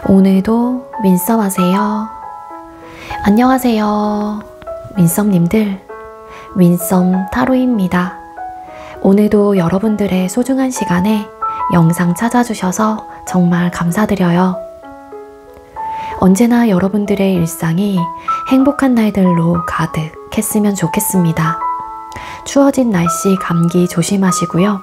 오늘도 민썸 하세요. 안녕하세요. 민썸님들, 민썸 타로입니다. 오늘도 여러분들의 소중한 시간에 영상 찾아주셔서 정말 감사드려요. 언제나 여러분들의 일상이 행복한 날들로 가득했으면 좋겠습니다. 추워진 날씨 감기 조심하시고요.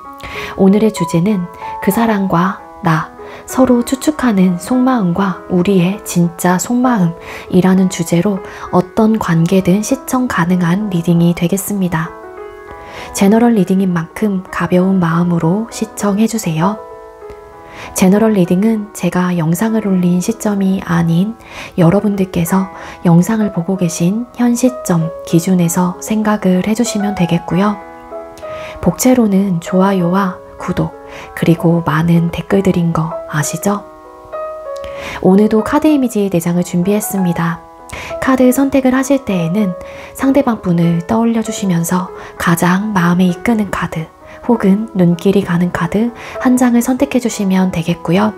오늘의 주제는 그 사람과 나, 서로 추측하는 속마음과 우리의 진짜 속마음이라는 주제로 어떤 관계든 시청 가능한 리딩이 되겠습니다. 제너럴 리딩인 만큼 가벼운 마음으로 시청해주세요. 제너럴 리딩은 제가 영상을 올린 시점이 아닌 여러분들께서 영상을 보고 계신 현 시점 기준에서 생각을 해주시면 되겠고요. 복채로는 좋아요와 구독, 그리고 많은 댓글들인 거 아시죠? 오늘도 카드 이미지 4장을 준비했습니다. 카드 선택을 하실 때에는 상대방 분을 떠올려 주시면서 가장 마음에 이끄는 카드 혹은 눈길이 가는 카드 한 장을 선택해 주시면 되겠고요.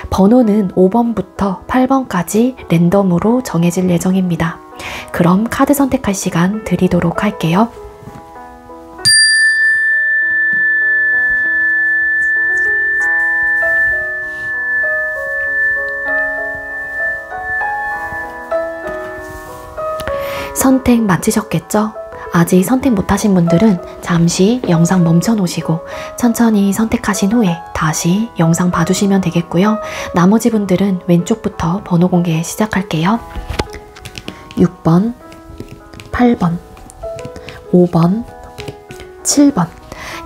번호는 5번부터 8번까지 랜덤으로 정해질 예정입니다. 그럼 카드 선택할 시간 드리도록 할게요. 선택 마치셨겠죠? 아직 선택 못하신 분들은 잠시 영상 멈춰 놓으시고 천천히 선택하신 후에 다시 영상 봐주시면 되겠고요. 나머지 분들은 왼쪽부터 번호 공개 시작할게요. 6번, 8번, 5번, 7번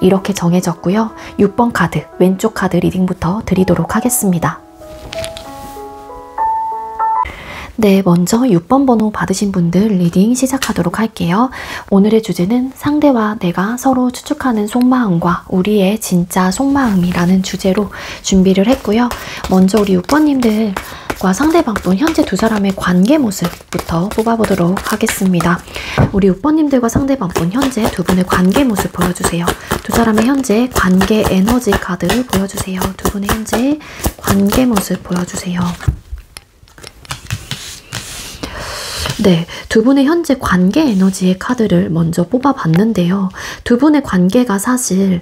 이렇게 정해졌고요. 6번 카드, 왼쪽 카드 리딩부터 드리도록 하겠습니다. 네, 먼저 6번 번호 받으신 분들 리딩 시작하도록 할게요. 오늘의 주제는 상대와 내가 서로 추측하는 속마음과 우리의 진짜 속마음이라는 주제로 준비를 했고요. 먼저 우리 6번님들과 상대방분 현재 두 사람의 관계 모습부터 뽑아보도록 하겠습니다. 우리 6번님들과 상대방분 현재 두 분의 관계 모습 보여주세요. 두 사람의 현재 관계 에너지 카드 보여주세요. 두 분의 현재 관계 모습 보여주세요. 네, 두 분의 현재 관계 에너지의 카드를 먼저 뽑아봤는데요. 두 분의 관계가 사실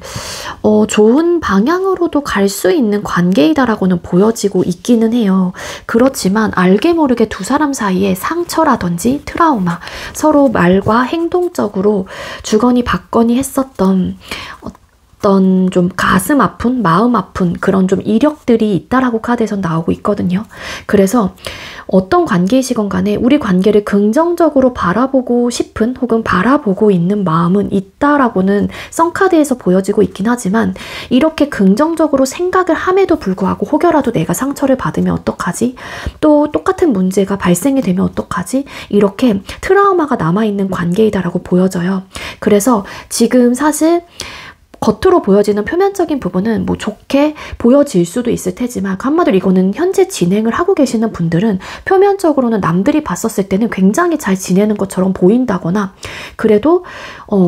좋은 방향으로도 갈 수 있는 관계이다라고는 보여지고 있기는 해요. 그렇지만 알게 모르게 두 사람 사이에 상처라든지 트라우마, 서로 말과 행동적으로 주거니 받거니 했었던 어떤 좀 가슴 아픈, 마음 아픈 그런 좀 이력들이 있다라고 카드에서 나오고 있거든요. 그래서 어떤 관계이시건 간에 우리 관계를 긍정적으로 바라보고 싶은 혹은 바라보고 있는 마음은 있다라고는 썬카드에서 보여지고 있긴 하지만 이렇게 긍정적으로 생각을 함에도 불구하고 혹여라도 내가 상처를 받으면 어떡하지? 또 똑같은 문제가 발생이 되면 어떡하지? 이렇게 트라우마가 남아있는 관계이다라고 보여져요. 그래서 지금 사실 겉으로 보여지는 표면적인 부분은 뭐 좋게 보여질 수도 있을 테지만 한마디로 이거는 현재 진행을 하고 계시는 분들은 표면적으로는 남들이 봤었을 때는 굉장히 잘 지내는 것처럼 보인다거나 그래도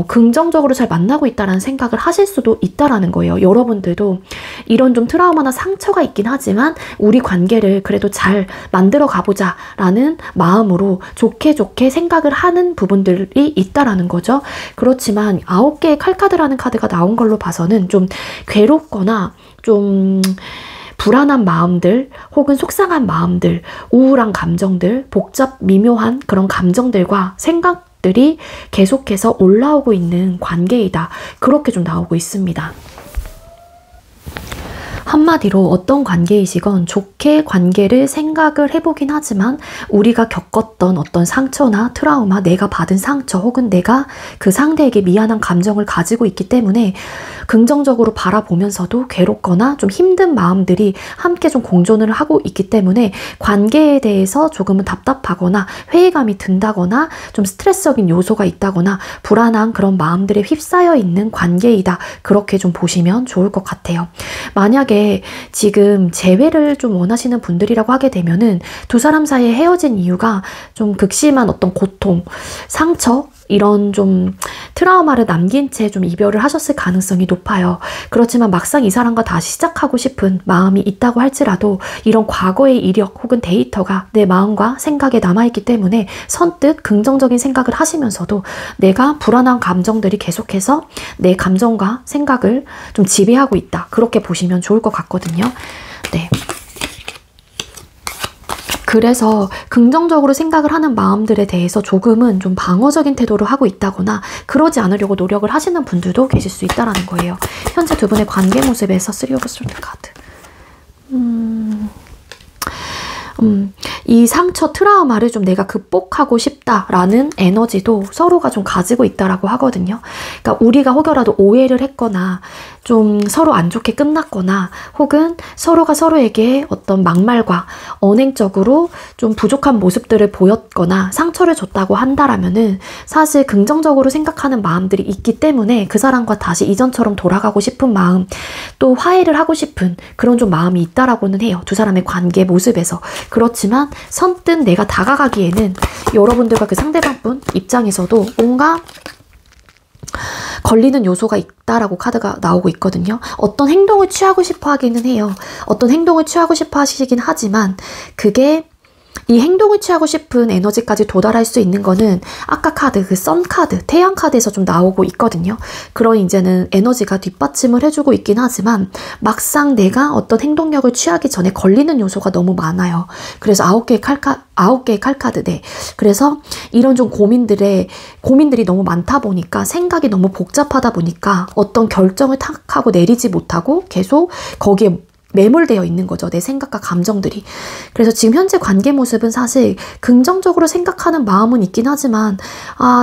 긍정적으로 잘 만나고 있다는 생각을 하실 수도 있다라는 거예요. 여러분들도 이런 좀 트라우마나 상처가 있긴 하지만 우리 관계를 그래도 잘 만들어 가보자 라는 마음으로 좋게 생각을 하는 부분들이 있다라는 거죠. 그렇지만 9개의 칼카드라는 카드가 나온 걸로 봐서는 좀 괴롭거나 좀 불안한 마음들 혹은 속상한 마음들, 우울한 감정들, 복잡 미묘한 그런 감정들과 생각들이 계속해서 올라오고 있는 관계이다. 그렇게 좀 나오고 있습니다. 한마디로 어떤 관계이시건 좋게 관계를 생각을 해보긴 하지만 우리가 겪었던 어떤 상처나 트라우마, 내가 받은 상처 혹은 내가 그 상대에게 미안한 감정을 가지고 있기 때문에 긍정적으로 바라보면서도 괴롭거나 좀 힘든 마음들이 함께 좀 공존을 하고 있기 때문에 관계에 대해서 조금은 답답하거나 회의감이 든다거나 좀 스트레스적인 요소가 있다거나 불안한 그런 마음들에 휩싸여 있는 관계이다. 그렇게 좀 보시면 좋을 것 같아요. 만약에 지금 재회를 좀 원하시는 분들이라고 하게 되면은 두 사람 사이에 헤어진 이유가 좀 극심한 어떤 고통, 상처 이런 좀 트라우마를 남긴 채 좀 이별을 하셨을 가능성이 높아요. 그렇지만 막상 이 사람과 다시 시작하고 싶은 마음이 있다고 할지라도 이런 과거의 이력 혹은 데이터가 내 마음과 생각에 남아있기 때문에 선뜻 긍정적인 생각을 하시면서도 내가 불안한 감정들이 계속해서 내 감정과 생각을 좀 지배하고 있다. 그렇게 보시면 좋을 것 같거든요. 네. 그래서 긍정적으로 생각을 하는 마음들에 대해서 조금은 좀 방어적인 태도를 하고 있다거나 그러지 않으려고 노력을 하시는 분들도 계실 수 있다는 거예요. 현재 두 분의 관계 모습에서 3 오브 소드 카드. 이 상처 트라우마를 좀 내가 극복하고 싶다라는 에너지도 서로가 좀 가지고 있다라고 하거든요. 그러니까 우리가 혹여라도 오해를 했거나 좀 서로 안 좋게 끝났거나 혹은 서로가 서로에게 어떤 막말과 언행적으로 좀 부족한 모습들을 보였거나 상처를 줬다고 한다라면은 사실 긍정적으로 생각하는 마음들이 있기 때문에 그 사람과 다시 이전처럼 돌아가고 싶은 마음, 또 화해를 하고 싶은 그런 좀 마음이 있다라고는 해요. 두 사람의 관계 모습에서. 그렇지만 선뜻 내가 다가가기에는 여러분들과 그 상대방분 입장에서도 뭔가 걸리는 요소가 있다라고 카드가 나오고 있거든요. 어떤 행동을 취하고 싶어 하기는 해요. 어떤 행동을 취하고 싶어 하시긴 하지만 그게 이 행동을 취하고 싶은 에너지까지 도달할 수 있는 거는 아까 카드, 그 선 카드, 태양 카드에서 좀 나오고 있거든요. 그런 이제는 에너지가 뒷받침을 해주고 있긴 하지만 막상 내가 어떤 행동력을 취하기 전에 걸리는 요소가 너무 많아요. 그래서 9개의 칼카드, 네. 그래서 이런 좀 고민들이 너무 많다 보니까 생각이 너무 복잡하다 보니까 어떤 결정을 탁 하고 내리지 못하고 계속 거기에 매몰되어 있는 거죠. 내 생각과 감정들이. 그래서 지금 현재 관계 모습은 사실 긍정적으로 생각하는 마음은 있긴 하지만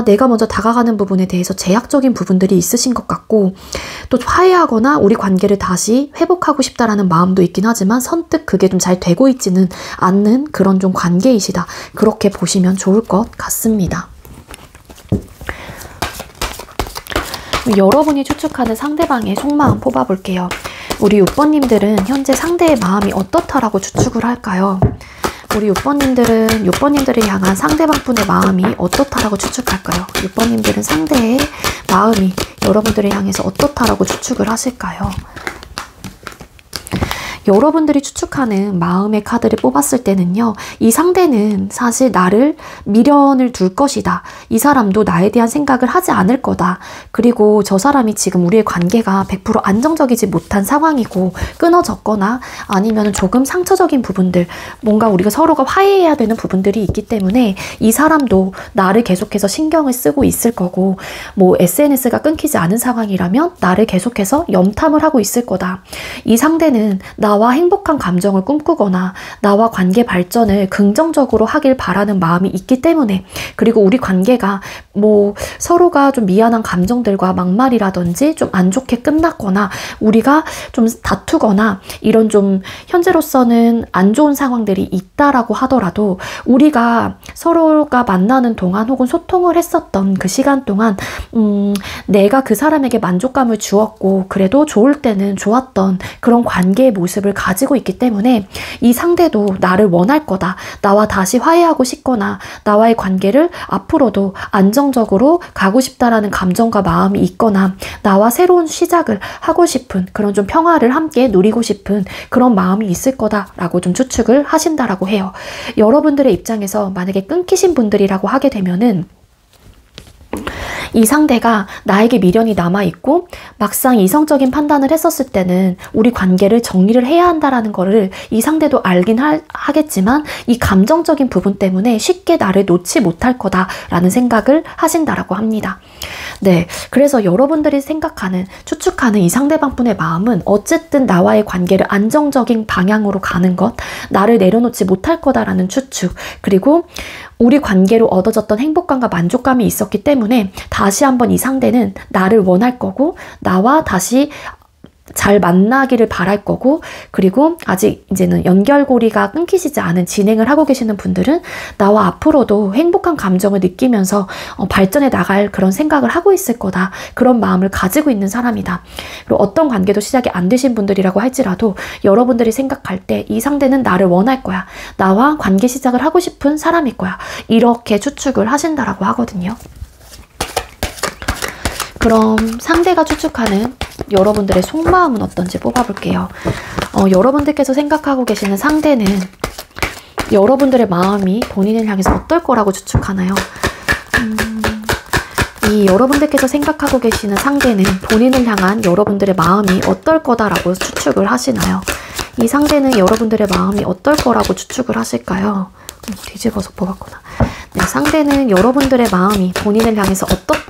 내가 먼저 다가가는 부분에 대해서 제약적인 부분들이 있으신 것 같고 또 화해하거나 우리 관계를 다시 회복하고 싶다라는 마음도 있긴 하지만 선뜻 그게 좀 잘 되고 있지는 않는 그런 좀 관계이시다. 그렇게 보시면 좋을 것 같습니다. 여러분이 추측하는 상대방의 속마음 뽑아볼게요. 우리 6번님들은 현재 상대의 마음이 어떻다라고 추측을 할까요? 우리 6번님들을 향한 상대방분의 마음이 어떻다라고 추측할까요? 6번님들은 상대의 마음이 여러분들을 향해서 어떻다라고 추측을 하실까요? 여러분들이 추측하는 마음의 카드를 뽑았을 때는요. 이 상대는 사실 나를 미련을 둘 것이다. 이 사람도 나에 대한 생각을 하지 않을 거다. 그리고 저 사람이 지금 우리의 관계가 100% 안정적이지 못한 상황이고 끊어졌거나 아니면 조금 상처적인 부분들, 뭔가 우리가 서로가 화해해야 되는 부분들이 있기 때문에 이 사람도 나를 계속해서 신경을 쓰고 있을 거고 뭐 SNS가 끊기지 않은 상황이라면 나를 계속해서 염탐을 하고 있을 거다. 이 상대는 나와 행복한 감정을 꿈꾸거나 나와 관계 발전을 긍정적으로 하길 바라는 마음이 있기 때문에 그리고 우리 관계가 뭐 서로가 좀 미안한 감정들과 막말이라든지 좀 안 좋게 끝났거나 우리가 좀 다투거나 이런 좀 현재로서는 안 좋은 상황들이 있다라고 하더라도 우리가 서로가 만나는 동안 혹은 소통을 했었던 그 시간 동안 내가 그 사람에게 만족감을 주었고 그래도 좋을 때는 좋았던 그런 관계의 모습을 가지고 있기 때문에 이 상대도 나를 원할 거다. 나와 다시 화해하고 싶거나 나와의 관계를 앞으로도 안정적으로 가고 싶다라는 감정과 마음이 있거나 나와 새로운 시작을 하고 싶은 그런 좀 평화를 함께 누리고 싶은 그런 마음이 있을 거다라고 좀 추측을 하신다라고 해요. 여러분들의 입장에서 만약에 끊기신 분들이라고 하게 되면은 이 상대가 나에게 미련이 남아있고 막상 이성적인 판단을 했었을 때는 우리 관계를 정리를 해야 한다라는 거를 이 상대도 알긴 하겠지만 이 감정적인 부분 때문에 쉽게 나를 놓지 못할 거다라는 생각을 하신다라고 합니다. 네, 그래서 여러분들이 생각하는, 추측하는 이 상대방분의 마음은 어쨌든 나와의 관계를 안정적인 방향으로 가는 것, 나를 내려놓지 못할 거다라는 추측, 그리고 우리 관계로 얻어졌던 행복감과 만족감이 있었기 때문에 다시 한번 이 상대는 나를 원할 거고 나와 다시 잘 만나기를 바랄 거고 그리고 아직 이제는 연결고리가 끊기시지 않은 진행을 하고 계시는 분들은 나와 앞으로도 행복한 감정을 느끼면서 발전해 나갈 그런 생각을 하고 있을 거다. 그런 마음을 가지고 있는 사람이다. 그리고 어떤 관계도 시작이 안 되신 분들이라고 할지라도 여러분들이 생각할 때 이 상대는 나를 원할 거야. 나와 관계 시작을 하고 싶은 사람일 거야. 이렇게 추측을 하신다라고 하거든요. 그럼 상대가 추측하는 여러분들의 속마음은 어떤지 뽑아볼게요. 여러분들께서 생각하고 계시는 상대는 여러분들의 마음이 본인을 향해서 어떨 거라고 추측하나요? 이 여러분들께서 생각하고 계시는 상대는 본인을 향한 여러분들의 마음이 어떨 거다라고 추측을 하시나요? 이 상대는 여러분들의 마음이 어떨 거라고 추측을 하실까요? 뒤집어서 뽑았구나. 네, 상대는 여러분들의 마음이 본인을 향해서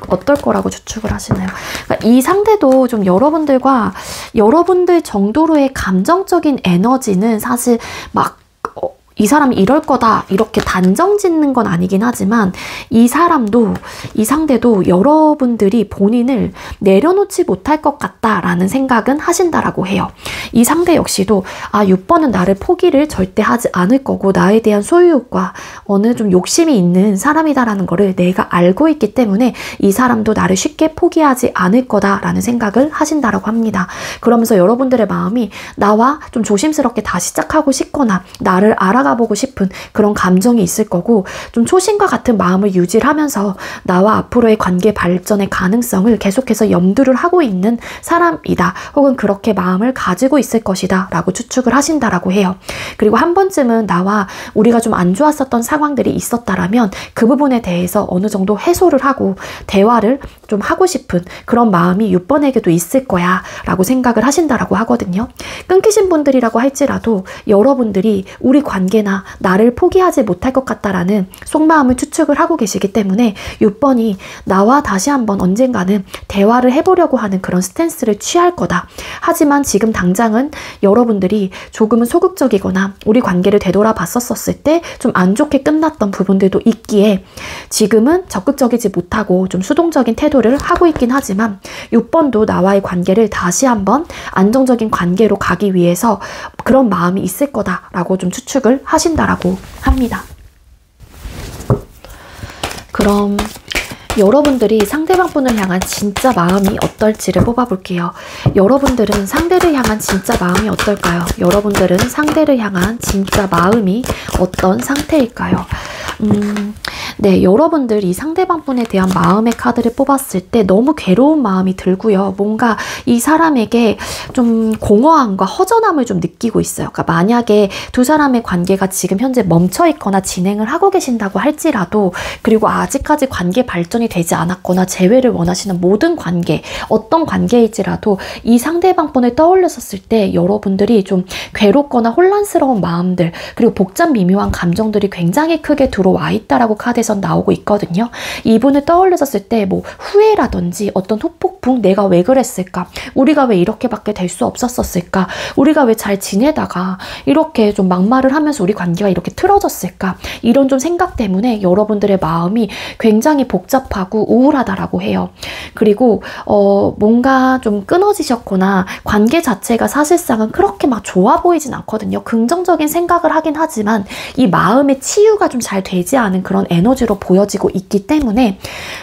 어떨 거라고 추측을 하시나요? 그러니까 이 상대도 좀 여러분들과 여러분들 정도로의 감정적인 에너지는 사실 막 이 사람이 이럴 거다 이렇게 단정 짓는 건 아니긴 하지만 이 상대도 여러분들이 본인을 내려놓지 못할 것 같다라는 생각은 하신다라고 해요. 이 상대 역시도 6번은 나를 포기를 절대 하지 않을 거고 나에 대한 소유욕과 어느 좀 욕심이 있는 사람이다라는 거를 내가 알고 있기 때문에 이 사람도 나를 쉽게 포기하지 않을 거다라는 생각을 하신다라고 합니다. 그러면서 여러분들의 마음이 나와 좀 조심스럽게 다시 시작하고 싶거나 나를 알아가 보고 싶은 그런 감정이 있을 거고 좀 초심과 같은 마음을 유지하면서 나와 앞으로의 관계 발전의 가능성을 계속해서 염두를 하고 있는 사람이다. 혹은 그렇게 마음을 가지고 있을 것이다 라고 추측을 하신다라고 해요. 그리고 한 번쯤은 나와 우리가 좀 안 좋았었던 상황들이 있었다라면 그 부분에 대해서 어느 정도 해소를 하고 대화를 좀 하고 싶은 그런 마음이 6번에게도 있을 거야 라고 생각을 하신다라고 하거든요. 끊기신 분들이라고 할지라도 여러분들이 우리 관계나 나를 포기하지 못할 것 같다라는 속마음을 추측을 하고 계시기 때문에 6번이 나와 다시 한번 언젠가는 대화를 해보려고 하는 그런 스탠스를 취할 거다. 하지만 지금 당장은 여러분들이 조금은 소극적이거나 우리 관계를 되돌아봤었을 때 좀 안 좋게 끝났던 부분들도 있기에 지금은 적극적이지 못하고 좀 수동적인 태도를 하고 있긴 하지만 6번도 나와의 관계를 다시 한번 안정적인 관계로 가기 위해서 그런 마음이 있을 거다라고 좀 추측을 하신다라고 합니다. 그럼 여러분들이 상대방분을 향한 진짜 마음이 어떨지를 뽑아볼게요. 여러분들은 상대를 향한 진짜 마음이 어떨까요? 여러분들은 상대를 향한 진짜 마음이 어떤 상태일까요? 네, 여러분들 이 상대방분에 대한 마음의 카드를 뽑았을 때 너무 괴로운 마음이 들고요. 뭔가 이 사람에게 좀 공허함과 허전함을 좀 느끼고 있어요. 그러니까 만약에 두 사람의 관계가 지금 현재 멈춰 있거나 진행을 하고 계신다고 할지라도 그리고 아직까지 관계 발전이 되지 않았거나 재회를 원하시는 모든 관계, 어떤 관계일지라도 이 상대방분을 떠올렸었을 때 여러분들이 좀 괴롭거나 혼란스러운 마음들 그리고 복잡 미묘한 감정들이 굉장히 크게 들어와 있다라고 카드에서 나오고 있거든요. 이분을 떠올렸었을 때 뭐 후회라든지 어떤 후폭풍 내가 왜 그랬을까? 우리가 왜 이렇게밖에 될 수 없었을까? 우리가 왜 잘 지내다가 이렇게 좀 막말을 하면서 우리 관계가 이렇게 틀어졌을까? 이런 좀 생각 때문에 여러분들의 마음이 굉장히 복잡하고 우울하다라고 해요. 그리고 뭔가 좀 끊어지셨거나 관계 자체가 사실상은 그렇게 막 좋아 보이진 않거든요. 긍정적인 생각을 하긴 하지만 이 마음의 치유가 좀 잘 되지 않은 그런 에너지로 보여지고 있기 때문에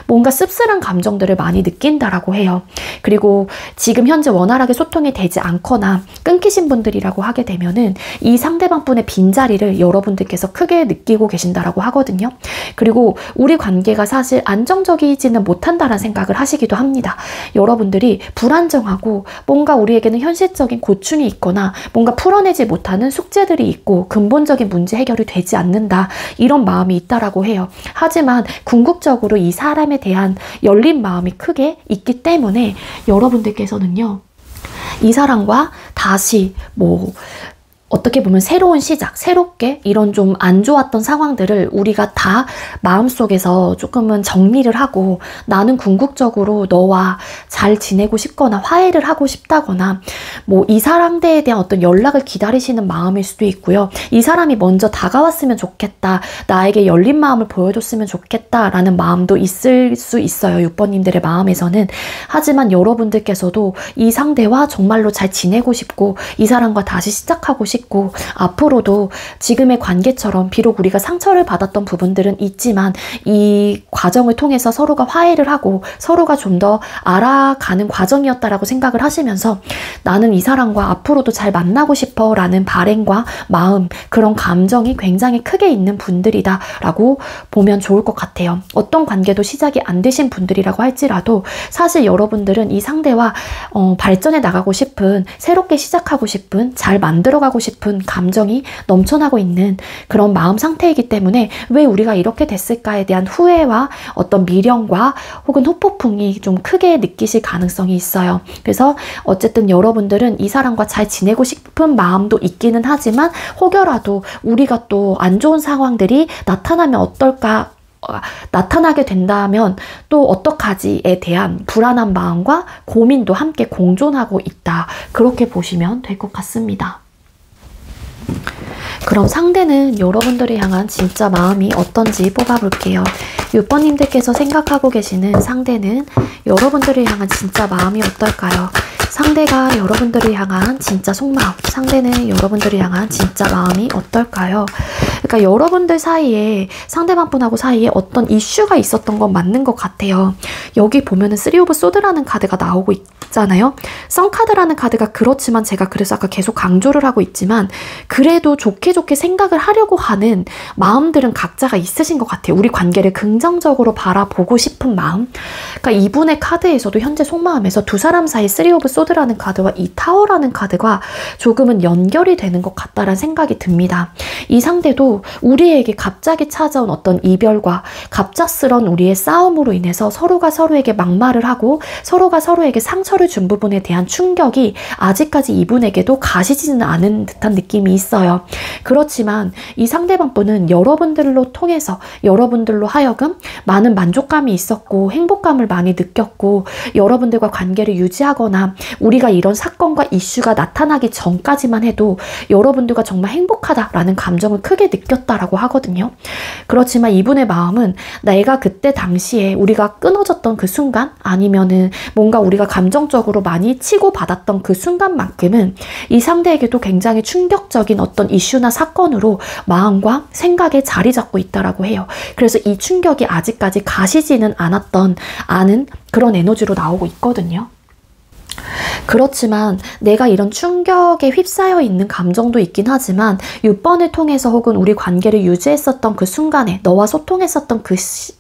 뭔가 씁쓸한 감정들을 많이 느낀다라고 해요. 그리고 지금 현재 원활하게 소통이 되지 않거나 끊기신 분들이라고 하게 되면은 이 상대방분의 빈자리를 여러분들께서 크게 느끼고 계신다라고 하거든요. 그리고 우리 관계가 사실 안정적이지는 못한다라는 생각을 하시기도 합니다. 여러분들이 불안정하고 뭔가 우리에게는 현실적인 고충이 있거나 뭔가 풀어내지 못하는 숙제들이 있고 근본적인 문제 해결이 되지 않는다. 이런 마음이 있다라고 해요. 하지만 궁극적으로 이 사람에 대한 열린 마음이 크게 있기 때문에 여러분들께서는요. 이 사람과 다시 어떻게 보면 새로운 시작, 새롭게 이런 좀 안 좋았던 상황들을 우리가 다 마음속에서 조금은 정리를 하고 나는 궁극적으로 너와 잘 지내고 싶거나 화해를 하고 싶다거나 이 상대에 대한 어떤 연락을 기다리시는 마음일 수도 있고요. 이 사람이 먼저 다가왔으면 좋겠다. 나에게 열린 마음을 보여줬으면 좋겠다라는 마음도 있을 수 있어요. 6번님들의 마음에서는. 하지만 여러분들께서도 이 상대와 정말로 잘 지내고 싶고 이 사람과 다시 시작하고 싶고 싶고, 앞으로도 지금의 관계처럼 비록 우리가 상처를 받았던 부분들은 있지만 이 과정을 통해서 서로가 화해를 하고 서로가 좀 더 알아가는 과정이었다라고 생각을 하시면서 나는 이 사람과 앞으로도 잘 만나고 싶어 라는 바램과 마음, 그런 감정이 굉장히 크게 있는 분들이다 라고 보면 좋을 것 같아요. 어떤 관계도 시작이 안 되신 분들이라고 할지라도 사실 여러분들은 이 상대와 발전해 나가고 싶은, 새롭게 시작하고 싶은, 잘 만들어가고 싶은 감정이 넘쳐나고 있는 그런 마음 상태이기 때문에 왜 우리가 이렇게 됐을까에 대한 후회와 어떤 미련과 혹은 후폭풍이 좀 크게 느끼실 가능성이 있어요. 그래서 어쨌든 여러분들은 이 사람과 잘 지내고 싶은 마음도 있기는 하지만 혹여라도 우리가 또 안 좋은 상황들이 나타나면 어떨까, 나타나게 된다면 또 어떡하지에 대한 불안한 마음과 고민도 함께 공존하고 있다. 그렇게 보시면 될 것 같습니다. 그럼 상대는 여러분들을 향한 진짜 마음이 어떤지 뽑아볼게요. 6번님들께서 생각하고 계시는 상대는 여러분들을 향한 진짜 마음이 어떨까요? 상대가 여러분들을 향한 진짜 속마음, 상대는 여러분들을 향한 진짜 마음이 어떨까요? 그러니까 여러분들 사이에, 상대방 분하고 사이에 어떤 이슈가 있었던 건 맞는 것 같아요. 여기 보면은 3 오브 소드라는 카드가 나오고 있잖아요. 썬카드라는 카드가 그렇지만 제가 그래서 아까 계속 강조를 하고 있지만 그래도 좋게 생각을 하려고 하는 마음들은 각자가 있으신 것 같아요. 우리 관계를 긍정적으로 바라보고 싶은 마음. 그러니까 이분의 카드에서도 현재 속마음에서 두 사람 사이 3 오브 소드라는 카드와 이 타워라는 카드가 조금은 연결이 되는 것 같다라는 생각이 듭니다. 이 상대도 우리에게 갑자기 찾아온 어떤 이별과 갑작스런 우리의 싸움으로 인해서 서로가 서로에게 막말을 하고 서로가 서로에게 상처를 준 부분에 대한 충격이 아직까지 이분에게도 가시지는 않은 듯한 느낌이 있어요. 그렇지만 이 상대방 분은 여러분들로 통해서, 여러분들로 하여금 많은 만족감이 있었고 행복감을 많이 느꼈고, 여러분들과 관계를 유지하거나 우리가 이런 사건과 이슈가 나타나기 전까지만 해도 여러분들과 정말 행복하다라는 감정을 크게 느꼈다라고 하거든요. 그렇지만 이분의 마음은 내가 그때 당시에 우리가 끊어졌던 그 순간, 아니면은 뭔가 우리가 감정적으로 많이 치고받았던 그 순간만큼은 이 상대에게도 굉장히 충격적인 어떤 이슈나 사건으로 마음과 생각에 자리 잡고 있다라고 해요. 그래서 이 충격이 아직까지 가시지는 않은 그런 에너지로 나오고 있거든요. 그렇지만 내가 이런 충격에 휩싸여 있는 감정도 있긴 하지만 6번을 통해서 혹은 우리 관계를 유지했었던 그 순간에, 너와 소통했었던 그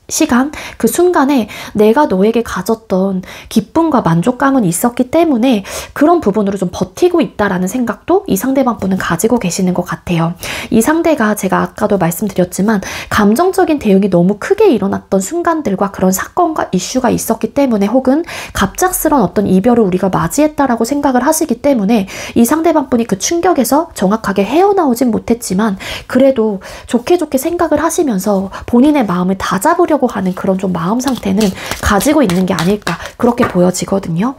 시간, 그 순간에 내가 너에게 가졌던 기쁨과 만족감은 있었기 때문에 그런 부분으로 좀 버티고 있다라는 생각도 이 상대방 분은 가지고 계시는 것 같아요. 이 상대가 제가 아까도 말씀드렸지만 감정적인 대응이 너무 크게 일어났던 순간들과 그런 사건과 이슈가 있었기 때문에, 혹은 갑작스런 어떤 이별을 우리가 맞이했다라고 생각을 하시기 때문에 이 상대방 분이 그 충격에서 정확하게 헤어나오진 못했지만 그래도 좋게 생각을 하시면서 본인의 마음을 다잡으려고 하는 그런 좀 마음 상태는 가지고 있는 게 아닐까, 그렇게 보여지거든요.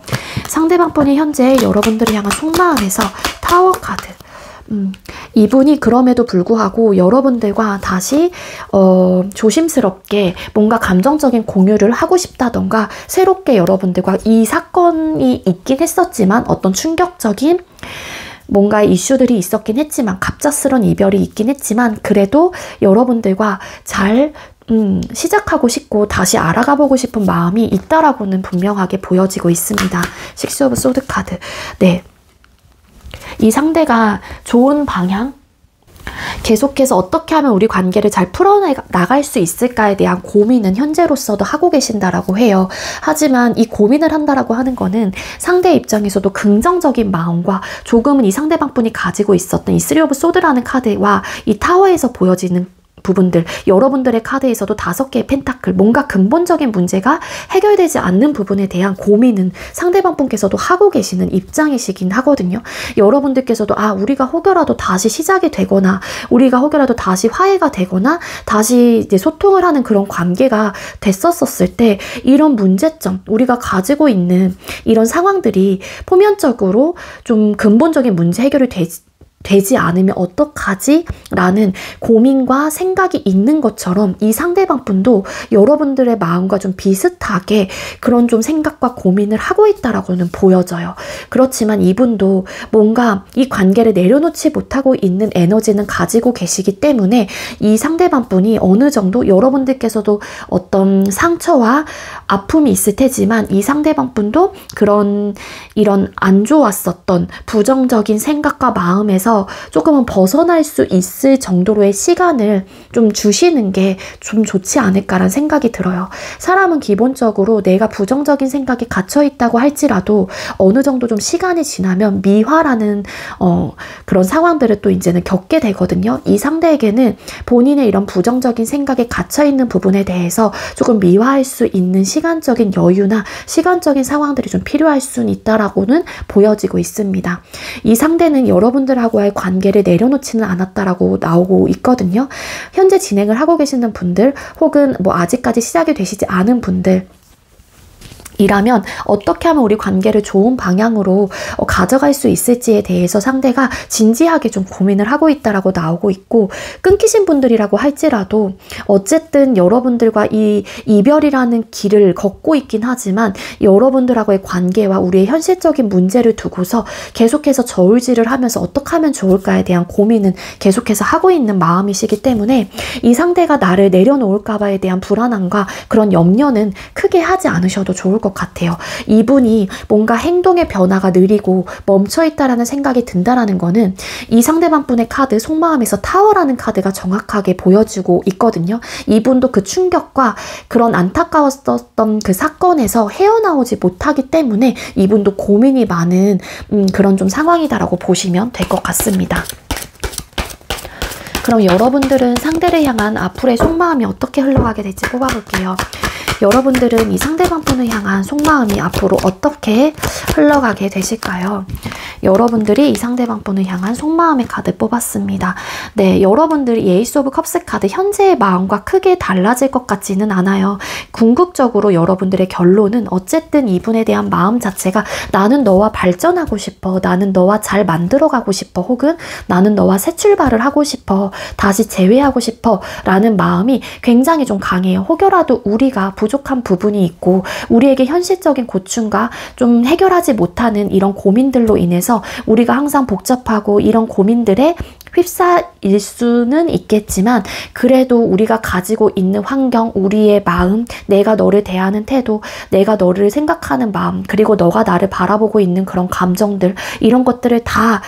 상대방 분이 현재 여러분들을 향한 속마음에서 타워 카드, 이분이 그럼에도 불구하고 여러분들과 다시 조심스럽게 뭔가 감정적인 공유를 하고 싶다던가 새롭게 여러분들과 이 사건이 있긴 했었지만 어떤 충격적인 뭔가 이슈들이 있었긴 했지만, 갑작스런 이별이 있긴 했지만 그래도 여러분들과 잘 시작하고 싶고 다시 알아가 보고 싶은 마음이 있다라고는 분명하게 보여지고 있습니다. 6 오브 소드 카드. 네. 이 상대가 좋은 방향, 계속해서 어떻게 하면 우리 관계를 잘 풀어나갈 수 있을까에 대한 고민은 현재로서도 하고 계신다라고 해요. 하지만 이 고민을 한다라고 하는 거는 상대 입장에서도 긍정적인 마음과 조금은 이 상대방 분이 가지고 있었던 이 3 오브 소드라는 카드와 이 타워에서 보여지는 부분들, 여러분들의 카드에서도 5개의 펜타클, 뭔가 근본적인 문제가 해결되지 않는 부분에 대한 고민은 상대방 분께서도 하고 계시는 입장이시긴 하거든요. 여러분들께서도 우리가 혹여라도 다시 시작이 되거나 우리가 혹여라도 다시 화해가 되거나 다시 이제 소통을 하는 그런 관계가 됐었을 때 이런 문제점, 우리가 가지고 있는 이런 상황들이 표면적으로 좀 근본적인 문제 해결이 되지 않으면 어떡하지? 라는 고민과 생각이 있는 것처럼 이 상대방 분도 여러분들의 마음과 좀 비슷하게 그런 좀 생각과 고민을 하고 있다라고는 보여져요. 그렇지만 이분도 뭔가 이 관계를 내려놓지 못하고 있는 에너지는 가지고 계시기 때문에 이 상대방 분이 어느 정도 여러분들께서도 어떤 상처와 아픔이 있을 테지만 이 상대방 분도 이런 안 좋았었던 부정적인 생각과 마음에서 조금은 벗어날 수 있을 정도로의 시간을 좀 주시는 게 좀 좋지 않을까라는 생각이 들어요. 사람은 기본적으로 내가 부정적인 생각이 갇혀 있다고 할지라도 어느 정도 좀 시간이 지나면 미화라는 그런 상황들을 또 이제는 겪게 되거든요. 이 상대에게는 본인의 이런 부정적인 생각에 갇혀 있는 부분에 대해서 조금 미화할 수 있는 시간적인 여유나 시간적인 상황들이 좀 필요할 수는 있다라고는 보여지고 있습니다. 이 상대는 여러분들하고의 관계를 내려놓지는 않았다라고 나오고 있거든요. 현재 진행을 하고 계시는 분들 혹은 뭐 아직까지 시작이 되시지 않은 분들 이라면 어떻게 하면 우리 관계를 좋은 방향으로 가져갈 수 있을지에 대해서 상대가 진지하게 좀 고민을 하고 있다라고 나오고 있고, 끊기신 분들이라고 할지라도 어쨌든 여러분들과 이 이별이라는 길을 걷고 있긴 하지만 여러분들하고의 관계와 우리의 현실적인 문제를 두고서 계속해서 저울질을 하면서 어떻게 하면 좋을까에 대한 고민은 계속해서 하고 있는 마음이시기 때문에 이 상대가 나를 내려놓을까 봐에 대한 불안함과 그런 염려는 크게 하지 않으셔도 좋을 것 같아요. 이분이 뭔가 행동의 변화가 느리고 멈춰있다라는 생각이 든다라는 거는 이 상대방 분의 카드 속마음에서 타워라는 카드가 정확하게 보여주고 있거든요. 이분도 그 충격과 그런 안타까웠던 그 사건에서 헤어나오지 못하기 때문에 이분도 고민이 많은 그런 좀 상황이다라고 보시면 될 것 같습니다. 그럼 여러분들은 상대를 향한 앞으로의 속마음이 어떻게 흘러가게 될지 뽑아볼게요. 여러분들은 이 상대방 분을 향한 속마음이 앞으로 어떻게 흘러가게 되실까요? 여러분들이 이 상대방 분을 향한 속마음의 카드 뽑았습니다. 네, 여러분들이 에이스 오브 컵스 카드 현재의 마음과 크게 달라질 것 같지는 않아요. 궁극적으로 여러분들의 결론은 어쨌든 이분에 대한 마음 자체가 나는 너와 발전하고 싶어, 나는 너와 잘 만들어가고 싶어, 혹은 나는 너와 새 출발을 하고 싶어, 다시 재회하고 싶어 라는 마음이 굉장히 좀 강해요. 혹여라도 우리가 부족한 부분이 있고 우리에게 현실적인 고충과 좀 해결하지 못하는 이런 고민들로 인해서 우리가 항상 복잡하고 이런 고민들에 휩싸일 수는 있겠지만 그래도 우리가 가지고 있는 환경, 우리의 마음, 내가 너를 대하는 태도, 내가 너를 생각하는 마음, 그리고 너가 나를 바라보고 있는 그런 감정들, 이런 것들을 다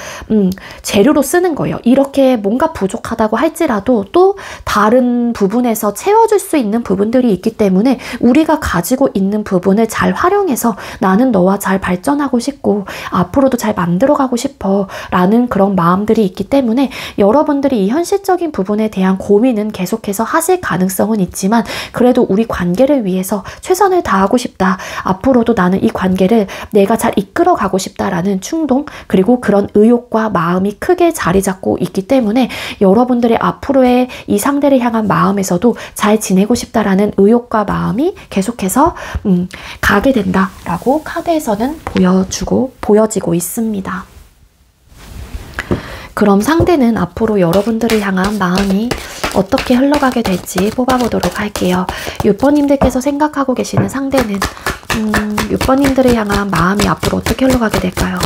재료로 쓰는 거예요. 이렇게 뭔가 부족하다고 할지라도 또 다른 부분에서 채워줄 수 있는 부분들이 있기 때문에 우리가 가지고 있는 부분을 잘 활용해서 나는 너와 잘 발전하고 싶고 앞으로도 잘 만들어가고 싶어 라는 그런 마음들이 있기 때문에 여러분들이 이 현실적인 부분에 대한 고민은 계속해서 하실 가능성은 있지만 그래도 우리 관계를 위해서 최선을 다하고 싶다. 앞으로도 나는 이 관계를 내가 잘 이끌어가고 싶다라는 충동, 그리고 그런 의욕과 마음이 크게 자리 잡고 있기 때문에 여러분들의 앞으로의 이 상대를 향한 마음에서도 잘 지내고 싶다라는 의욕과 마음이 계속해서 가게 된다라고 카드에서는 보여지고 있습니다. 그럼 상대는 앞으로 여러분들을 향한 마음이 어떻게 흘러가게 될지 뽑아보도록 할게요. 6번님들께서 생각하고 계시는 상대는 6번님들을 향한 마음이 앞으로 어떻게 흘러가게 될까요?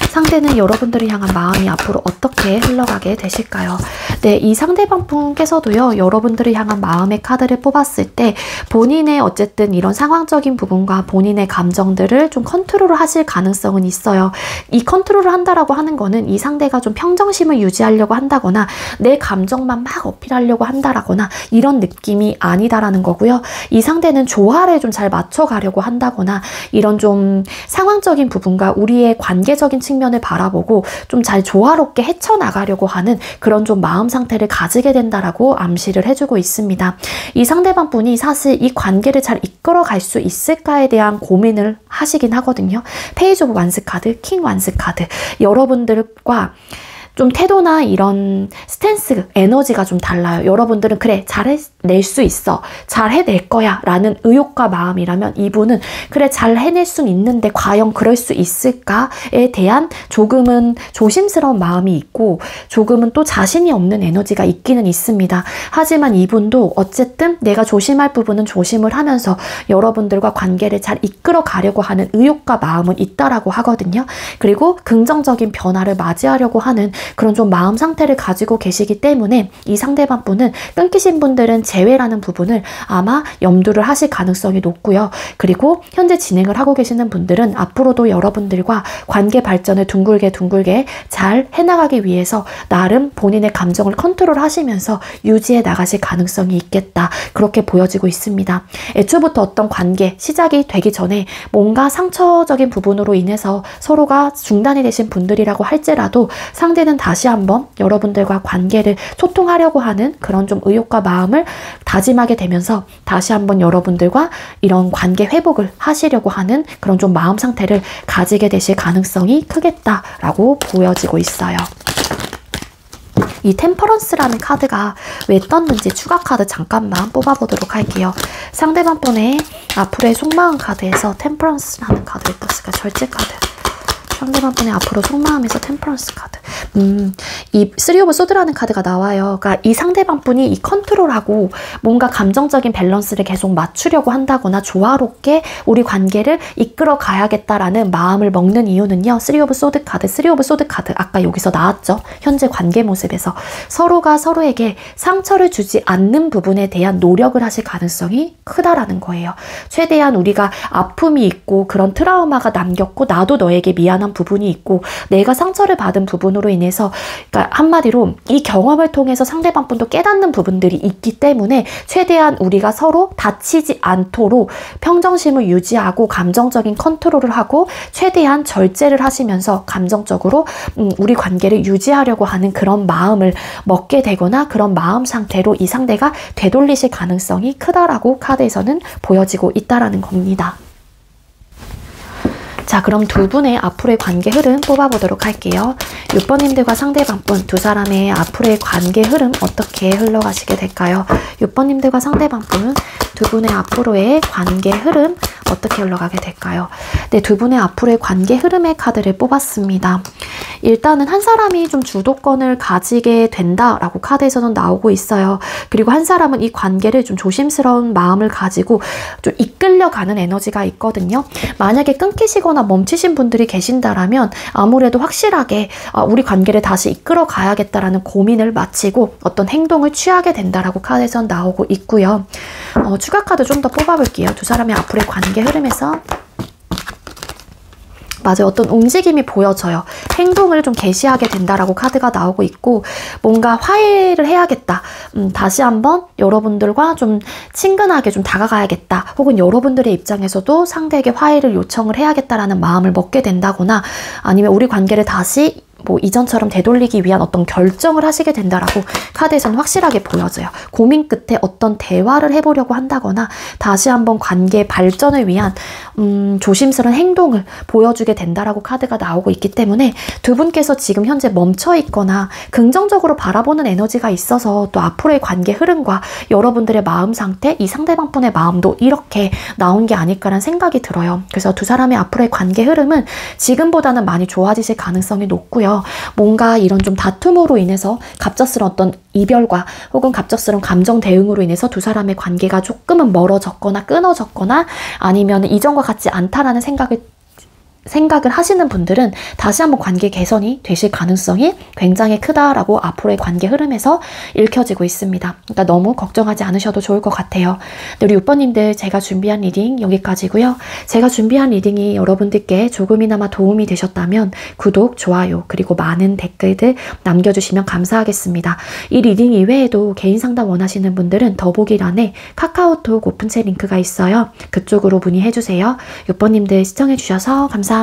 상대는 여러분들을 향한 마음이 앞으로 어떻게 흘러가게 되실까요? 네, 이 상대방 분께서도요, 여러분들을 향한 마음의 카드를 뽑았을 때 본인의 어쨌든 이런 상황적인 부분과 본인의 감정들을 좀 컨트롤을 하실 가능성은 있어요. 이 컨트롤을 한다라고 하는 거는 이 상대가 좀 평정심을 유지하려고 한다거나 내 감정만 막 어필하려고 한다라거나 이런 느낌이 아니다라는 거고요. 이 상대는 조화를 좀 잘 맞춰가려고 한다거나 이런 좀 상황적인 부분과 우리의 관계적인 측면을 바라보고 좀 잘 조화롭게 헤쳐나가려고 하는 그런 좀 마음 상태를 가지게 된다라고 암시를 해주고 있습니다. 이 상대방 분이 사실 이 관계를 잘 이끌어갈 수 있을까에 대한 고민을 하시긴 하거든요. 페이지 오브 완스 카드, 킹 완스 카드. 여러분들과 좀 태도나 이런 스탠스, 에너지가 좀 달라요. 여러분들은 그래, 잘해낼 수 있어. 잘 해낼 거야. 라는 의욕과 마음이라면 이분은 그래, 잘 해낼 수는 있는데 과연 그럴 수 있을까에 대한 조금은 조심스러운 마음이 있고 조금은 또 자신이 없는 에너지가 있기는 있습니다. 하지만 이분도 어쨌든 내가 조심할 부분은 조심을 하면서 여러분들과 관계를 잘 이끌어 가려고 하는 의욕과 마음은 있다라고 하거든요. 그리고 긍정적인 변화를 맞이하려고 하는 그런 좀 마음 상태를 가지고 계시기 때문에 이 상대방 분은 끊기신 분들은 재회라는 부분을 아마 염두를 하실 가능성이 높고요. 그리고 현재 진행을 하고 계시는 분들은 앞으로도 여러분들과 관계 발전을 둥글게 잘 해나가기 위해서 나름 본인의 감정을 컨트롤 하시면서 유지해 나가실 가능성이 있겠다. 그렇게 보여지고 있습니다. 애초부터 어떤 관계 시작이 되기 전에 뭔가 상처적인 부분으로 인해서 서로가 중단이 되신 분들이라고 할지라도 상대는 다시 한번 여러분들과 관계를 소통하려고 하는 그런 좀 의욕과 마음을 다짐하게 되면서 다시 한번 여러분들과 이런 관계 회복을 하시려고 하는 그런 좀 마음 상태를 가지게 되실 가능성이 크겠다라고 보여지고 있어요. 이 템퍼런스라는 카드가 왜 떴는지 추가 카드 잠깐만 뽑아보도록 할게요. 상대방 분의 앞으로의 속마음 카드에서 템퍼런스라는 카드를 떴으니까 절제 카드. 상대방 분의 앞으로 속마음에서 템퍼런스 카드. 이 3 오브 소드라는 카드가 나와요. 그러니까 이 상대방 분이 이 컨트롤하고 뭔가 감정적인 밸런스를 계속 맞추려고 한다거나 조화롭게 우리 관계를 이끌어 가야겠다라는 마음을 먹는 이유는요. 3 오브 소드 카드, 3 오브 소드 카드 아까 여기서 나왔죠. 현재 관계 모습에서 서로가 서로에게 상처를 주지 않는 부분에 대한 노력을 하실 가능성이 크다라는 거예요. 최대한 우리가 아픔이 있고 그런 트라우마가 남겼고 나도 너에게 미안한 부분이 있고 내가 상처를 받은 부분으로 인해서 그러니까 한마디로 이 경험을 통해서 상대방 분도 깨닫는 부분들이 있기 때문에 최대한 우리가 서로 다치지 않도록 평정심을 유지하고 감정적인 컨트롤을 하고 최대한 절제를 하시면서 감정적으로 우리 관계를 유지하려고 하는 그런 마음을 먹게 되거나 그런 마음 상태로 이 상대가 되돌리실 가능성이 크다라고 카드에서는 보여지고 있다라는 겁니다. 자, 그럼 두 분의 앞으로의 관계 흐름 뽑아보도록 할게요. 6번님들과 상대방분 두 사람의 앞으로의 관계 흐름 어떻게 흘러가시게 될까요? 6번님들과 상대방분 두 분의 앞으로의 관계 흐름 어떻게 흘러가게 될까요? 네, 두 분의 앞으로의 관계 흐름의 카드를 뽑았습니다. 일단은 한 사람이 좀 주도권을 가지게 된다라고 카드에서는 나오고 있어요. 그리고 한 사람은 이 관계를 좀 조심스러운 마음을 가지고 좀 이끌려가는 에너지가 있거든요. 만약에 끊기시거나 멈추신 분들이 계신다라면 아무래도 확실하게 우리 관계를 다시 이끌어 가야겠다라는 고민을 마치고 어떤 행동을 취하게 된다라고 카드에서는 나오고 있고요. 추가 카드 좀 더 뽑아볼게요. 두 사람의 앞으로의 관계 흐름에서 맞아요. 어떤 움직임이 보여져요. 행동을 좀 개시하게 된다라고 카드가 나오고 있고 뭔가 화해를 해야겠다. 다시 한번 여러분들과 좀 친근하게 좀 다가가야겠다. 혹은 여러분들의 입장에서도 상대에게 화해를 요청을 해야겠다라는 마음을 먹게 된다거나 아니면 우리 관계를 다시 뭐 이전처럼 되돌리기 위한 어떤 결정을 하시게 된다라고 카드에서는 확실하게 보여져요. 고민 끝에 어떤 대화를 해보려고 한다거나 다시 한번 관계 발전을 위한 조심스러운 행동을 보여주게 된다라고 카드가 나오고 있기 때문에 두 분께서 지금 현재 멈춰 있거나 긍정적으로 바라보는 에너지가 있어서 또 앞으로의 관계 흐름과 여러분들의 마음 상태, 이 상대방 분의 마음도 이렇게 나온 게 아닐까라는 생각이 들어요. 그래서 두 사람의 앞으로의 관계 흐름은 지금보다는 많이 좋아지실 가능성이 높고요. 뭔가 이런 좀 다툼으로 인해서 갑작스러운 어떤 이별과 혹은 갑작스러운 감정 대응으로 인해서 두 사람의 관계가 조금은 멀어졌거나 끊어졌거나 아니면 이전과 같지 않다라는 생각을 하시는 분들은 다시 한번 관계 개선이 되실 가능성이 굉장히 크다라고 앞으로의 관계 흐름에서 읽혀지고 있습니다. 그러니까 너무 걱정하지 않으셔도 좋을 것 같아요. 네, 우리 6번님들 제가 준비한 리딩 여기까지고요. 제가 준비한 리딩이 여러분들께 조금이나마 도움이 되셨다면 구독, 좋아요 그리고 많은 댓글들 남겨주시면 감사하겠습니다. 이 리딩 이외에도 개인 상담 원하시는 분들은 더보기란에 카카오톡 오픈챗 링크가 있어요. 그쪽으로 문의해주세요. 6번님들 시청해주셔서 감사합니다.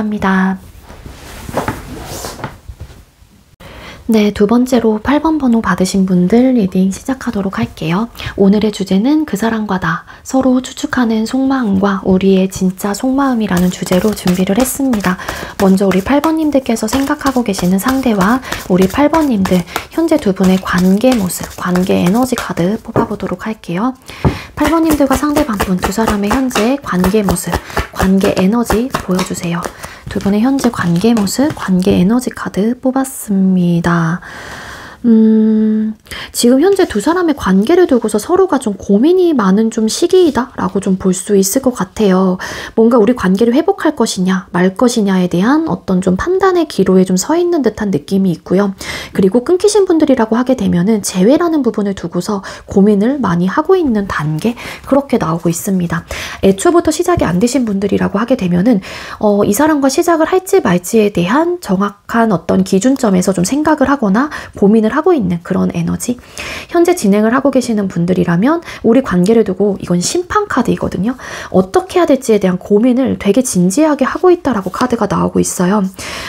네, 두 번째로 8번 번호 받으신 분들 리딩 시작하도록 할게요. 오늘의 주제는 그 사람과 나, 서로 추측하는 속마음과 우리의 진짜 속마음이라는 주제로 준비를 했습니다. 먼저 우리 8번님들께서 생각하고 계시는 상대와 우리 8번님들 현재 두 분의 관계 모습, 관계 에너지 카드 뽑아보도록 할게요. 8번님들과 상대방분 두 사람의 현재 관계 모습, 관계 에너지 보여주세요. 두 분의 현재 관계 모습, 관계 에너지 카드 뽑았습니다. 지금 현재 두 사람의 관계를 두고서 서로가 좀 고민이 많은 좀 시기이다 라고 좀 볼 수 있을 것 같아요. 뭔가 우리 관계를 회복할 것이냐 말 것이냐에 대한 어떤 좀 판단의 기로에 좀 서 있는 듯한 느낌이 있고요. 그리고 끊기신 분들이라고 하게 되면은 재회라는 부분을 두고서 고민을 많이 하고 있는 단계, 그렇게 나오고 있습니다. 애초부터 시작이 안 되신 분들이라고 하게 되면은 이 사람과 시작을 할지 말지에 대한 정확한 어떤 기준점에서 좀 생각을 하거나 고민을 하고 있는 그런 에너지. 현재 진행을 하고 계시는 분들이라면 우리 관계를 두고 이건 심판 카드이거든요. 어떻게 해야 될지에 대한 고민을 되게 진지하게 하고 있다라고 카드가 나오고 있어요.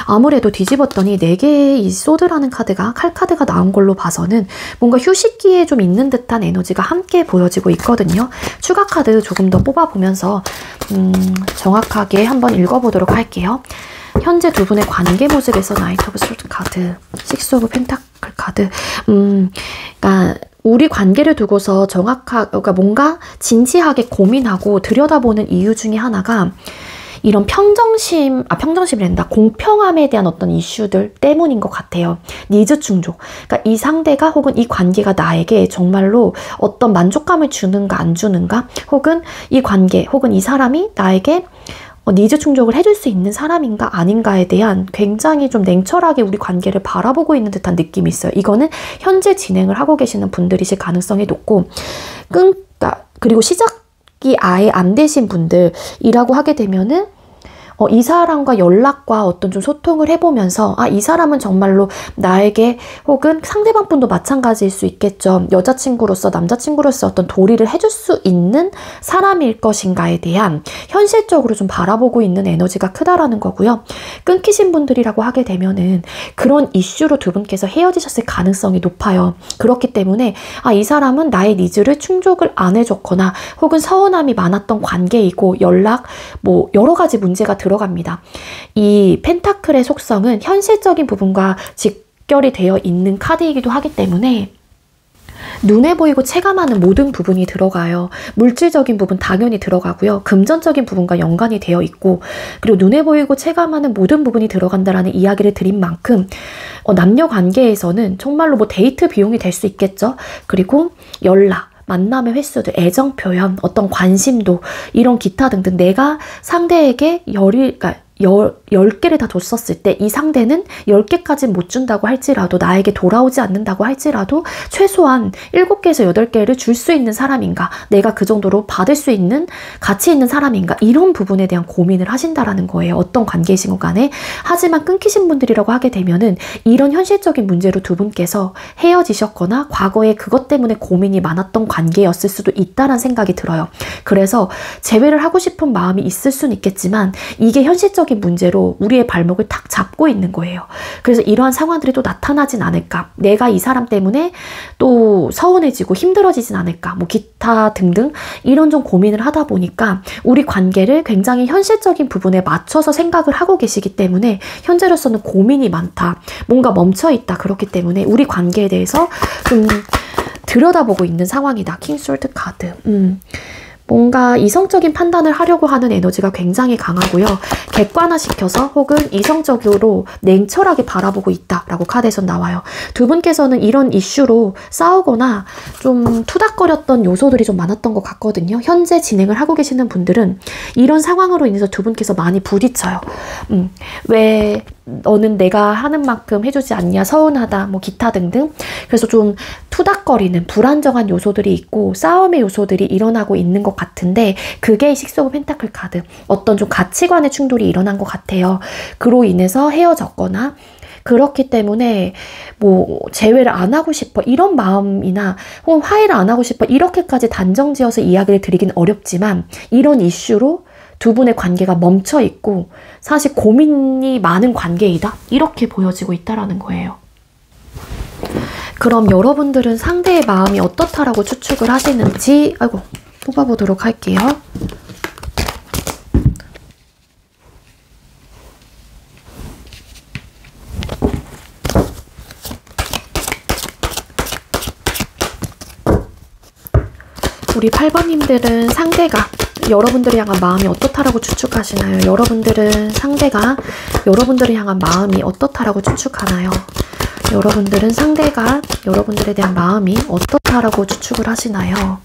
아무래도 뒤집었더니 4개의 이 소드라는 카드가 칼 카드가 나온 걸로 봐서는 뭔가 휴식기에 좀 있는 듯한 에너지가 함께 보여지고 있거든요. 추가 카드 조금 더 뽑아보면서 정확하게 한번 읽어보도록 할게요. 현재 두 분의 관계 모습에서 나이트 오브 솔트 카드, 식스 오브 펜타클 카드, 그러니까 우리 관계를 두고서 그러니까 뭔가 진지하게 고민하고 들여다보는 이유 중에 하나가 이런 평정심이란다. 공평함에 대한 어떤 이슈들 때문인 것 같아요. 니즈 충족. 그러니까 이 상대가 혹은 이 관계가 나에게 정말로 어떤 만족감을 주는가 안 주는가, 혹은 이 관계 혹은 이 사람이 나에게 니즈 충족을 해줄 수 있는 사람인가 아닌가에 대한 굉장히 좀 냉철하게 우리 관계를 바라보고 있는 듯한 느낌이 있어요. 이거는 현재 진행을 하고 계시는 분들이실 가능성이 높고, 그리고 시작이 아예 안 되신 분들이라고 하게 되면은 이 사람과 연락과 어떤 좀 소통을 해보면서 이 사람은 정말로 나에게, 혹은 상대방 분도 마찬가지일 수 있겠죠. 여자친구로서 남자친구로서 어떤 도리를 해줄 수 있는 사람일 것인가에 대한 현실적으로 좀 바라보고 있는 에너지가 크다라는 거고요. 끊기신 분들이라고 하게 되면은 그런 이슈로 두 분께서 헤어지셨을 가능성이 높아요. 그렇기 때문에 이 사람은 나의 니즈를 충족을 안 해줬거나 혹은 서운함이 많았던 관계이고 연락, 여러 가지 문제가 들어갑니다. 이 펜타클의 속성은 현실적인 부분과 직결이 되어 있는 카드이기도 하기 때문에 눈에 보이고 체감하는 모든 부분이 들어가요. 물질적인 부분 당연히 들어가고요. 금전적인 부분과 연관이 되어 있고, 그리고 눈에 보이고 체감하는 모든 부분이 들어간다라는 이야기를 드린 만큼 남녀 관계에서는 정말로 데이트 비용이 될 수 있겠죠. 그리고 연락, 만남의 횟수도, 애정 표현, 어떤 관심도, 이런 기타 등등 내가 상대에게 10개를 다 줬었을 때 이 상대는 10개까지 못 준다고 할지라도, 나에게 돌아오지 않는다고 할지라도 최소한 7개에서 8개를 줄 수 있는 사람인가, 내가 그 정도로 받을 수 있는 가치 있는 사람인가, 이런 부분에 대한 고민을 하신다라는 거예요. 어떤 관계이신 것 간에. 하지만 끊기신 분들이라고 하게 되면은 이런 현실적인 문제로 두 분께서 헤어지셨거나 과거에 그것 때문에 고민이 많았던 관계였을 수도 있다는 생각이 들어요. 그래서 재회를 하고 싶은 마음이 있을 수는 있겠지만 이게 현실적인 문제로 우리의 발목을 탁 잡고 있는 거예요. 그래서 이러한 상황들이 또 나타나진 않을까, 내가 이 사람 때문에 또 서운해지고 힘들어지진 않을까, 기타 등등 이런 좀 고민을 하다 보니까 우리 관계를 굉장히 현실적인 부분에 맞춰서 생각을 하고 계시기 때문에 현재로서는 고민이 많다, 뭔가 멈춰있다, 그렇기 때문에 우리 관계에 대해서 좀 들여다보고 있는 상황이다. 킹 솔트 카드. 뭔가 이성적인 판단을 하려고 하는 에너지가 굉장히 강하고요. 객관화시켜서 혹은 이성적으로 냉철하게 바라보고 있다라고 카드에서 나와요. 두 분께서는 이런 이슈로 싸우거나 좀 투닥거렸던 요소들이 좀 많았던 것 같거든요. 현재 진행을 하고 계시는 분들은 이런 상황으로 인해서 두 분께서 많이 부딪혀요. 왜 너는 내가 하는 만큼 해주지 않냐, 서운하다, 기타 등등. 그래서 좀 투닥거리는 불안정한 요소들이 있고 싸움의 요소들이 일어나고 있는 것 같은데, 그게 식스 오브 펜타클 카드, 어떤 좀 가치관의 충돌이 일어난 것 같아요. 그로 인해서 헤어졌거나, 그렇기 때문에 재회를 안 하고 싶어 이런 마음이나 혹은 화해를 안 하고 싶어 이렇게까지 단정지어서 이야기를 드리긴 어렵지만, 이런 이슈로 두 분의 관계가 멈춰 있고 사실 고민이 많은 관계이다, 이렇게 보여지고 있다라는 거예요. 그럼 여러분들은 상대의 마음이 어떻다라고 추측을 하시는지 뽑아보도록 할게요. 우리 8번님들은 상대가 여러분들을 향한 마음이 어떻다라고 추측하시나요? 여러분들은 상대가 여러분들을 향한 마음이 어떻다라고 추측하나요? 여러분들은 상대가 여러분들에 대한 마음이 어떻다라고 추측을 하시나요?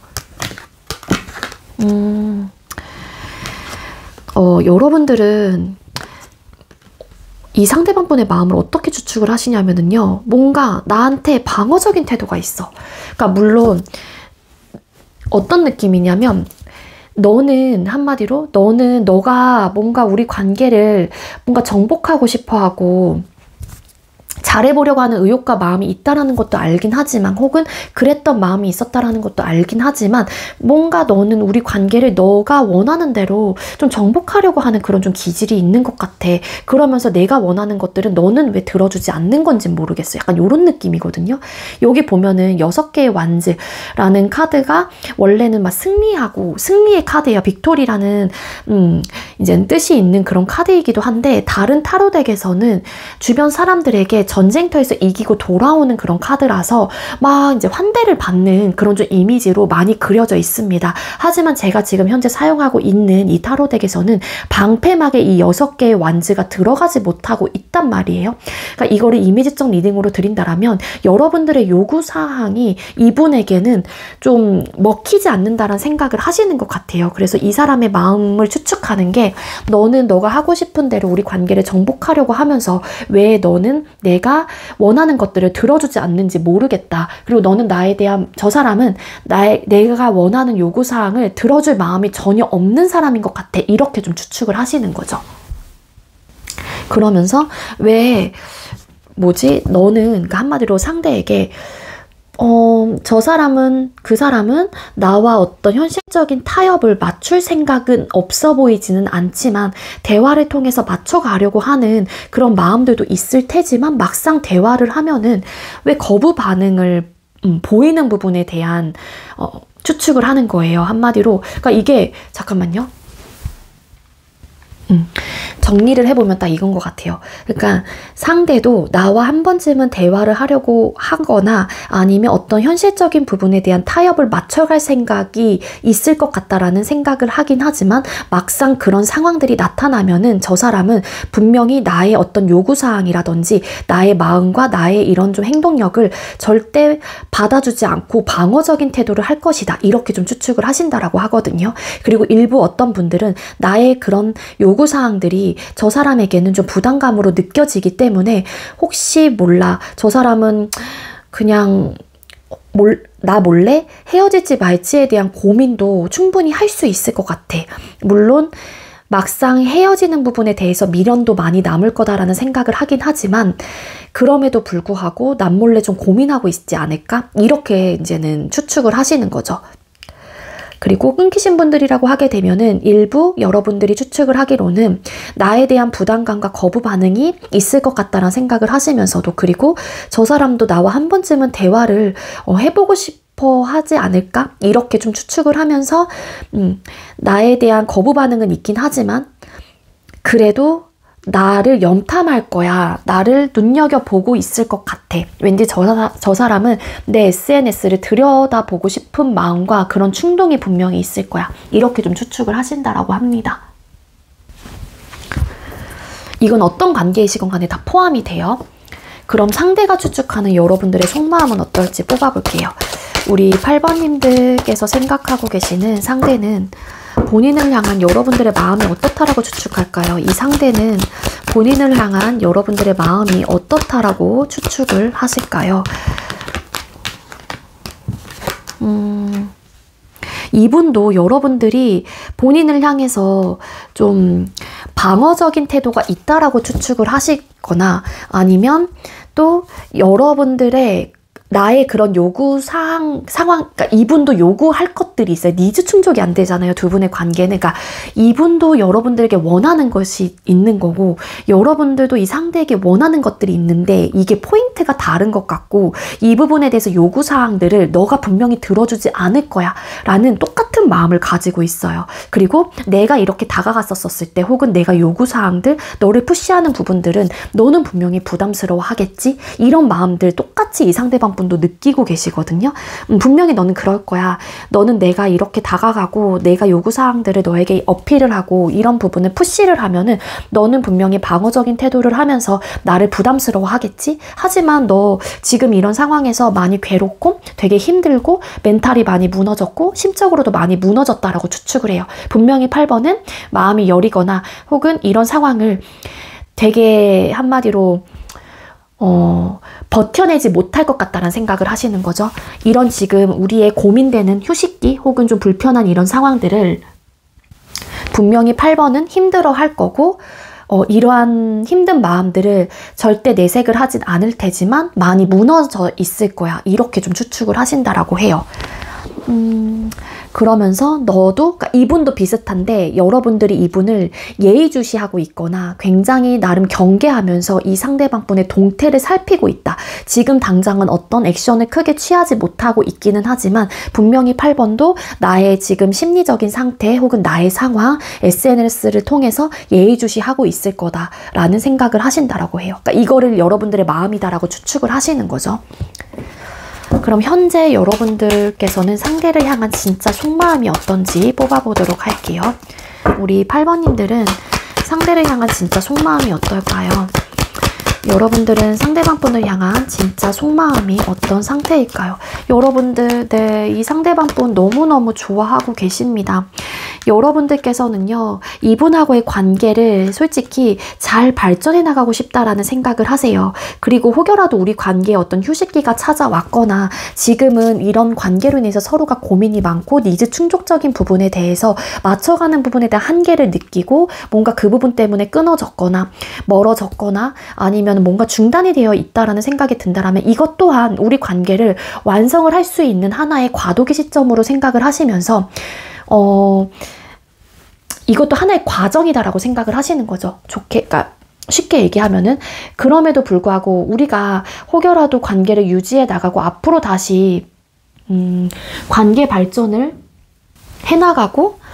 여러분들은 이 상대방분의 마음을 어떻게 추측을 하시냐면요. 뭔가 나한테 방어적인 태도가 있어. 그러니까 물론 어떤 느낌이냐면 너는 한마디로 너가 뭔가 우리 관계를 뭔가 정복하고 싶어 하고 잘해보려고 하는 의욕과 마음이 있다라는 것도 알긴 하지만 혹은 그랬던 마음이 있었다라는 것도 알긴 하지만 뭔가 너는 우리 관계를 너가 원하는 대로 좀 정복하려고 하는 그런 좀 기질이 있는 것 같아. 그러면서 내가 원하는 것들은 너는 왜 들어주지 않는 건지 모르겠어. 약간 이런 느낌이거든요. 여기 보면은 6개의 완즈라는 카드가 원래는 막 승리의 카드예요. 빅토리라는 이제 뜻이 있는 그런 카드이기도 한데 다른 타로 덱에서는 주변 사람들에게 전쟁터에서 이기고 돌아오는 그런 카드라서 막 이제 환대를 받는 그런 좀 이미지로 많이 그려져 있습니다. 하지만 제가 지금 현재 사용하고 있는 이 타로 덱에서는 방패막에 이 6개의 완즈가 들어가지 못하고 있단 말이에요. 그러니까 이거를 이미지적 리딩으로 드린다라면 여러분들의 요구사항이 이분에게는 좀 먹히지 않는다라는 생각을 하시는 것 같아요. 그래서 이 사람의 마음을 추측하는 게 너는 너가 하고 싶은 대로 우리 관계를 정복하려고 하면서 왜 너는 내가 원하는 것들을 들어주지 않는지 모르겠다. 그리고 너는 저 사람은 내가 원하는 요구사항을 들어줄 마음이 전혀 없는 사람인 것 같아. 이렇게 좀 추측을 하시는 거죠. 그러면서 너는 그러니까 한마디로 상대에게 그 사람은 나와 어떤 현실적인 타협을 맞출 생각은 없어 보이지는 않지만 대화를 통해서 맞춰가려고 하는 그런 마음들도 있을 테지만 막상 대화를 하면은 왜 거부 반응을 보이는 부분에 대한 추측을 하는 거예요. 한마디로. 그러니까 이게 잠깐만요. 정리를 해보면 딱 이건 것 같아요. 그러니까 상대도 나와 한 번쯤은 대화를 하려고 하거나 아니면 어떤 현실적인 부분에 대한 타협을 맞춰갈 생각이 있을 것 같다라는 생각을 하긴 하지만 막상 그런 상황들이 나타나면은 저 사람은 분명히 나의 어떤 요구사항이라든지 나의 마음과 나의 이런 좀 행동력을 절대 받아주지 않고 방어적인 태도를 할 것이다. 이렇게 좀 추측을 하신다라고 하거든요. 그리고 일부 어떤 분들은 나의 그런 요구사항들이 저 사람에게는 좀 부담감으로 느껴지기 때문에 혹시 몰라 저 사람은 그냥 나 몰래 헤어질지 말지에 대한 고민도 충분히 할 수 있을 것 같아. 물론 막상 헤어지는 부분에 대해서 미련도 많이 남을 거다라는 생각을 하긴 하지만 그럼에도 불구하고 남몰래 좀 고민하고 있지 않을까? 이렇게 이제는 추측을 하시는 거죠. 그리고 끊기신 분들이라고 하게 되면은 일부 여러분들이 추측을 하기로는 나에 대한 부담감과 거부 반응이 있을 것 같다는 생각을 하시면서도 그리고 저 사람도 나와 한 번쯤은 대화를 해보고 싶어 하지 않을까? 이렇게 좀 추측을 하면서 나에 대한 거부 반응은 있긴 하지만 그래도 나를 염탐할 거야. 나를 눈여겨보고 있을 것 같아. 왠지 저 사람은 내 SNS를 들여다보고 싶은 마음과 그런 충동이 분명히 있을 거야. 이렇게 좀 추측을 하신다라고 합니다. 이건 어떤 관계이시건 간에 다 포함이 돼요. 그럼 상대가 추측하는 여러분들의 속마음은 어떨지 뽑아볼게요. 우리 8번님들께서 생각하고 계시는 상대는 본인을 향한 여러분들의 마음이 어떻다라고 추측할까요? 이 상대는 본인을 향한 여러분들의 마음이 어떻다라고 추측을 하실까요? 이분도 여러분들이 본인을 향해서 좀 방어적인 태도가 있다라고 추측을 하시거나 아니면 또 여러분들의 나의 그런 상황, 그러니까 이분도 요구할 것들이 있어요. 니즈 충족이 안 되잖아요. 두 분의 관계는. 그러니까 이분도 여러분들에게 원하는 것이 있는 거고, 여러분들도 이 상대에게 원하는 것들이 있는데, 이게 포인트가 다른 것 같고, 이 부분에 대해서 요구사항들을 너가 분명히 들어주지 않을 거야. 라는 똑같은 마음을 가지고 있어요. 그리고 내가 이렇게 다가갔었을 때, 혹은 내가 요구사항들, 너를 푸시하는 부분들은 너는 분명히 부담스러워 하겠지? 이런 마음들 똑같이 이 상대방 분도 느끼고 계시거든요. 분명히 너는 그럴 거야. 너는 내가 이렇게 다가가고 내가 요구사항들을 너에게 어필을 하고 이런 부분을 푸시를 하면은 너는 분명히 방어적인 태도를 하면서 나를 부담스러워 하겠지? 하지만 너 지금 이런 상황에서 많이 괴롭고 되게 힘들고 멘탈이 많이 무너졌고 심적으로도 많이 무너졌다라고 추측을 해요. 분명히 8번은 마음이 여리거나 혹은 이런 상황을 되게 한마디로 버텨내지 못할 것 같다는 생각을 하시는 거죠. 이런 지금 우리의 고민되는 휴식기 혹은 좀 불편한 이런 상황들을 분명히 8번은 힘들어 할 거고, 이러한 힘든 마음들을 절대 내색을 하진 않을 테지만 많이 무너져 있을 거야. 이렇게 좀 추측을 하신다라고 해요. 그러면서 너도, 그러니까 이분도 비슷한데 여러분들이 이분을 예의주시하고 있거나 굉장히 나름 경계하면서 이 상대방 분의 동태를 살피고 있다. 지금 당장은 어떤 액션을 크게 취하지 못하고 있기는 하지만 분명히 8번도 나의 지금 심리적인 상태 혹은 나의 상황, SNS를 통해서 예의주시하고 있을 거다라는 생각을 하신다라고 해요. 그러니까 이거를 여러분들의 마음이다라고 추측을 하시는 거죠. 그럼 현재 여러분들께서는 상대를 향한 진짜 속마음이 어떤지 뽑아보도록 할게요. 우리 8번님들은 상대를 향한 진짜 속마음이 어떨까요? 여러분들은 상대방 분을 향한 진짜 속마음이 어떤 상태일까요? 여러분들, 네, 이 상대방 분 너무너무 좋아하고 계십니다. 여러분들께서는요, 이분하고의 관계를 솔직히 잘 발전해 나가고 싶다라는 생각을 하세요. 그리고 혹여라도 우리 관계에 어떤 휴식기가 찾아왔거나 지금은 이런 관계로 인해서 서로가 고민이 많고 니즈 충족적인 부분에 대해서 맞춰가는 부분에 대한 한계를 느끼고 뭔가 그 부분 때문에 끊어졌거나 멀어졌거나 아니면 뭔가 중단이 되어 있다라는 생각이 든다라면 이것 또한 우리 관계를 완성을 할 수 있는 하나의 과도기 시점으로 생각을 하시면서 이것도 하나의 과정이다라고 생각을 하시는 거죠. 그러니까 쉽게 얘기하면은 그럼에도 불구하고 우리가 혹여라도 관계를 유지해 나가고 앞으로 다시 관계 발전을 해나가고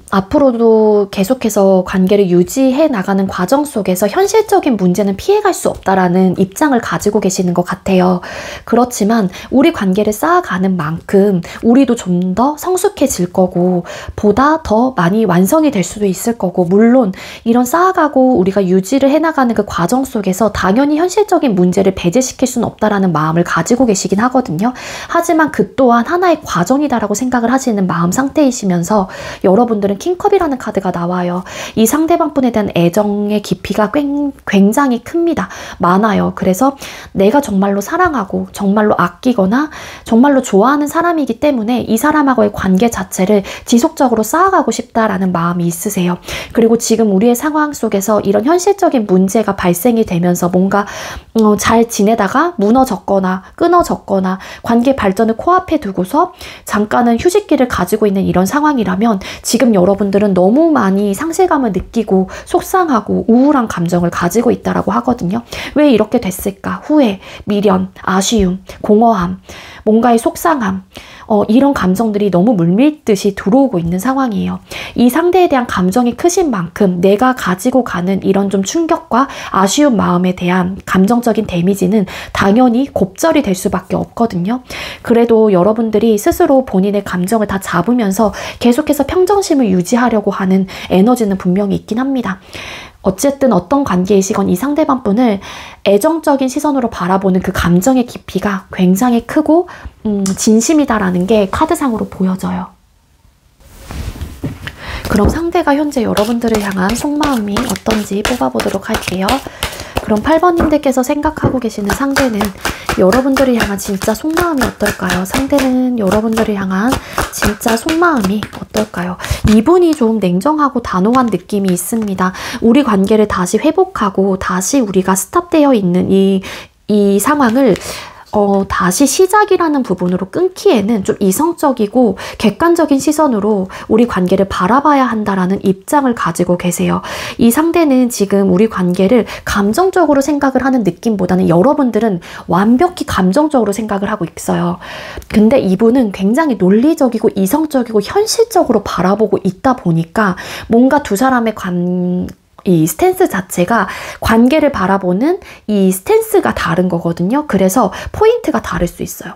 앞으로도 계속해서 관계를 유지해 나가는 과정 속에서 현실적인 문제는 피해갈 수 없다라는 입장을 가지고 계시는 것 같아요. 그렇지만 우리 관계를 쌓아가는 만큼 우리도 좀 더 성숙해질 거고 보다 더 많이 완성이 될 수도 있을 거고 물론 이런 쌓아가고 우리가 유지를 해나가는 그 과정 속에서 당연히 현실적인 문제를 배제시킬 수는 없다라는 마음을 가지고 계시긴 하거든요. 하지만 그 또한 하나의 과정이다라고 생각을 하시는 마음 상태이시면서 여러분들은 킹컵이라는 카드가 나와요. 이 상대방 분에 대한 애정의 깊이가 굉장히 큽니다. 많아요. 그래서 내가 정말로 사랑하고 정말로 아끼거나 정말로 좋아하는 사람이기 때문에 이 사람하고의 관계 자체를 지속적으로 쌓아가고 싶다라는 마음이 있으세요. 그리고 지금 우리의 상황 속에서 이런 현실적인 문제가 발생이 되면서 뭔가 잘 지내다가 무너졌거나 끊어졌거나 관계 발전을 코앞에 두고서 잠깐은 휴식기를 가지고 있는 이런 상황이라면 지금 여러분들은 너무 많이 상실감을 느끼고 속상하고 우울한 감정을 가지고 있다라고 하거든요. 왜 이렇게 됐을까? 후회, 미련, 아쉬움, 공허함, 뭔가의 속상함, 이런 감정들이 너무 물밀듯이 들어오고 있는 상황이에요. 이 상대에 대한 감정이 크신 만큼 내가 가지고 가는 이런 좀 충격과 아쉬운 마음에 대한 감정적인 데미지는 당연히 곱절이 될 수밖에 없거든요. 그래도 여러분들이 스스로 본인의 감정을 다 잡으면서 계속해서 평정심을 유지하려고 하는 에너지는 분명히 있긴 합니다. 어쨌든 어떤 관계이시건 이 상대방 분을 애정적인 시선으로 바라보는 그 감정의 깊이가 굉장히 크고 진심이다라는 게 카드상으로 보여져요. 그럼 상대가 현재 여러분들을 향한 속마음이 어떤지 뽑아보도록 할게요. 그럼 8번님들께서 생각하고 계시는 상대는 여러분들을 향한 진짜 속마음이 어떨까요? 상대는 여러분들을 향한 진짜 속마음이 어떨까요? 이분이 좀 냉정하고 단호한 느낌이 있습니다. 우리 관계를 다시 회복하고 다시 우리가 스탑되어 있는 이 상황을 다시 시작이라는 부분으로 끊기에는 좀 이성적이고 객관적인 시선으로 우리 관계를 바라봐야 한다라는 입장을 가지고 계세요. 이 상대는 지금 우리 관계를 감정적으로 생각을 하는 느낌보다는 여러분들은 완벽히 감정적으로 생각을 하고 있어요. 근데 이분은 굉장히 논리적이고 이성적이고 현실적으로 바라보고 있다 보니까 뭔가 두 사람의 이 스탠스 자체가 관계를 바라보는 이 스탠스가 다른 거거든요. 그래서 포인트가 다를 수 있어요.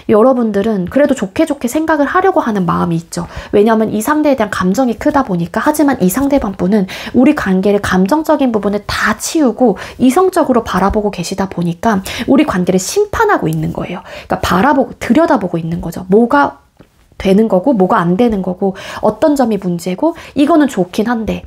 여러분들은 그래도 좋게 생각을 하려고 하는 마음이 있죠. 왜냐하면 이 상대에 대한 감정이 크다 보니까. 하지만 이 상대방 분은 우리 관계를 감정적인 부분을 다 치우고 이성적으로 바라보고 계시다 보니까 우리 관계를 심판하고 있는 거예요. 그러니까 들여다보고 있는 거죠. 뭐가 되는 거고 뭐가 안 되는 거고 어떤 점이 문제고 이거는 좋긴 한데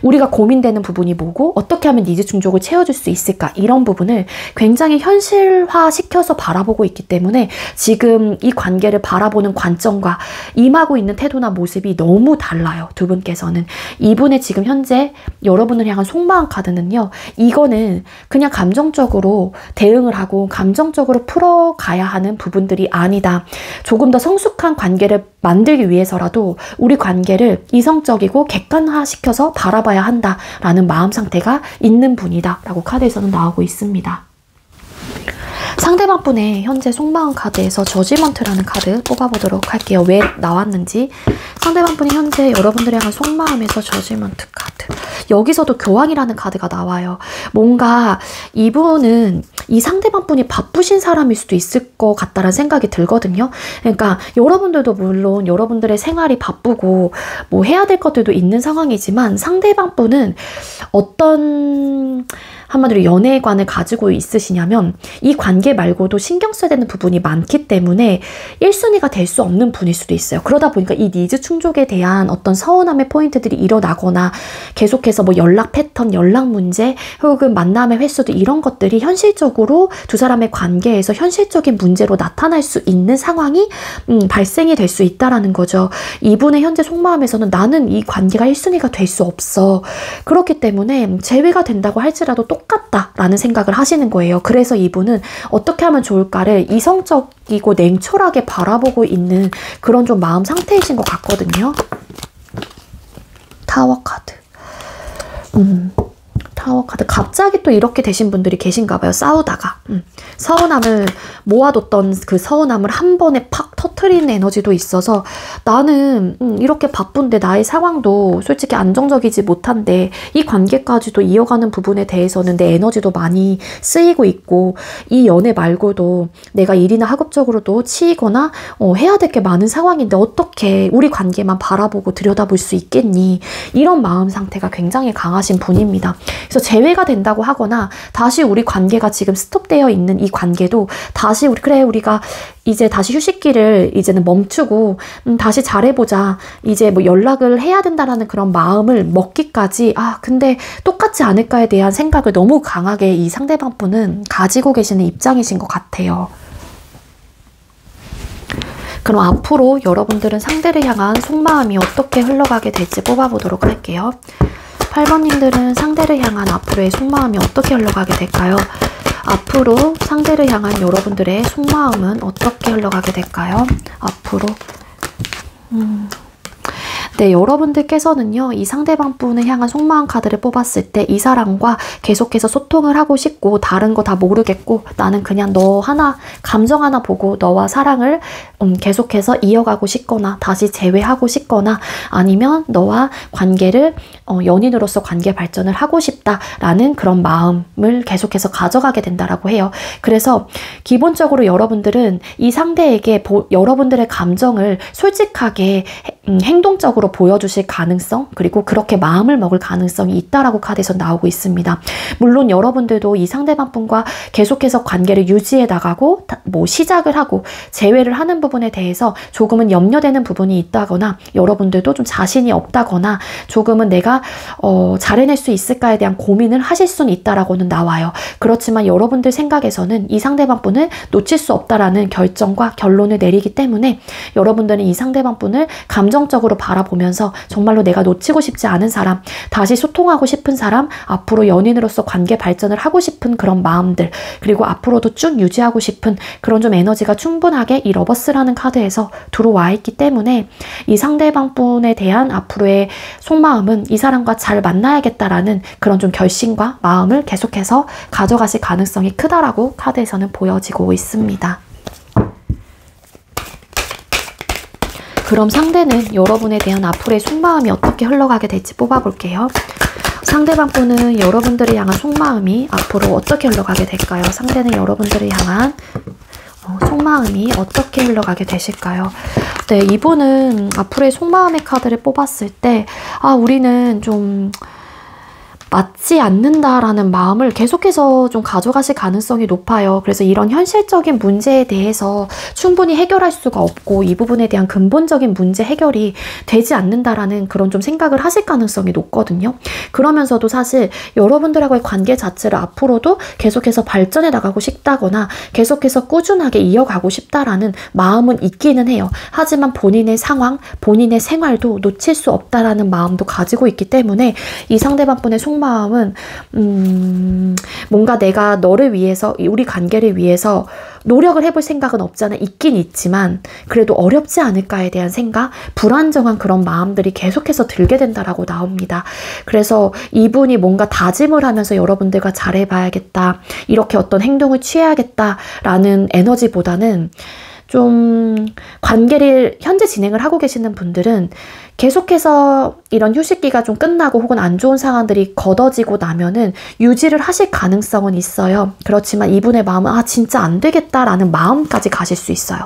우리가 고민되는 부분이 뭐고 어떻게 하면 니즈 충족을 채워줄 수 있을까, 이런 부분을 굉장히 현실화시켜서 바라보고 있기 때문에 지금 이 관계를 바라보는 관점과 임하고 있는 태도나 모습이 너무 달라요. 두 분께서는. 이분의 지금 현재 여러분을 향한 속마음 카드는요, 이거는 그냥 감정적으로 대응을 하고 감정적으로 풀어가야 하는 부분들이 아니다. 조금 더 성숙한 관계를 만들기 위해서라도 우리 관계를 이성적이고 객관화시켜서 바라봐야 한다라는 마음 상태가 있는 분이다 라고 카드에서는 나오고 있습니다. 상대방 분의 현재 속마음 카드에서 저지먼트라는 카드 뽑아보도록 할게요. 왜 나왔는지. 상대방 분이 현재 여러분들을 향한 속마음에서 저지먼트 카드. 여기서도 교황이라는 카드가 나와요. 뭔가 이분은 이 상대방 분이 바쁘신 사람일 수도 있을 것 같다라는 생각이 들거든요. 그러니까 여러분들도 물론 여러분들의 생활이 바쁘고 뭐 해야 될 것들도 있는 상황이지만 상대방 분은 어떤 한마디로 연애관을 가지고 있으시냐면 이 관계 말고도 신경 써야 되는 부분이 많기 때문에 1순위가 될 수 없는 분일 수도 있어요. 그러다 보니까 이 니즈 충족에 대한 어떤 서운함의 포인트들이 일어나거나 계속해서 뭐 연락 패턴, 연락 문제 혹은 만남의 횟수도 이런 것들이 현실적으로 두 사람의 관계에서 현실적인 문제로 나타날 수 있는 상황이 발생이 될 수 있다라는 거죠. 이분의 현재 속마음에서는 나는 이 관계가 1순위가 될 수 없어. 그렇기 때문에 제외가 된다고 할지라도 똑같다라는 생각을 하시는 거예요. 그래서 이분은 어떻게 하면 좋을까를 이성적이고 냉철하게 바라보고 있는 그런 좀 마음 상태이신 것 같거든요. 타워 카드. 타워 카드. 갑자기 또 이렇게 되신 분들이 계신가 봐요. 싸우다가. 서운함을 모아뒀던 그 서운함을 한 번에 팍 터트리는 에너지도 있어서 나는 이렇게 바쁜데 나의 상황도 솔직히 안정적이지 못한데 이 관계까지도 이어가는 부분에 대해서는 내 에너지도 많이 쓰이고 있고 이 연애 말고도 내가 일이나 학업적으로도 치이거나 해야 될 게 많은 상황인데 어떻게 우리 관계만 바라보고 들여다볼 수 있겠니? 이런 마음 상태가 굉장히 강하신 분입니다. 그래서 재회가 된다고 하거나 다시 우리 관계가 지금 스톱되어 있는 이 관계도 다시 우리가 이제 다시 휴식기를 이제는 멈추고 다시 잘해보자. 이제 뭐 연락을 해야 된다라는 그런 마음을 먹기까지 근데 똑같지 않을까에 대한 생각을 너무 강하게 이 상대방 분은 가지고 계시는 입장이신 것 같아요. 그럼 앞으로 여러분들은 상대를 향한 속마음이 어떻게 흘러가게 될지 뽑아보도록 할게요. 8번님들은 상대를 향한 앞으로의 속마음이 어떻게 흘러가게 될까요? 앞으로 상대를 향한 여러분들의 속마음은 어떻게 흘러가게 될까요? 앞으로 네, 여러분들께서는요, 이 상대방 분을 향한 속마음 카드를 뽑았을 때 이 사람과 계속해서 소통을 하고 싶고 다른 거 다 모르겠고 나는 그냥 너 하나, 감정 하나 보고 너와 사랑을 계속해서 이어가고 싶거나 다시 재회하고 싶거나 아니면 너와 관계를 연인으로서 관계 발전을 하고 싶다라는 그런 마음을 계속해서 가져가게 된다라고 해요. 그래서 기본적으로 여러분들은 이 상대에게 여러분들의 감정을 솔직하게 행동적으로 보여주실 가능성, 그리고 그렇게 마음을 먹을 가능성이 있다라고 카드에서 나오고 있습니다. 물론 여러분들도 이 상대방 분과 계속해서 관계를 유지해 나가고 뭐 시작을 하고 재회를 하는 부분에 대해서 조금은 염려되는 부분이 있다거나 여러분들도 좀 자신이 없다거나 조금은 내가 잘해낼 수 있을까에 대한 고민을 하실 수는 있다라고는 나와요. 그렇지만 여러분들 생각에서는 이 상대방 분을 놓칠 수 없다라는 결정과 결론을 내리기 때문에 여러분들은 이 상대방 분을 감정적으로 긍정적으로 바라보면서 정말로 내가 놓치고 싶지 않은 사람, 다시 소통하고 싶은 사람, 앞으로 연인으로서 관계 발전을 하고 싶은 그런 마음들, 그리고 앞으로도 쭉 유지하고 싶은 그런 좀 에너지가 충분하게 이 러버스라는 카드에서 들어와 있기 때문에 이 상대방 분에 대한 앞으로의 속마음은 이 사람과 잘 만나야겠다라는 그런 좀 결심과 마음을 계속해서 가져가실 가능성이 크다라고 카드에서는 보여지고 있습니다. 그럼 상대는 여러분에 대한 앞으로의 속마음이 어떻게 흘러가게 될지 뽑아볼게요. 상대방 분은 여러분들을 향한 속마음이 앞으로 어떻게 흘러가게 될까요? 상대는 여러분들을 향한 속마음이 어떻게 흘러가게 되실까요? 네, 이분은 앞으로의 속마음의 카드를 뽑았을 때 우리는 좀 맞지 않는다라는 마음을 계속해서 좀 가져가실 가능성이 높아요. 그래서 이런 현실적인 문제에 대해서 충분히 해결할 수가 없고 이 부분에 대한 근본적인 문제 해결이 되지 않는다라는 그런 좀 생각을 하실 가능성이 높거든요. 그러면서도 사실 여러분들하고의 관계 자체를 앞으로도 계속해서 발전해 나가고 싶다거나 계속해서 꾸준하게 이어가고 싶다라는 마음은 있기는 해요. 하지만 본인의 상황, 본인의 생활도 놓칠 수 없다라는 마음도 가지고 있기 때문에 이 상대방 분의 속마음은 뭔가 내가 너를 위해서, 우리 관계를 위해서 노력을 해볼 생각은 없잖아. 있긴 있지만 그래도 어렵지 않을까에 대한 생각, 불안정한 그런 마음들이 계속해서 들게 된다라고 나옵니다. 그래서 이분이 뭔가 다짐을 하면서 여러분들과 잘해봐야겠다, 이렇게 어떤 행동을 취해야겠다라는 에너지보다는 좀 관계를 현재 진행을 하고 계시는 분들은 계속해서 이런 휴식기가 좀 끝나고 혹은 안 좋은 상황들이 걷어지고 나면은 유지를 하실 가능성은 있어요. 그렇지만 이분의 마음은 진짜 안 되겠다라는 마음까지 가실 수 있어요.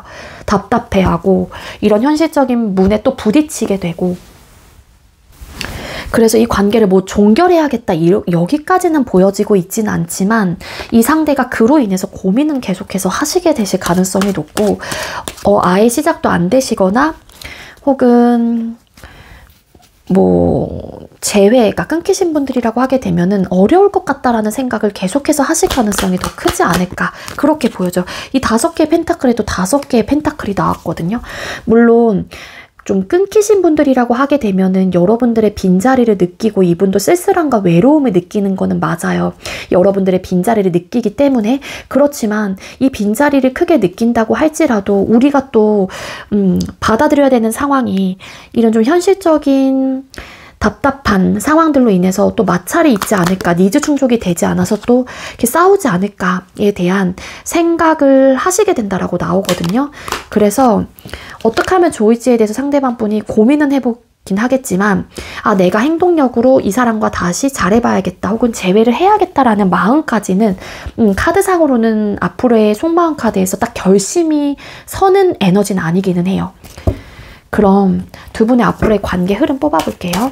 답답해하고 이런 현실적인 문에 또 부딪히게 되고, 그래서 이 관계를 뭐 종결해야겠다 여기까지는 보여지고 있지는 않지만 이 상대가 그로 인해서 고민은 계속해서 하시게 되실 가능성이 높고 아예 시작도 안 되시거나 혹은 뭐 재회가 끊기신 분들이라고 하게 되면은 어려울 것 같다라는 생각을 계속해서 하실 가능성이 더 크지 않을까, 그렇게 보여져. 이 5개의 펜타클에도 5개의 펜타클이 나왔거든요. 물론 좀 끊기신 분들이라고 하게 되면은 여러분들의 빈자리를 느끼고 이분도 쓸쓸함과 외로움을 느끼는 거는 맞아요. 여러분들의 빈자리를 느끼기 때문에. 그렇지만 이 빈자리를 크게 느낀다고 할지라도 우리가 또 받아들여야 되는 상황이 이런 좀 현실적인 답답한 상황들로 인해서 또 마찰이 있지 않을까, 니즈 충족이 되지 않아서 또 이렇게 싸우지 않을까에 대한 생각을 하시게 된다라고 나오거든요. 그래서 어떻게 하면 좋을지에 대해서 상대방 분이 고민은 해보긴 하겠지만 내가 행동력으로 이 사람과 다시 잘해봐야겠다 혹은 재회를 해야겠다라는 마음까지는 카드상으로는 앞으로의 속마음 카드에서 딱 결심이 서는 에너지는 아니기는 해요. 그럼 두 분의 앞으로의 관계 흐름 뽑아볼게요.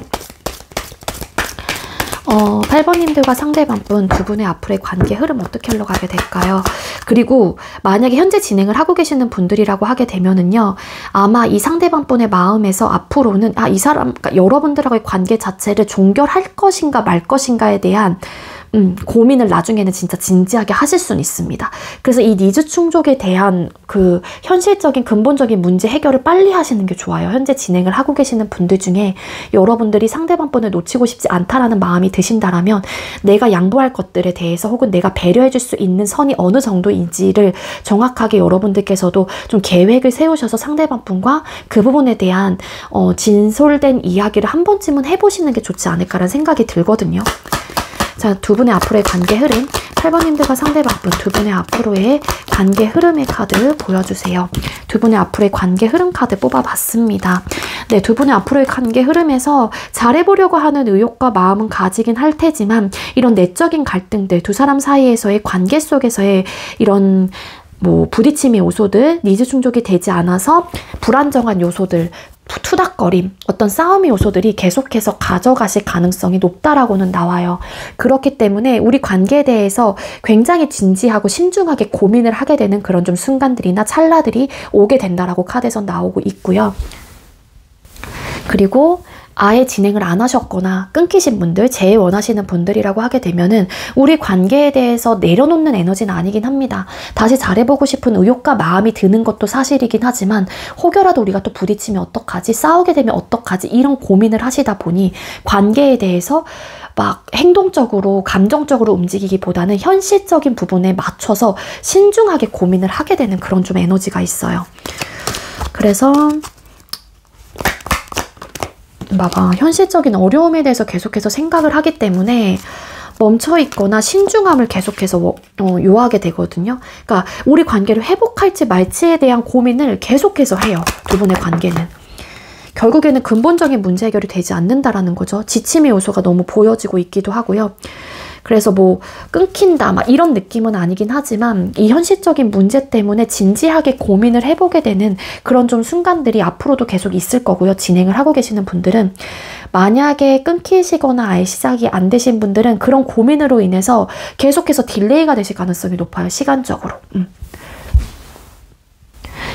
8번님들과 상대방 분 두 분의 앞으로의 관계 흐름 어떻게 흘러가게 될까요? 그리고 만약에 현재 진행을 하고 계시는 분들이라고 하게 되면은요, 아마 이 상대방 분의 마음에서 앞으로는 이 사람, 그러니까 여러분들하고의 관계 자체를 종결할 것인가 말 것인가에 대한 고민을 나중에는 진짜 진지하게 하실 수는 있습니다. 그래서 이 니즈 충족에 대한 그 현실적인 근본적인 문제 해결을 빨리 하시는 게 좋아요. 현재 진행을 하고 계시는 분들 중에 여러분들이 상대방 분을 놓치고 싶지 않다라는 마음이 드신다라면 내가 양보할 것들에 대해서 혹은 내가 배려해 줄 수 있는 선이 어느 정도인지를 정확하게 여러분들께서도 좀 계획을 세우셔서 상대방 분과 그 부분에 대한 진솔된 이야기를 한 번쯤은 해보시는 게 좋지 않을까라는 생각이 들거든요. 자, 두 분의 앞으로의 관계 흐름, 8번님들과 상대방분 두 분의 앞으로의 관계 흐름의 카드 보여주세요. 두 분의 앞으로의 관계 흐름 카드 뽑아봤습니다. 네, 두 분의 앞으로의 관계 흐름에서 잘해보려고 하는 의욕과 마음은 가지긴 할 테지만 이런 내적인 갈등들, 두 사람 사이에서의 관계 속에서의 이런 부딪힘의 요소들, 니즈 충족이 되지 않아서 불안정한 요소들, 투닥거림, 어떤 싸움의 요소들이 계속해서 가져가실 가능성이 높다라고는 나와요. 그렇기 때문에 우리 관계에 대해서 굉장히 진지하고 신중하게 고민을 하게 되는 그런 좀 순간들이나 찰나들이 오게 된다라고 카드에서 나오고 있고요. 그리고 아예 진행을 안 하셨거나 끊기신 분들, 재회 원하시는 분들이라고 하게 되면은 우리 관계에 대해서 내려놓는 에너지는 아니긴 합니다. 다시 잘해보고 싶은 의욕과 마음이 드는 것도 사실이긴 하지만 혹여라도 우리가 또 부딪히면 어떡하지? 싸우게 되면 어떡하지? 이런 고민을 하시다 보니 관계에 대해서 막 행동적으로, 감정적으로 움직이기보다는 현실적인 부분에 맞춰서 신중하게 고민을 하게 되는 그런 좀 에너지가 있어요. 그래서 봐봐, 현실적인 어려움에 대해서 계속해서 생각을 하기 때문에 멈춰있거나 신중함을 계속해서 요하게 되거든요. 그러니까 우리 관계를 회복할지 말지에 대한 고민을 계속해서 해요. 두 분의 관계는. 결국에는 근본적인 문제 해결이 되지 않는다라는 거죠. 지침의 요소가 너무 보여지고 있기도 하고요. 그래서 뭐 끊긴다 막 이런 느낌은 아니긴 하지만 이 현실적인 문제 때문에 진지하게 고민을 해보게 되는 그런 좀 순간들이 앞으로도 계속 있을 거고요. 진행을 하고 계시는 분들은 만약에 끊기시거나 아예 시작이 안 되신 분들은 그런 고민으로 인해서 계속해서 딜레이가 되실 가능성이 높아요. 시간적으로.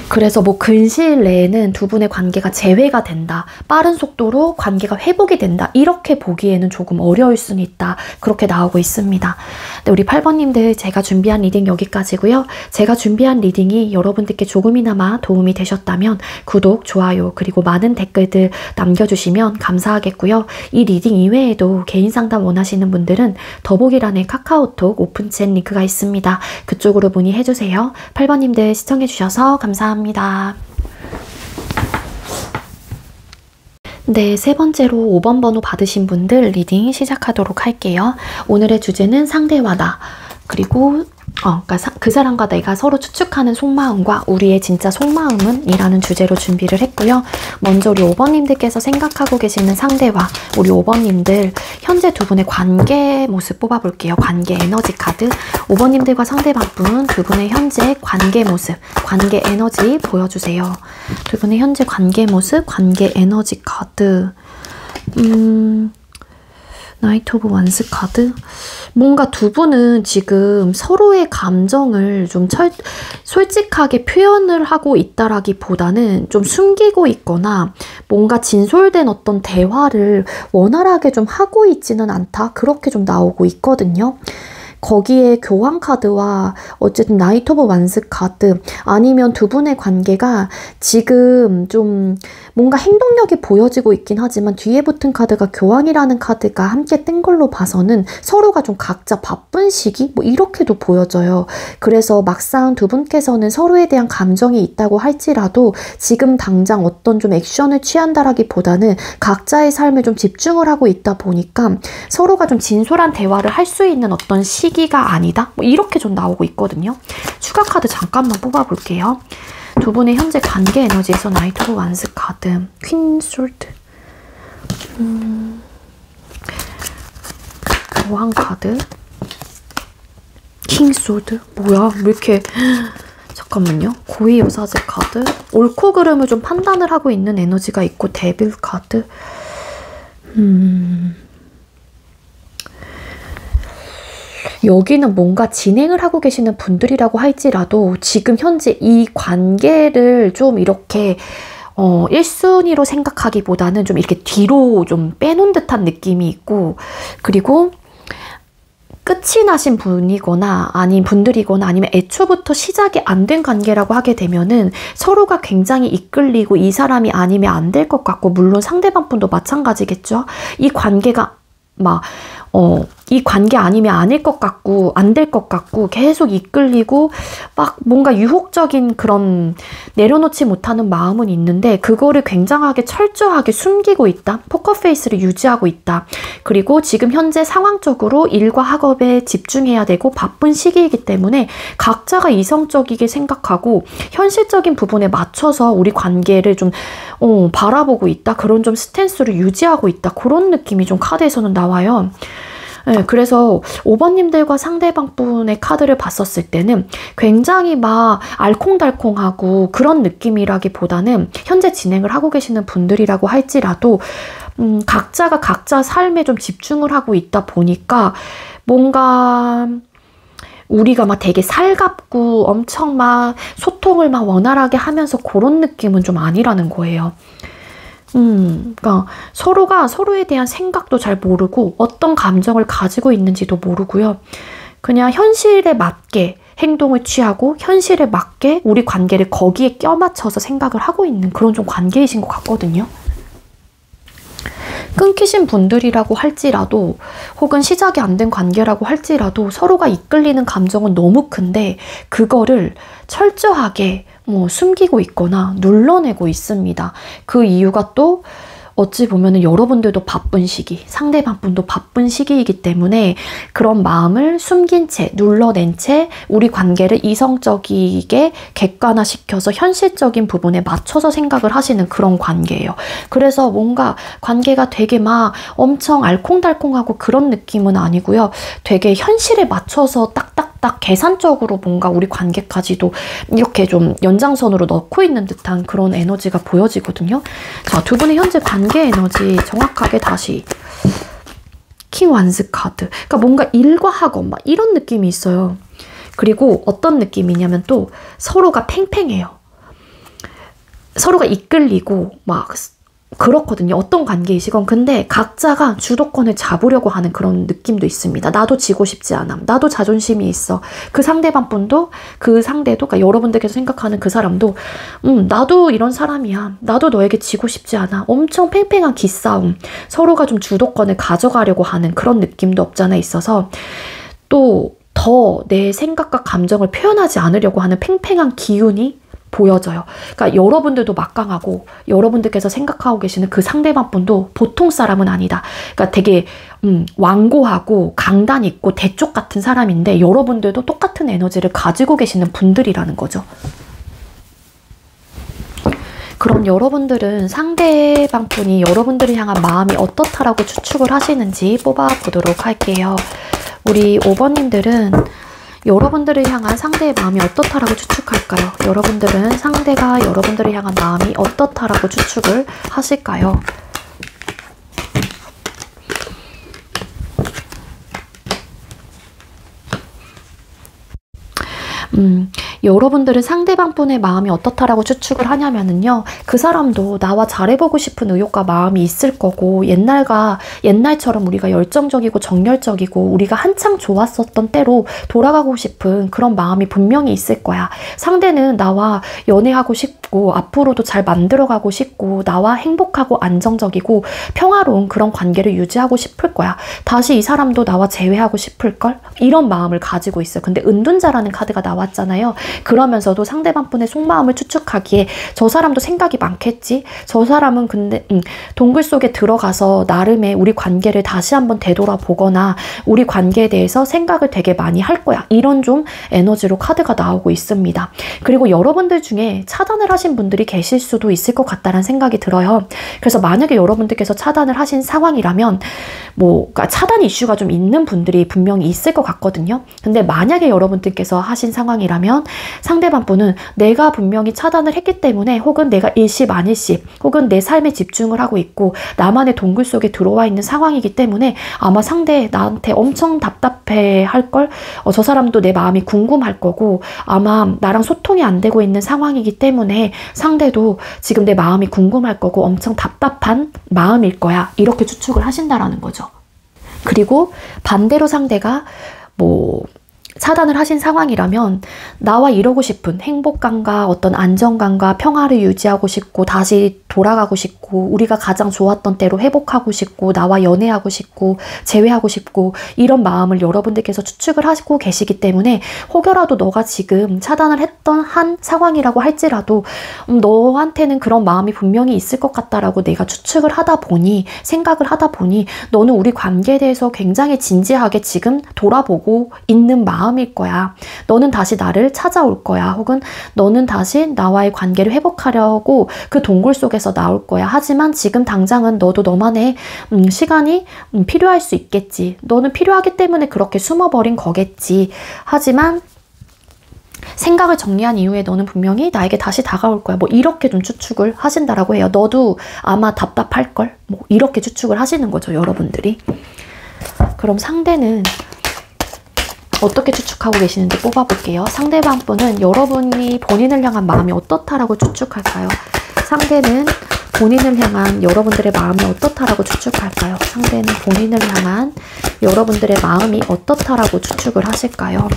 그래서 뭐 근시일 내에는 두 분의 관계가 재회가 된다, 빠른 속도로 관계가 회복이 된다, 이렇게 보기에는 조금 어려울 수는 있다, 그렇게 나오고 있습니다. 네, 우리 8번님들 제가 준비한 리딩 여기까지고요. 제가 준비한 리딩이 여러분들께 조금이나마 도움이 되셨다면 구독, 좋아요, 그리고 많은 댓글들 남겨주시면 감사하겠고요. 이 리딩 이외에도 개인 상담 원하시는 분들은 더보기란에 카카오톡 오픈챗 링크가 있습니다. 그쪽으로 문의해주세요. 8번님들 시청해주셔서 감사합니다. 네, 세 번째로 5번 번호 받으신 분들 리딩 시작하도록 할게요. 오늘의 주제는 상대와 나, 그리고 그러니까 그 사람과 내가 서로 추측하는 속마음과 우리의 진짜 속마음은 이라는 주제로 준비를 했고요. 먼저 우리 5번님들께서 생각하고 계시는 상대와 우리 5번님들 현재 두 분의 관계 모습 뽑아볼게요. 관계 에너지 카드. 5번님들과 상대방분 두 분의 현재 관계 모습, 관계 에너지 보여주세요. 두 분의 현재 관계 모습, 관계 에너지 카드. 나이트 오브 완스 카드. 뭔가 두 분은 지금 서로의 감정을 좀 솔직하게 표현을 하고 있다라기보다는 좀 숨기고 있거나 뭔가 진솔된 어떤 대화를 원활하게 좀 하고 있지는 않다, 그렇게 좀 나오고 있거든요. 거기에 교황 카드와 어쨌든 나이트 오브 완스 카드, 아니면 두 분의 관계가 지금 좀 뭔가 행동력이 보여지고 있긴 하지만 뒤에 붙은 카드가 교황이라는 카드가 함께 뜬 걸로 봐서는 서로가 좀 각자 바쁜 시기? 뭐 이렇게도 보여져요. 그래서 막상 두 분께서는 서로에 대한 감정이 있다고 할지라도 지금 당장 어떤 좀 액션을 취한다라기보다는 각자의 삶에 좀 집중을 하고 있다 보니까 서로가 좀 진솔한 대화를 할 수 있는 어떤 시기가 아니다? 뭐 이렇게 좀 나오고 있거든요. 추가 카드 잠깐만 뽑아볼게요. 두 분의 현재 관계 에너지에서 나이트 오브 완스 카드, 퀸 솔트, 교황 카드, 킹 소드. 뭐야, 왜 이렇게, 잠깐만요. 고위 여사제 카드, 옳고 그름을 좀 판단을 하고 있는 에너지가 있고, 데빌 카드. 여기는 뭔가 진행을 하고 계시는 분들이라고 할지라도 지금 현재 이 관계를 좀 이렇게 1순위로 생각하기보다는 좀 이렇게 뒤로 좀 빼놓은 듯한 느낌이 있고, 그리고 끝이 나신 분이거나 아닌 분들이거나 아니면 애초부터 시작이 안 된 관계라고 하게 되면은 서로가 굉장히 이끌리고 이 사람이 아니면 안 될 것 같고, 물론 상대방 분도 마찬가지겠죠. 이 관계가 막 이 관계 아니면 아닐 것 같고 안 될 것 같고 계속 이끌리고 막 뭔가 유혹적인 그런 내려놓지 못하는 마음은 있는데 그거를 굉장하게 철저하게 숨기고 있다. 포커페이스를 유지하고 있다. 그리고 지금 현재 상황적으로 일과 학업에 집중해야 되고 바쁜 시기이기 때문에 각자가 이성적이게 생각하고 현실적인 부분에 맞춰서 우리 관계를 좀 바라보고 있다. 그런 좀 스탠스를 유지하고 있다. 그런 느낌이 좀 카드에서는 나와요. 네, 그래서 5번님들과 상대방 분의 카드를 봤었을 때는 굉장히 막 알콩달콩하고 그런 느낌이라기보다는 현재 진행을 하고 계시는 분들이라고 할지라도 각자가 각자 삶에 좀 집중을 하고 있다 보니까 뭔가 우리가 막 되게 살갑고 엄청 막 소통을 막 원활하게 하면서 그런 느낌은 좀 아니라는 거예요. 그러니까 서로가 서로에 대한 생각도 잘 모르고 어떤 감정을 가지고 있는지도 모르고요. 그냥 현실에 맞게 행동을 취하고 현실에 맞게 우리 관계를 거기에 껴맞춰서 생각을 하고 있는 그런 좀 관계이신 것 같거든요. 끊기신 분들이라고 할지라도 혹은 시작이 안 된 관계라고 할지라도 서로가 이끌리는 감정은 너무 큰데 그거를 철저하게 숨기고 있거나 눌러내고 있습니다. 그 이유가 또 어찌 보면은 여러분들도 바쁜 시기, 상대방분도 바쁜 시기이기 때문에 그런 마음을 숨긴 채, 눌러낸 채 우리 관계를 이성적이게 객관화시켜서 현실적인 부분에 맞춰서 생각을 하시는 그런 관계예요. 그래서 뭔가 관계가 되게 막 엄청 알콩달콩하고 그런 느낌은 아니고요. 되게 현실에 맞춰서 딱딱딱 계산적으로 뭔가 우리 관계까지도 이렇게 좀 연장선으로 넣고 있는 듯한 그런 에너지가 보여지거든요. 자, 두 분의 현재 관계 에너지 정확하게 다시 킹 완스 카드. 그러니까 뭔가 일과 학업 막 이런 느낌이 있어요. 그리고 어떤 느낌이냐면 또 서로가 팽팽해요. 서로가 이끌리고 막 그렇거든요. 어떤 관계이시건. 근데 각자가 주도권을 잡으려고 하는 그런 느낌도 있습니다. 나도 지고 싶지 않아. 나도 자존심이 있어. 그 상대방 분도 그 상대도 그러니까 여러분들께서 생각하는 그 사람도 나도 이런 사람이야. 나도 너에게 지고 싶지 않아. 엄청 팽팽한 기싸움. 서로가 좀 주도권을 가져가려고 하는 그런 느낌도 없잖아 있어서 또 더 내 생각과 감정을 표현하지 않으려고 하는 팽팽한 기운이 보여져요. 그러니까 여러분들도 막강하고 여러분들께서 생각하고 계시는 그 상대방 분도 보통 사람은 아니다. 그러니까 되게 완고하고 강단 있고 대쪽 같은 사람인데 여러분들도 똑같은 에너지를 가지고 계시는 분들이라는 거죠. 그럼 여러분들은 상대방 분이 여러분들을 향한 마음이 어떻다라고 추측을 하시는지 뽑아보도록 할게요. 우리 5번님들은 여러분들을 향한 상대의 마음이 어떻다라고 추측할까요? 여러분들은 상대가 여러분들을 향한 마음이 어떻다라고 추측을 하실까요? 여러분들은 상대방 분의 마음이 어떻다라고 추측을 하냐면은요. 그 사람도 나와 잘해보고 싶은 의욕과 마음이 있을 거고 옛날처럼 우리가 열정적이고 정열적이고 우리가 한창 좋았었던 때로 돌아가고 싶은 그런 마음이 분명히 있을 거야. 상대는 나와 연애하고 싶고 앞으로도 잘 만들어가고 싶고 나와 행복하고 안정적이고 평화로운 그런 관계를 유지하고 싶을 거야. 다시 이 사람도 나와 재회하고 싶을걸? 이런 마음을 가지고 있어요. 근데 은둔자라는 카드가 나왔잖아요. 그러면서도 상대방 분의 속마음을 추측하기에 저 사람도 생각이 많겠지? 저 사람은 근데 동굴 속에 들어가서 나름의 우리 관계를 다시 한번 되돌아보거나 우리 관계에 대해서 생각을 되게 많이 할 거야. 이런 좀 에너지로 카드가 나오고 있습니다. 그리고 여러분들 중에 차단을 하신 분들이 계실 수도 있을 것 같다는 생각이 들어요. 그래서 만약에 여러분들께서 차단을 하신 상황이라면 그러니까 차단 이슈가 좀 있는 분들이 분명히 있을 것 같거든요. 근데 만약에 여러분들께서 하신 상황이라면 상대방 분은 내가 분명히 차단을 했기 때문에 혹은 내가 일시만일시 혹은 내 삶에 집중을 하고 있고 나만의 동굴 속에 들어와 있는 상황이기 때문에 아마 상대 나한테 엄청 답답해 할걸? 저 사람도 내 마음이 궁금할 거고 아마 나랑 소통이 안 되고 있는 상황이기 때문에 상대도 지금 내 마음이 궁금할 거고 엄청 답답한 마음일 거야. 이렇게 추측을 하신다라는 거죠. 그리고 반대로 상대가 차단을 하신 상황이라면 나와 이루고 싶은 행복감과 어떤 안정감과 평화를 유지하고 싶고 다시 돌아가고 싶고 우리가 가장 좋았던 때로 회복하고 싶고 나와 연애하고 싶고 재회하고 싶고 이런 마음을 여러분들께서 추측을 하고 계시기 때문에 혹여라도 너가 지금 차단을 했던 한 상황이라고 할지라도 너한테는 그런 마음이 분명히 있을 것 같다라고 내가 추측을 하다 보니 생각을 하다 보니 너는 우리 관계에 대해서 굉장히 진지하게 지금 돌아보고 있는 마음일 거야. 너는 다시 나를 찾아올 거야. 혹은 너는 다시 나와의 관계를 회복하려고 그 동굴 속에서 나올 거야. 하지만 지금 당장은 너도 너만의 시간이 필요할 수 있겠지. 너는 필요하기 때문에 그렇게 숨어버린 거겠지. 하지만 생각을 정리한 이후에 너는 분명히 나에게 다시 다가올 거야. 이렇게 좀 추측을 하신다라고 해요. 너도 아마 답답할걸? 이렇게 추측을 하시는 거죠, 여러분들이. 그럼 상대는 어떻게 추측하고 계시는지 뽑아볼게요. 상대방 분은 여러분이 본인을 향한 마음이 어떻다라고 추측할까요? 상대는 본인을 향한 여러분들의 마음이 어떻다라고 추측할까요? 상대는 본인을 향한 여러분들의 마음이 어떻다라고 추측을 하실까요?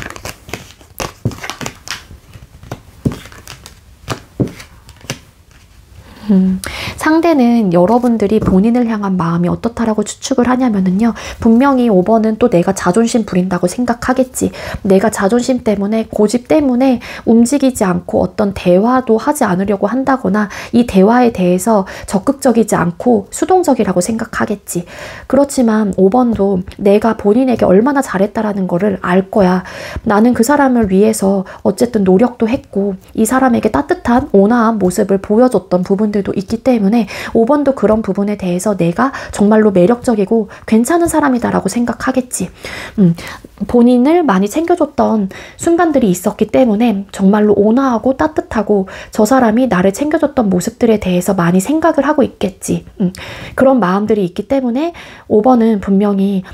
상대는 여러분들이 본인을 향한 마음이 어떻다라고 추측을 하냐면은요. 분명히 5번은 또 내가 자존심 부린다고 생각하겠지. 내가 자존심 때문에 고집 때문에 움직이지 않고 어떤 대화도 하지 않으려고 한다거나 이 대화에 대해서 적극적이지 않고 수동적이라고 생각하겠지. 그렇지만 5번도 내가 본인에게 얼마나 잘했다라는 거를 알 거야. 나는 그 사람을 위해서 어쨌든 노력도 했고 이 사람에게 따뜻한 온화한 모습을 보여줬던 부분들도 있기 때문에 5번도 그런 부분에 대해서 내가 정말로 매력적이고 괜찮은 사람이다라고 생각하겠지. 본인을 많이 챙겨줬던 순간들이 있었기 때문에 정말로 온화하고 따뜻하고 저 사람이 나를 챙겨줬던 모습들에 대해서 많이 생각을 하고 있겠지. 그런 마음들이 있기 때문에 5번은 분명히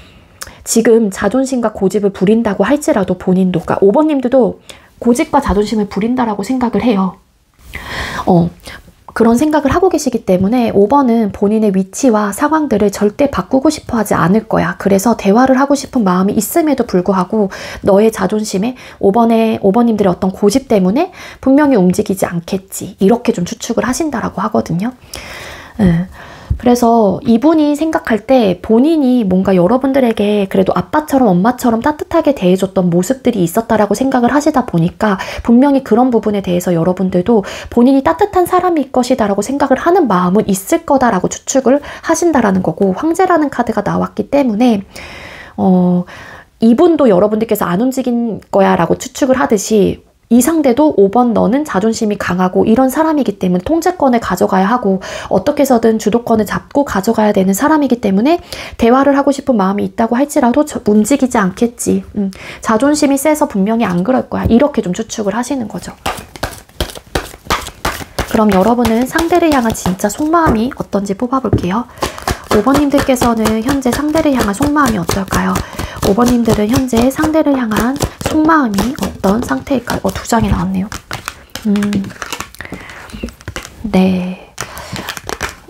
지금 자존심과 고집을 부린다고 할지라도 본인도, 그러니까 5번님들도 고집과 자존심을 부린다라고 생각을 해요. 그런 생각을 하고 계시기 때문에 5번은 본인의 위치와 상황들을 절대 바꾸고 싶어 하지 않을 거야. 그래서 대화를 하고 싶은 마음이 있음에도 불구하고 너의 자존심에 5번님들의 어떤 고집 때문에 분명히 움직이지 않겠지. 이렇게 좀 추측을 하신다라고 하거든요. 그래서 이분이 생각할 때 본인이 뭔가 여러분들에게 그래도 아빠처럼 엄마처럼 따뜻하게 대해줬던 모습들이 있었다라고 생각을 하시다 보니까 분명히 그런 부분에 대해서 여러분들도 본인이 따뜻한 사람일 것이다라고 생각을 하는 마음은 있을 거다라고 추측을 하신다라는 거고, 황제라는 카드가 나왔기 때문에 이분도 여러분들께서 안 움직인 거야 라고 추측을 하듯이 이 상대도 5번 너는 자존심이 강하고 이런 사람이기 때문에 통제권을 가져가야 하고 어떻게 해서든 주도권을 잡고 가져가야 되는 사람이기 때문에 대화를 하고 싶은 마음이 있다고 할지라도 움직이지 않겠지. 자존심이 세서 분명히 안 그럴 거야. 이렇게 좀 추측을 하시는 거죠. 그럼 여러분은 상대를 향한 진짜 속마음이 어떤지 뽑아볼게요. 5번님들께서는 현재 상대를 향한 속마음이 어떨까요? 5번님들은 현재 상대를 향한 속마음이 어떤 상태일까요? 두 장이 나왔네요. 네.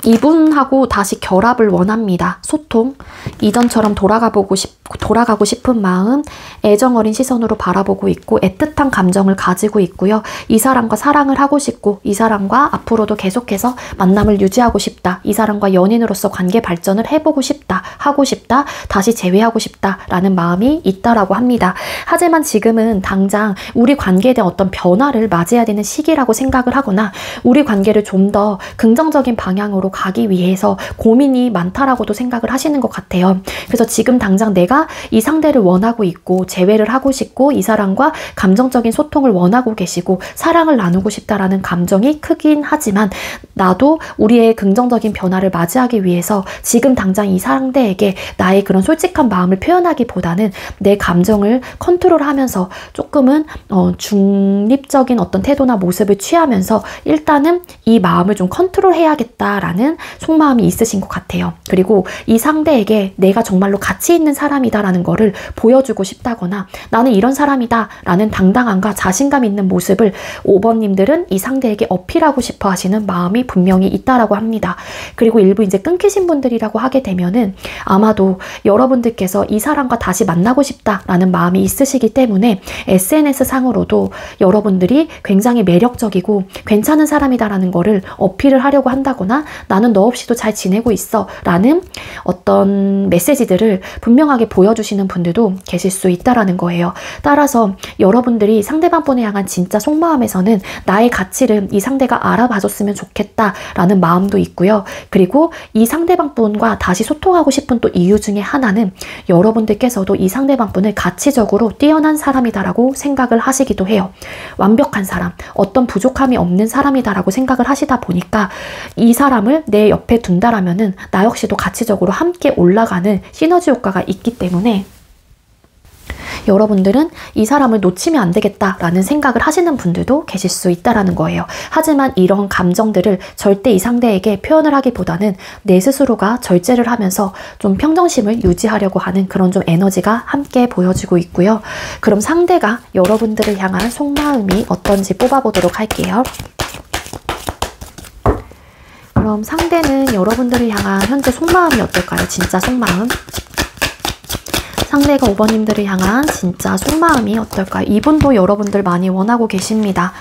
이분하고 다시 결합을 원합니다. 소통. 이전처럼 돌아가고 싶은 마음, 애정 어린 시선으로 바라보고 있고 애틋한 감정을 가지고 있고요. 이 사람과 사랑을 하고 싶고 이 사람과 앞으로도 계속해서 만남을 유지하고 싶다. 이 사람과 연인으로서 관계 발전을 해보고 싶다. 하고 싶다. 다시 재회하고 싶다. 라는 마음이 있다라고 합니다. 하지만 지금은 당장 우리 관계에 대한 어떤 변화를 맞이해야 되는 시기라고 생각을 하거나 우리 관계를 좀 더 긍정적인 방향으로 가기 위해서 고민이 많다라고도 생각을 하시는 것 같아요. 그래서 지금 당장 내가 이 상대를 원하고 있고 재회를 하고 싶고 이 사람과 감정적인 소통을 원하고 계시고 사랑을 나누고 싶다라는 감정이 크긴 하지만 나도 우리의 긍정적인 변화를 맞이하기 위해서 지금 당장 이 상대에게 나의 그런 솔직한 마음을 표현하기보다는 내 감정을 컨트롤하면서 조금은 중립적인 어떤 태도나 모습을 취하면서 일단은 이 마음을 좀 컨트롤해야겠다라는 속마음이 있으신 것 같아요. 그리고 이 상대에게 내가 정말로 가치 있는 사람이다라는 거를 보여주고 싶다거나 나는 이런 사람이다 라는 당당함과 자신감 있는 모습을 5번님들은 이 상대에게 어필하고 싶어 하시는 마음이 분명히 있다라고 합니다. 그리고 일부 이제 끊기신 분들이라고 하게 되면은 아마도 여러분들께서 이 사람과 다시 만나고 싶다라는 마음이 있으시기 때문에 SNS 상으로도 여러분들이 굉장히 매력적이고 괜찮은 사람이다라는 거를 어필을 하려고 한다거나 나는 너 없이도 잘 지내고 있어 라는 어떤 메시지들을 분명하게 보여주시는 분들도 계실 수 있다라는 거예요. 따라서 여러분들이 상대방 분에 향한 진짜 속마음에서는 나의 가치를 이 상대가 알아봐줬으면 좋겠다 라는 마음도 있고요. 그리고 이 상대방 분과 다시 소통하고 싶은 또 이유 중에 하나는 여러분들께서도 이 상대방 분을 가치적으로 뛰어난 사람이다라고 생각을 하시기도 해요. 완벽한 사람, 어떤 부족함이 없는 사람이다라고 생각을 하시다 보니까 이 사람을 내 옆에 둔다라면은 나 역시도 가치적으로 함께 올라가는 시너지 효과가 있기 때문에 여러분들은 이 사람을 놓치면 안 되겠다라는 생각을 하시는 분들도 계실 수 있다라는 거예요. 하지만 이런 감정들을 절대 이 상대에게 표현을 하기보다는 내 스스로가 절제를 하면서 좀 평정심을 유지하려고 하는 그런 좀 에너지가 함께 보여지고 있고요. 그럼 상대가 여러분들을 향한 속마음이 어떤지 뽑아보도록 할게요. 그럼 상대는 여러분들을 향한 현재 속마음이 어떨까요? 진짜 속마음. 상대가 5번님들을 향한 진짜 속마음이 어떨까요? 이분도 여러분들 많이 원하고 계십니다.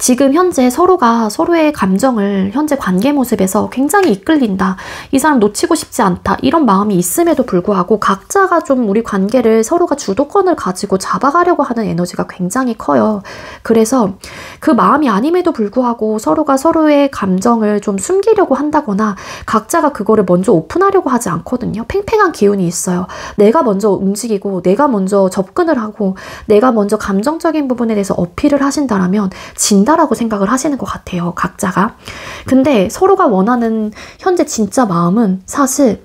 지금 현재 서로가 서로의 감정을 현재 관계 모습에서 굉장히 이끌린다. 이 사람 놓치고 싶지 않다. 이런 마음이 있음에도 불구하고 각자가 좀 우리 관계를 서로가 주도권을 가지고 잡아가려고 하는 에너지가 굉장히 커요. 그래서 그 마음이 아님에도 불구하고 서로가 서로의 감정을 좀 숨기려고 한다거나 각자가 그거를 먼저 오픈하려고 하지 않거든요. 팽팽한 기운이 있어요. 내가 먼저 움직이고 내가 먼저 접근을 하고 내가 먼저 감정적인 부분에 대해서 어필을 하신다라면 다라고 생각을 하시는 것 같아요. 각자가. 근데 서로가 원하는 현재 진짜 마음은 사실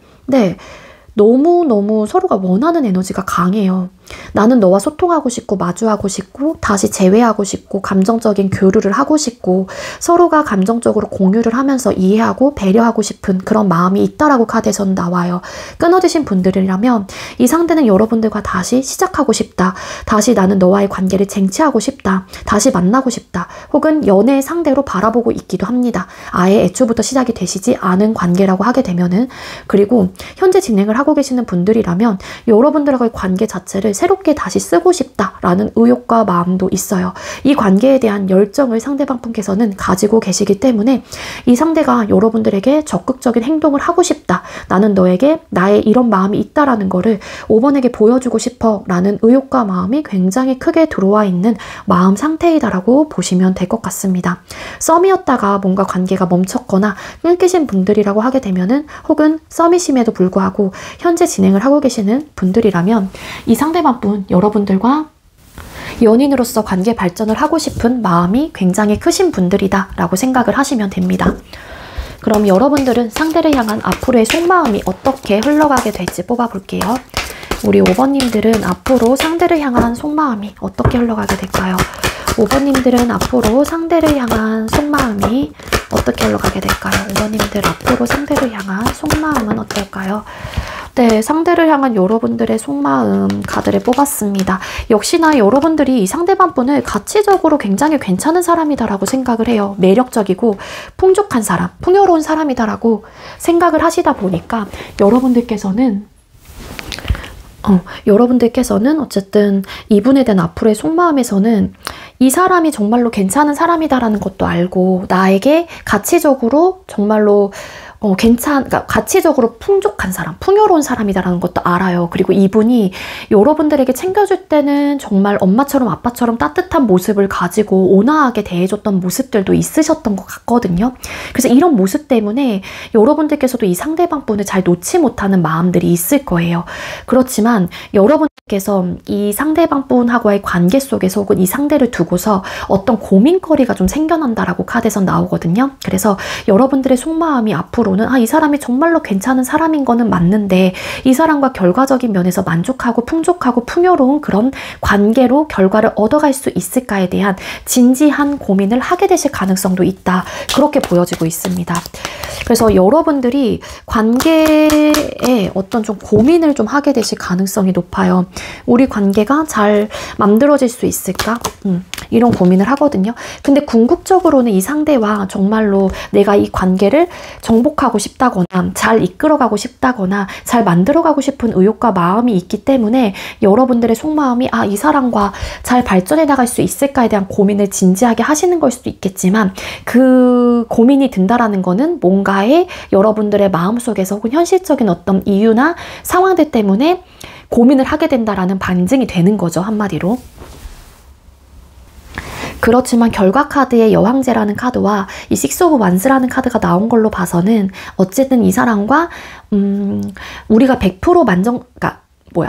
너무너무 서로가 원하는 에너지가 강해요. 나는 너와 소통하고 싶고 마주하고 싶고 다시 재회하고 싶고 감정적인 교류를 하고 싶고 서로가 감정적으로 공유를 하면서 이해하고 배려하고 싶은 그런 마음이 있다라고 카드에서는 나와요. 끊어지신 분들이라면 이 상대는 여러분들과 다시 시작하고 싶다. 다시 나는 너와의 관계를 쟁취하고 싶다. 다시 만나고 싶다. 혹은 연애 상대로 바라보고 있기도 합니다. 아예 애초부터 시작이 되시지 않은 관계라고 하게 되면은. 그리고 현재 진행을 하고 계시는 분들이라면 여러분들과의 관계 자체를 새롭게 다시 쓰고 싶다라는 의욕과 마음도 있어요. 이 관계에 대한 열정을 상대방 분께서는 가지고 계시기 때문에 이 상대가 여러분들에게 적극적인 행동을 하고 싶다. 나는 너에게 나의 이런 마음이 있다라는 거를 5번에게 보여주고 싶어 라는 의욕과 마음이 굉장히 크게 들어와 있는 마음 상태이다라고 보시면 될 것 같습니다. 썸이었다가 뭔가 관계가 멈췄거나 끊기신 분들이라고 하게 되면은 혹은 썸이심에도 불구하고 현재 진행을 하고 계시는 분들이라면 이 상대방 분 여러분들과 연인으로서 관계 발전을 하고 싶은 마음이 굉장히 크신 분들이다 라고 생각을 하시면 됩니다. 그럼 여러분들은 상대를 향한 앞으로의 속마음이 어떻게 흘러가게 될지 뽑아볼게요. 우리 5번님들은 앞으로 상대를 향한 속마음이 어떻게 흘러가게 될까요? 5번님들은 앞으로 상대를 향한 속마음이 어떻게 흘러가게 될까요? 5번님들 앞으로 상대를 향한 속마음은 어떨까요? 네, 상대를 향한 여러분들의 속마음 카드를 뽑았습니다. 역시나 여러분들이 이 상대방 분을 가치적으로 굉장히 괜찮은 사람이다라고 생각을 해요. 매력적이고 풍족한 사람, 풍요로운 사람이다라고 생각을 하시다 보니까 여러분들께서는 어쨌든 이분에 대한 앞으로의 속마음에서는 이 사람이 정말로 괜찮은 사람이다라는 것도 알고 나에게 가치적으로 정말로 그러니까 가치적으로 풍족한 사람, 풍요로운 사람이다라는 것도 알아요. 그리고 이분이 여러분들에게 챙겨줄 때는 정말 엄마처럼 아빠처럼 따뜻한 모습을 가지고 온화하게 대해줬던 모습들도 있으셨던 것 같거든요. 그래서 이런 모습 때문에 여러분들께서도 이 상대방 분을 잘 놓지 못하는 마음들이 있을 거예요. 그렇지만 여러분께서 이 상대방 분하고의 관계 속에서 혹은 이 상대를 두고서 어떤 고민거리가 좀 생겨난다라고 카드에서 나오거든요. 그래서 여러분들의 속마음이 앞으로 이 사람이 정말로 괜찮은 사람인 거는 맞는데 이 사람과 결과적인 면에서 만족하고 풍족하고 풍요로운 그런 관계로 결과를 얻어갈 수 있을까에 대한 진지한 고민을 하게 되실 가능성도 있다. 그렇게 보여지고 있습니다. 그래서 여러분들이 관계에 어떤 좀 고민을 좀 하게 되실 가능성이 높아요. 우리 관계가 잘 만들어질 수 있을까? 이런 고민을 하거든요. 근데 궁극적으로는 이 상대와 정말로 내가 이 관계를 정복하고 싶다거나 잘 이끌어가고 싶다거나 잘 만들어가고 싶은 의욕과 마음이 있기 때문에 여러분들의 속마음이 이 사람과 잘 발전해 나갈 수 있을까에 대한 고민을 진지하게 하시는 걸 수도 있겠지만 그 고민이 든다라는 거는 뭔가의 여러분들의 마음속에서 혹은 현실적인 어떤 이유나 상황들 때문에 고민을 하게 된다라는 반증이 되는 거죠. 한마디로. 그렇지만 결과 카드의 여왕제라는 카드와 이 식스 오브 완스라는 카드가 나온 걸로 봐서는 어쨌든 이 사람과 우리가 100%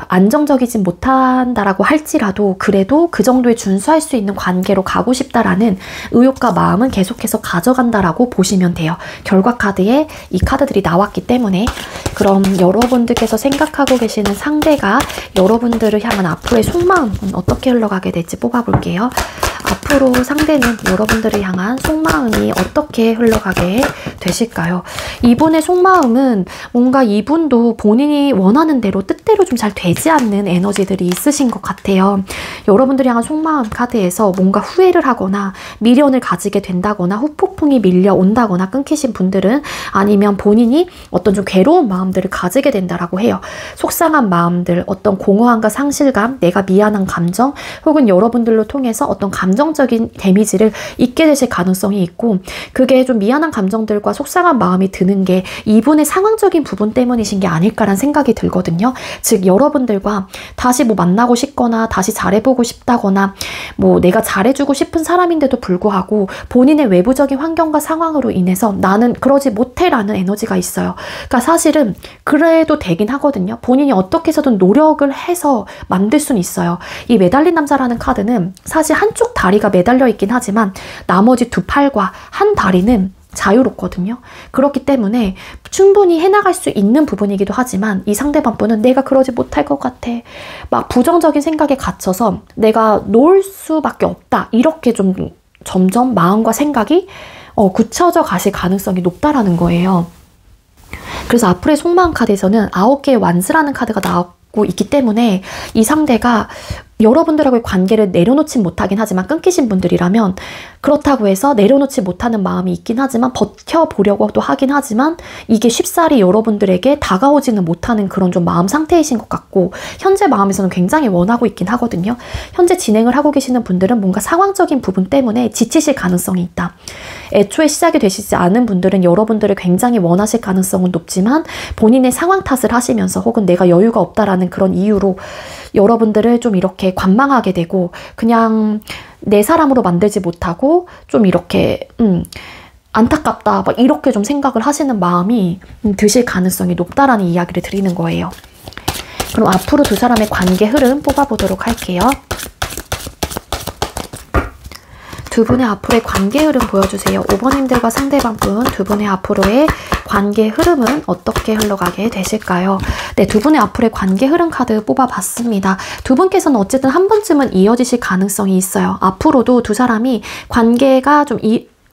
안정적이진 못한다라고 할지라도 그래도 그 정도에 준수할 수 있는 관계로 가고 싶다라는 의욕과 마음은 계속해서 가져간다라고 보시면 돼요. 결과 카드에 이 카드들이 나왔기 때문에. 그럼 여러분들께서 생각하고 계시는 상대가 여러분들을 향한 앞으로의 속마음은 어떻게 흘러가게 될지 뽑아볼게요. 앞으로 상대는 여러분들을 향한 속마음이 어떻게 흘러가게 되실까요? 이분의 속마음은 뭔가 이분도 본인이 원하는 대로 뜻대로 좀 잘 되지 않는 에너지들이 있으신 것 같아요. 여러분들이 향한 속마음 카드에서 뭔가 후회를 하거나 미련을 가지게 된다거나 후폭풍이 밀려온다거나 끊기신 분들은, 아니면 본인이 어떤 좀 괴로운 마음들을 가지게 된다라고 해요. 속상한 마음들, 어떤 공허함과 상실감, 내가 미안한 감정, 혹은 여러분들로 통해서 어떤 감정적인 데미지를 입게 되실 가능성이 있고, 그게 좀 미안한 감정들과 속상한 마음이 드는 게 이분의 상황적인 부분 때문이신 게 아닐까라는 생각이 들거든요. 즉 여러분들과 다시 뭐 만나고 싶거나 다시 잘해보고 싶다거나 뭐 내가 잘해주고 싶은 사람인데도 불구하고 본인의 외부적인 환경과 상황으로 인해서 나는 그러지 못해 라는 에너지가 있어요. 그러니까 사실은 그래도 되긴 하거든요. 본인이 어떻게 해서든 노력을 해서 만들 수는 있어요. 이 매달린 남자라는 카드는 사실 한쪽 다리가 매달려 있긴 하지만 나머지 두 팔과 한 다리는 자유롭거든요. 그렇기 때문에 충분히 해나갈 수 있는 부분이기도 하지만 이 상대방 분은 내가 그러지 못할 것 같아, 막 부정적인 생각에 갇혀서 내가 놓을 수밖에 없다, 이렇게 좀 점점 마음과 생각이 굳혀져 가실 가능성이 높다라는 거예요. 그래서 앞으로의 속마음 카드에서는 9개의 완스라는 카드가 나오고 있기 때문에 이 상대가 여러분들하고의 관계를 내려놓지 못하긴 하지만, 끊기신 분들이라면 그렇다고 해서 내려놓지 못하는 마음이 있긴 하지만 버텨보려고도 하긴 하지만 이게 쉽사리 여러분들에게 다가오지는 못하는 그런 좀 마음 상태이신 것 같고, 현재 마음에서는 굉장히 원하고 있긴 하거든요. 현재 진행을 하고 계시는 분들은 뭔가 상황적인 부분 때문에 지치실 가능성이 있다. 애초에 시작이 되시지 않은 분들은 여러분들을 굉장히 원하실 가능성은 높지만 본인의 상황 탓을 하시면서 혹은 내가 여유가 없다라는 그런 이유로 여러분들을 좀 이렇게 관망하게 되고 그냥 내 사람으로 만들지 못하고 좀 이렇게 안타깝다 막 이렇게 좀 생각을 하시는 마음이 드실 가능성이 높다라는 이야기를 드리는 거예요. 그럼 앞으로 두 사람의 관계 흐름 뽑아보도록 할게요. 두 분의 앞으로의 관계 흐름 보여주세요. 5번님들과 상대방분 두 분의 앞으로의 관계 흐름은 어떻게 흘러가게 되실까요? 네, 두 분의 앞으로의 관계 흐름 카드 뽑아봤습니다. 두 분께서는 어쨌든 한 번쯤은 이어지실 가능성이 있어요. 앞으로도 두 사람이 관계가 좀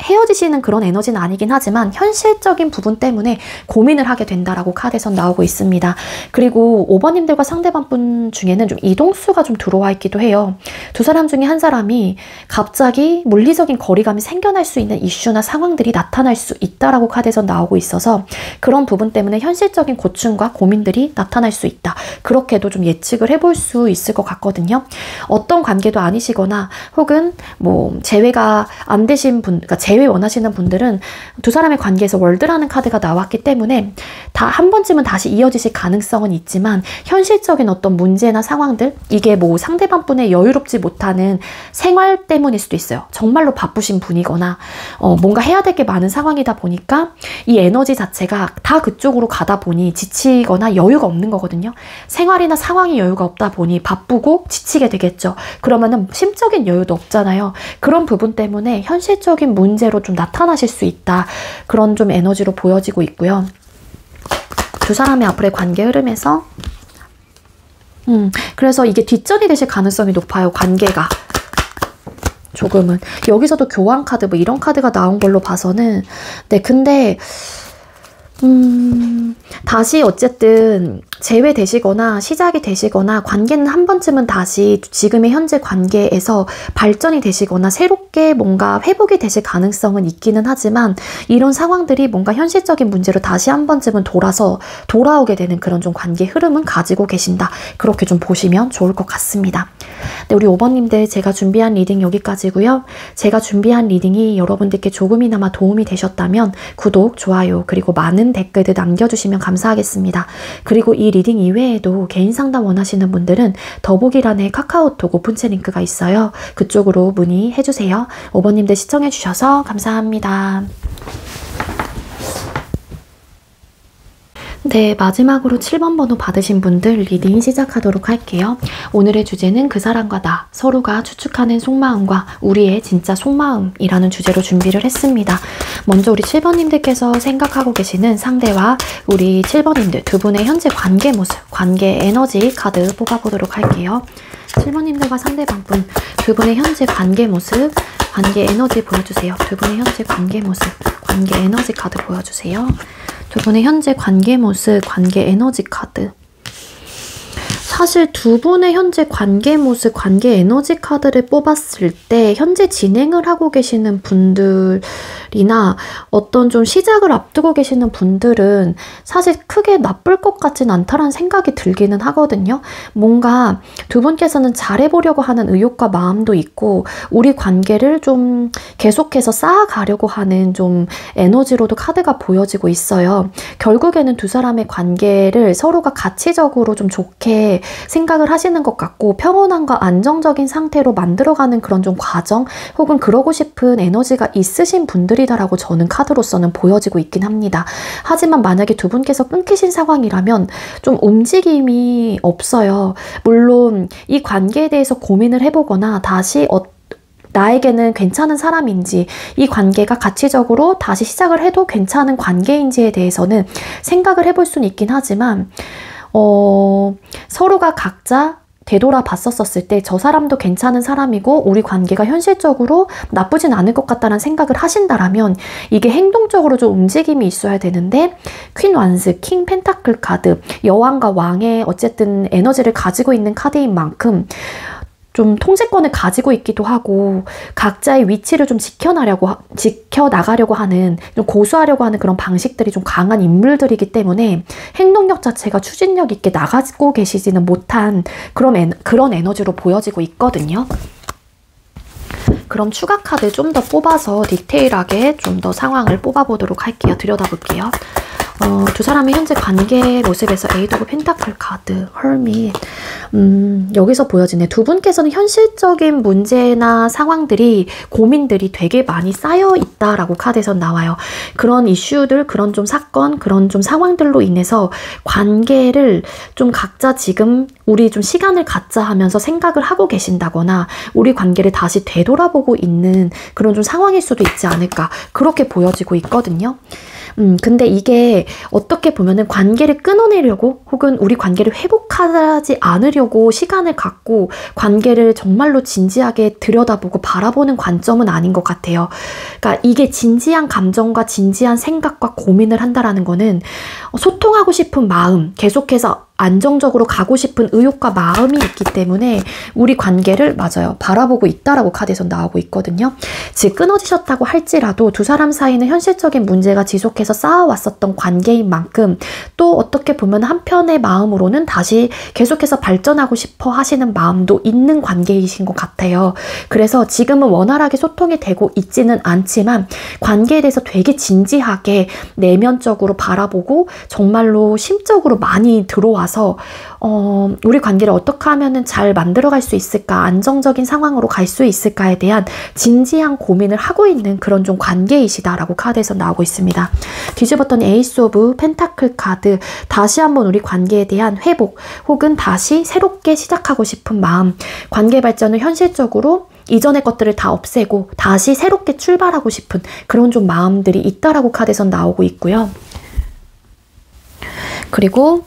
헤어지시는 그런 에너지는 아니긴 하지만 현실적인 부분 때문에 고민을 하게 된다라고 카드에선 나오고 있습니다. 그리고 5번님들과 상대방 분 중에는 좀 이동수가 좀 들어와 있기도 해요. 두 사람 중에 한 사람이 갑자기 물리적인 거리감이 생겨날 수 있는 이슈나 상황들이 나타날 수 있다라고 카드에선 나오고 있어서 그런 부분 때문에 현실적인 고충과 고민들이 나타날 수 있다. 그렇게도 좀 예측을 해볼 수 있을 것 같거든요. 어떤 관계도 아니시거나 혹은 뭐 재회가 안 되신 분, 그러니까 재회 원하시는 분들은 두 사람의 관계에서 월드라는 카드가 나왔기 때문에 다 한 번쯤은 다시 이어지실 가능성은 있지만 현실적인 어떤 문제나 상황들, 이게 뭐 상대방 분의 여유롭지 못하는 생활 때문일 수도 있어요. 정말로 바쁘신 분이거나 뭔가 해야 될 게 많은 상황이다 보니까 이 에너지 자체가 다 그쪽으로 가다 보니 지치거나 여유가 없는 거거든요. 생활이나 상황이 여유가 없다 보니 바쁘고 지치게 되겠죠. 그러면은 심적인 여유도 없잖아요. 그런 부분 때문에 현실적인 문제로 좀 나타나실 수 있다. 그런 좀 에너지로 보여지고 있고요. 두 사람의 앞으로의 관계 흐름에서 그래서 이게 뒷전이 되실 가능성이 높아요. 관계가 조금은. 여기서도 교환 카드 뭐 이런 카드가 나온 걸로 봐서는 네, 근데 다시 어쨌든 재회되시거나 시작이 되시거나 관계는 한 번쯤은 다시 지금의 현재 관계에서 발전이 되시거나 새롭게 뭔가 회복이 되실 가능성은 있기는 하지만 이런 상황들이 뭔가 현실적인 문제로 다시 한 번쯤은 돌아오게 되는 그런 좀 관계 흐름은 가지고 계신다. 그렇게 좀 보시면 좋을 것 같습니다. 네, 우리 5번님들 제가 준비한 리딩 여기까지고요. 제가 준비한 리딩이 여러분들께 조금이나마 도움이 되셨다면 구독, 좋아요, 그리고 많은 댓글들 남겨주시면 감사하겠습니다. 그리고 이 리딩 이외에도 개인 상담 원하시는 분들은 더보기란에 카카오톡 오픈채 링크가 있어요. 그쪽으로 문의해주세요. 5번님들 시청해주셔서 감사합니다. 네, 마지막으로 7번 번호 받으신 분들 리딩 시작하도록 할게요. 오늘의 주제는 그 사람과 나, 서로가 추측하는 속마음과 우리의 진짜 속마음이라는 주제로 준비를 했습니다. 먼저 우리 7번님들께서 생각하고 계시는 상대와 우리 7번님들 두 분의 현재 관계 모습, 관계 에너지 카드 뽑아보도록 할게요. 7번님들과 상대방분 두 분의 현재 관계 모습, 관계 에너지 보여주세요. 두 분의 현재 관계 모습, 관계 에너지 카드 보여주세요. 두 분의 현재 관계 모습, 관계 에너지 카드. 사실 두 분의 현재 관계 모습, 관계 에너지 카드를 뽑았을 때 현재 진행을 하고 계시는 분들이나 어떤 좀 시작을 앞두고 계시는 분들은 사실 크게 나쁠 것 같진 않다라는 생각이 들기는 하거든요. 뭔가 두 분께서는 잘해보려고 하는 의욕과 마음도 있고 우리 관계를 좀 계속해서 쌓아가려고 하는 좀 에너지로도 카드가 보여지고 있어요. 결국에는 두 사람의 관계를 서로가 가치적으로 좀 좋게 생각을 하시는 것 같고 평온함과 안정적인 상태로 만들어가는 그런 좀 과정 혹은 그러고 싶은 에너지가 있으신 분들이다라고 저는 카드로서는 보여지고 있긴 합니다. 하지만 만약에 두 분께서 끊기신 상황이라면 좀 움직임이 없어요. 물론 이 관계에 대해서 고민을 해보거나 다시 나에게는 괜찮은 사람인지 이 관계가 가치적으로 다시 시작을 해도 괜찮은 관계인지에 대해서는 생각을 해볼 수는 있긴 하지만 서로가 각자 되돌아봤었을 때 저 사람도 괜찮은 사람이고 우리 관계가 현실적으로 나쁘진 않을 것 같다는 생각을 하신다라면 이게 행동적으로 좀 움직임이 있어야 되는데 퀸 완스, 킹 펜타클 카드, 여왕과 왕의 어쨌든 에너지를 가지고 있는 카드인 만큼 좀 통제권을 가지고 있기도 하고 각자의 위치를 좀 지켜나가려고 하는 좀 고수하려고 하는 그런 방식들이 좀 강한 인물들이기 때문에 행동력 자체가 추진력 있게 나가고 계시지는 못한 그런 에너지로 보여지고 있거든요. 그럼 추가 카드 좀 더 뽑아서 디테일하게 좀 더 상황을 뽑아보도록 할게요. 들여다볼게요. 두 사람의 현재 관계 모습에서 에이드 오브 펜타클 카드, 헐밋. 여기서 보여지네. 두 분께서는 현실적인 문제나 상황들이, 고민들이 되게 많이 쌓여 있다라고 카드에서 나와요. 그런 이슈들, 그런 좀 사건, 그런 좀 상황들로 인해서 관계를 좀 각자 지금 우리 좀 시간을 갖자 하면서 생각을 하고 계신다거나 우리 관계를 다시 되돌아보고 있는 그런 좀 상황일 수도 있지 않을까. 그렇게 보여지고 있거든요. 근데 이게 어떻게 보면은 관계를 끊어내려고 혹은 우리 관계를 회복하지 않으려고 시간을 갖고 관계를 정말로 진지하게 들여다보고 바라보는 관점은 아닌 것 같아요. 그러니까 이게 진지한 감정과 진지한 생각과 고민을 한다라는 거는 소통하고 싶은 마음, 계속해서 안정적으로 가고 싶은 의욕과 마음이 있기 때문에 우리 관계를 맞아요. 바라보고 있다라고 카드에서 나오고 있거든요. 즉 끊어지셨다고 할지라도 두 사람 사이는 현실적인 문제가 지속해서 쌓아왔었던 관계인 만큼 또 어떻게 보면 한편의 마음으로는 다시 계속해서 발전하고 싶어 하시는 마음도 있는 관계이신 것 같아요. 그래서 지금은 원활하게 소통이 되고 있지는 않지만 관계에 대해서 되게 진지하게 내면적으로 바라보고 정말로 심적으로 많이 들어와서 우리 관계를 어떻게 하면 잘 만들어갈 수 있을까, 안정적인 상황으로 갈 수 있을까에 대한 진지한 고민을 하고 있는 그런 좀 관계이시다라고 카드에서 나오고 있습니다. 뒤집었던 에이스 오브 펜타클 카드, 다시 한번 우리 관계에 대한 회복 혹은 다시 새롭게 시작하고 싶은 마음, 관계 발전을 현실적으로 이전의 것들을 다 없애고 다시 새롭게 출발하고 싶은 그런 좀 마음들이 있다라고 카드에서 나오고 있고요. 그리고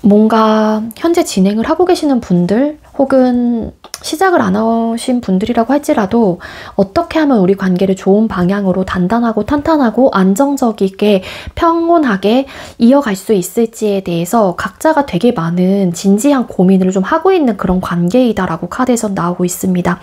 뭔가 현재 진행을 하고 계시는 분들 혹은 시작을 안 하신 분들이라고 할지라도 어떻게 하면 우리 관계를 좋은 방향으로 단단하고 탄탄하고 안정적이게 평온하게 이어갈 수 있을지에 대해서 각자가 되게 많은 진지한 고민을 좀 하고 있는 그런 관계이다라고 카드에서 나오고 있습니다.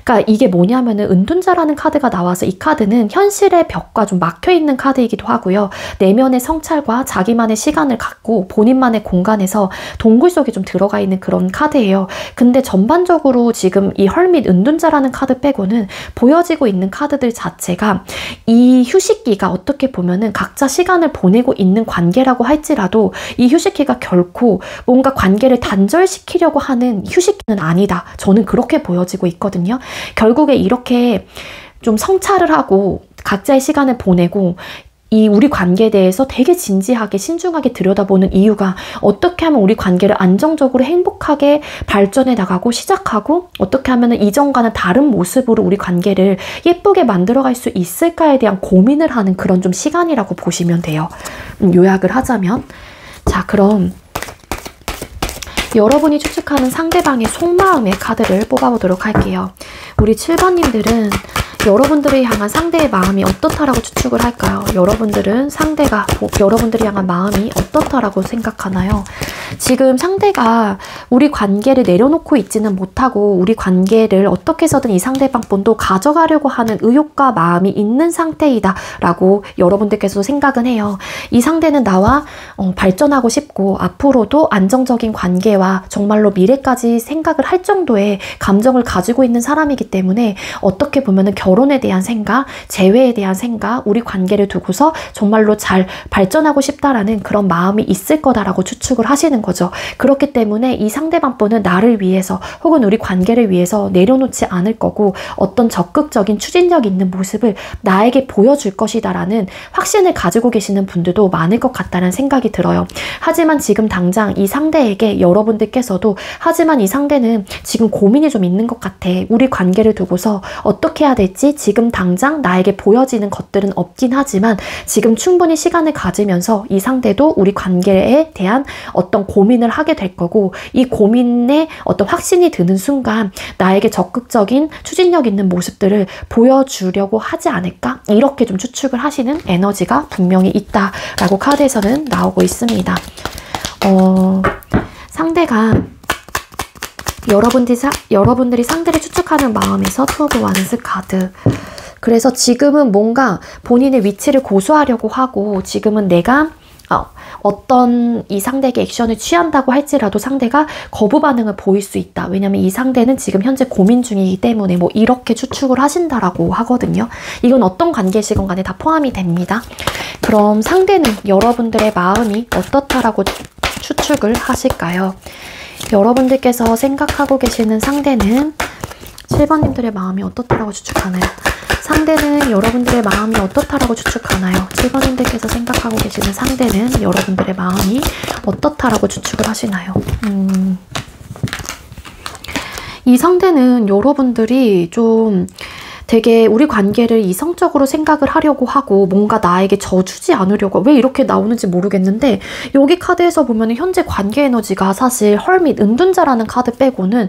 그러니까 이게 뭐냐면은 은둔자라는 카드가 나와서 이 카드는 현실의 벽과 좀 막혀있는 카드이기도 하고요. 내면의 성찰과 자기만의 시간을 갖고 본인만의 공간에서 동굴 속에 좀 들어가 있는 그런 카드예요. 근데 전반적으로 지금 이 헐밋 은둔자라는 카드 빼고는 보여지고 있는 카드들 자체가 이 휴식기가 어떻게 보면은 각자 시간을 보내고 있는 관계라고 할지라도 이 휴식기가 결코 뭔가 관계를 단절시키려고 하는 휴식기는 아니다. 저는 그렇게 보여지고 있거든요. 결국에 이렇게 좀 성찰을 하고 각자의 시간을 보내고 이 우리 관계에 대해서 되게 진지하게 신중하게 들여다보는 이유가 어떻게 하면 우리 관계를 안정적으로 행복하게 발전해 나가고 시작하고 어떻게 하면 이전과는 다른 모습으로 우리 관계를 예쁘게 만들어갈 수 있을까에 대한 고민을 하는 그런 좀 시간이라고 보시면 돼요. 요약을 하자면 자, 그럼 여러분이 추측하는 상대방의 속마음의 카드를 뽑아보도록 할게요. 우리 7번님들은 여러분들을 향한 상대의 마음이 어떻다라고 추측을 할까요? 여러분들은 여러분들을 향한 마음이 어떻다라고 생각하나요? 지금 상대가 우리 관계를 내려놓고 있지는 못하고 우리 관계를 어떻게 해서든 이 상대방 분도 가져가려고 하는 의욕과 마음이 있는 상태이다 라고 여러분들께서도 생각은 해요. 이 상대는 나와 발전하고 싶고 앞으로도 안정적인 관계와 정말로 미래까지 생각을 할 정도의 감정을 가지고 있는 사람이기 때문에 어떻게 보면은 결혼에 대한 생각, 재회에 대한 생각, 우리 관계를 두고서 정말로 잘 발전하고 싶다라는 그런 마음이 있을 거다라고 추측을 하시는 거죠. 그렇기 때문에 이 상대방 분은 나를 위해서 혹은 우리 관계를 위해서 내려놓지 않을 거고 어떤 적극적인 추진력 있는 모습을 나에게 보여줄 것이다 라는 확신을 가지고 계시는 분들도 많을 것 같다는 생각이 들어요. 하지만 지금 당장 이 상대에게 여러분들께서도 하지만 이 상대는 지금 고민이 좀 있는 것 같아. 우리 관계를 두고서 어떻게 해야 될지 지금 당장 나에게 보여지는 것들은 없긴 하지만 지금 충분히 시간을 가지면서 이 상대도 우리 관계에 대한 어떤 고민을 하게 될 거고 이 고민에 어떤 확신이 드는 순간 나에게 적극적인 추진력 있는 모습들을 보여주려고 하지 않을까? 이렇게 좀 추측을 하시는 에너지가 분명히 있다라고 카드에서는 나오고 있습니다. 상대가 여러분들이 상대를 추측하는 마음에서 투 오브 원스 카드. 그래서 지금은 뭔가 본인의 위치를 고수하려고 하고 지금은 내가 어떤 이 상대에게 액션을 취한다고 할지라도 상대가 거부 반응을 보일 수 있다. 왜냐면 이 상대는 지금 현재 고민 중이기 때문에 뭐 이렇게 추측을 하신다라고 하거든요. 이건 어떤 관계시건 간에 다 포함이 됩니다. 그럼 상대는 여러분들의 마음이 어떻다라고 추측을 하실까요? 여러분들께서 생각하고 계시는 상대는 7번님들의 마음이 어떻다라고 추측하나요? 상대는 여러분들의 마음이 어떻다라고 추측하나요? 7번님들께서 생각하고 계시는 상대는 여러분들의 마음이 어떻다라고 추측을 하시나요? 이 상대는 여러분들이 좀 되게 우리 관계를 이성적으로 생각을 하려고 하고 뭔가 나에게 져주지 않으려고 왜 이렇게 나오는지 모르겠는데 여기 카드에서 보면 현재 관계 에너지가 사실 헐밋 은둔자라는 카드 빼고는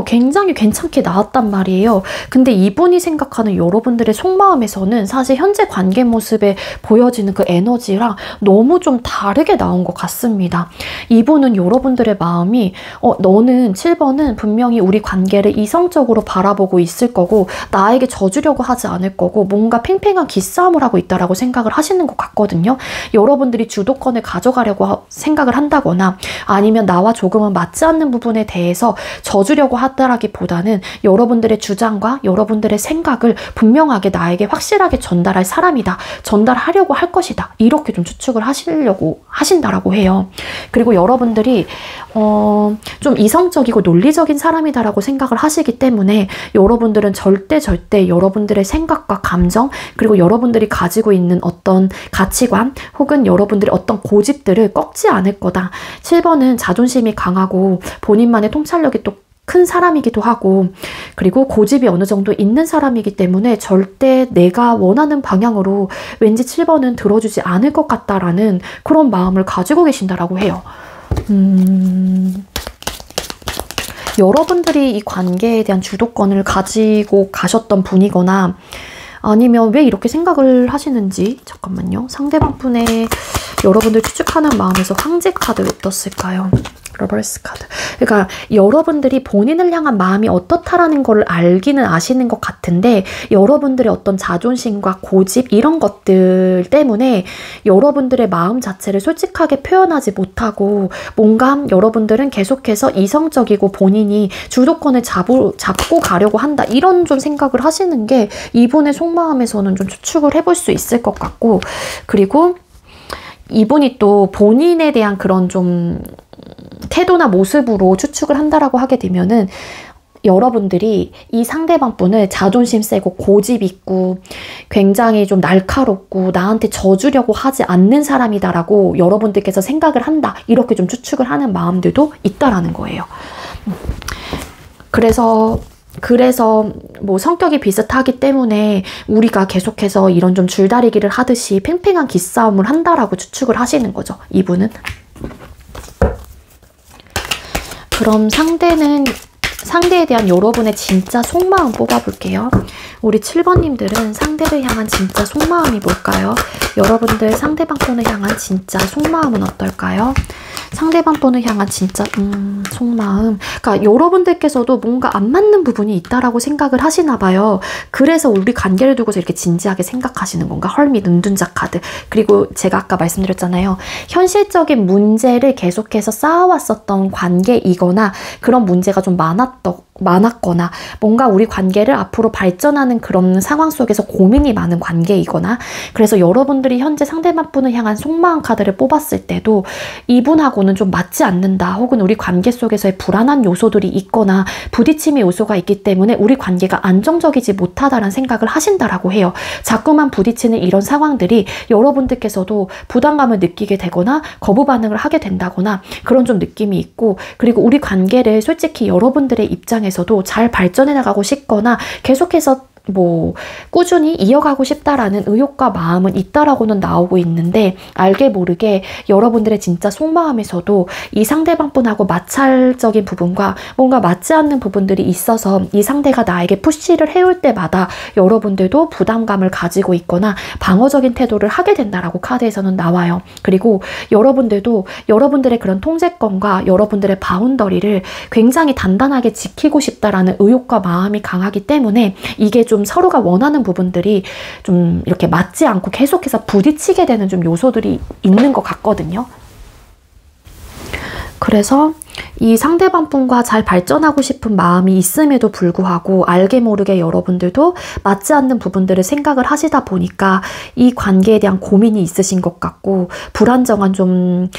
굉장히 괜찮게 나왔단 말이에요. 근데 이분이 생각하는 여러분들의 속마음에서는 사실 현재 관계 모습에 보여지는 그 에너지랑 너무 좀 다르게 나온 것 같습니다. 이분은 여러분들의 마음이 너는 7번은 분명히 우리 관계를 이성적으로 바라보고 있을 거고 나에게 져주려고 하지 않을 거고 뭔가 팽팽한 기싸움을 하고 있다라고 생각을 하시는 것 같거든요. 여러분들이 주도권을 가져가려고 생각을 한다거나 아니면 나와 조금은 맞지 않는 부분에 대해서 져주려고 하다라기보다는 여러분들의 주장과 여러분들의 생각을 분명하게 나에게 확실하게 전달할 사람이다. 전달하려고 할 것이다. 이렇게 좀 추측을 하시려고 하신다라고 해요. 그리고 여러분들이 좀 이성적이고 논리적인 사람이다라고 생각을 하시기 때문에 여러분들은 절대 여러분들의 생각과 감정 그리고 여러분들이 가지고 있는 어떤 가치관 혹은 여러분들의 어떤 고집들을 꺾지 않을 거다. 7번은 자존심이 강하고 본인만의 통찰력이 또 큰 사람이기도 하고 그리고 고집이 어느 정도 있는 사람이기 때문에 절대 내가 원하는 방향으로 왠지 7번은 들어주지 않을 것 같다라는 그런 마음을 가지고 계신다라고 해요. 여러분들이 이 관계에 대한 주도권을 가지고 가셨던 분이거나 아니면 왜 이렇게 생각을 하시는지 잠깐만요. 상대방 분의 여러분들 추측하는 마음에서 황제 카드 왜 떴을까요? 리버스 카드. 그러니까 여러분들이 본인을 향한 마음이 어떻다라는 걸 알기는 아시는 것 같은데 여러분들의 어떤 자존심과 고집 이런 것들 때문에 여러분들의 마음 자체를 솔직하게 표현하지 못하고 뭔가 여러분들은 계속해서 이성적이고 본인이 주도권을 잡고 가려고 한다 이런 좀 생각을 하시는 게 이분의 속마음에서는 좀 추측을 해볼 수 있을 것 같고 그리고 이분이 또 본인에 대한 그런 좀 태도나 모습으로 추측을 한다라고 하게 되면은 여러분들이 이 상대방 분을 자존심 세고 고집 있고 굉장히 좀 날카롭고 나한테 져주려고 하지 않는 사람이다라고 여러분들께서 생각을 한다 이렇게 좀 추측을 하는 마음들도 있다라는 거예요. 그래서 뭐 성격이 비슷하기 때문에 우리가 계속해서 이런 좀 줄다리기를 하듯이 팽팽한 기싸움을 한다라고 추측을 하시는 거죠. 이분은. 그럼 상대에 대한 여러분의 진짜 속마음 뽑아볼게요. 우리 7번님들은 상대를 향한 진짜 속마음이 뭘까요? 여러분들 상대방 분을 향한 진짜 속마음은 어떨까요? 상대방 분을 향한 진짜 속마음. 그러니까 여러분들께서도 뭔가 안 맞는 부분이 있다라고 생각을 하시나 봐요. 그래서 우리 관계를 두고서 이렇게 진지하게 생각하시는 건가? 헐밋 눈둔자 카드. 그리고 제가 아까 말씀드렸잖아요. 현실적인 문제를 계속해서 쌓아왔었던 관계이거나 그런 문제가 좀 많았거나 뭔가 우리 관계를 앞으로 발전하는 그런 상황 속에서 고민이 많은 관계이거나 그래서 여러분들이 현재 상대방 분을 향한 속마음 카드를 뽑았을 때도 이분하고는 좀 맞지 않는다 혹은 우리 관계 속에서의 불안한 요소들이 있거나 부딪힘의 요소가 있기 때문에 우리 관계가 안정적이지 못하다라는 생각을 하신다라고 해요. 자꾸만 부딪히는 이런 상황들이 여러분들께서도 부담감을 느끼게 되거나 거부 반응을 하게 된다거나 그런 좀 느낌이 있고 그리고 우리 관계를 솔직히 여러분들의 입장에서도 잘 발전해 나가고 싶거나 계속해서 꾸준히 이어가고 싶다라는 의욕과 마음은 있다라고는 나오고 있는데 알게 모르게 여러분들의 진짜 속마음에서도 이 상대방 분하고 마찰적인 부분과 뭔가 맞지 않는 부분들이 있어서 이 상대가 나에게 푸시를 해올 때마다 여러분들도 부담감을 가지고 있거나 방어적인 태도를 하게 된다라고 카드에서는 나와요. 그리고 여러분들도 여러분들의 그런 통제권과 여러분들의 바운더리를 굉장히 단단하게 지키고 싶다라는 의욕과 마음이 강하기 때문에 이게 좀 서로가 원하는 부분들이 좀 이렇게 맞지 않고 계속해서 부딪히게 되는 좀 요소들이 있는 것 같거든요. 그래서 이 상대방 분과 잘 발전하고 싶은 마음이 있음에도 불구하고 알게 모르게 여러분들도 맞지 않는 부분들을 생각을 하시다 보니까 이 관계에 대한 고민이 있으신 것 같고 불안정한 좀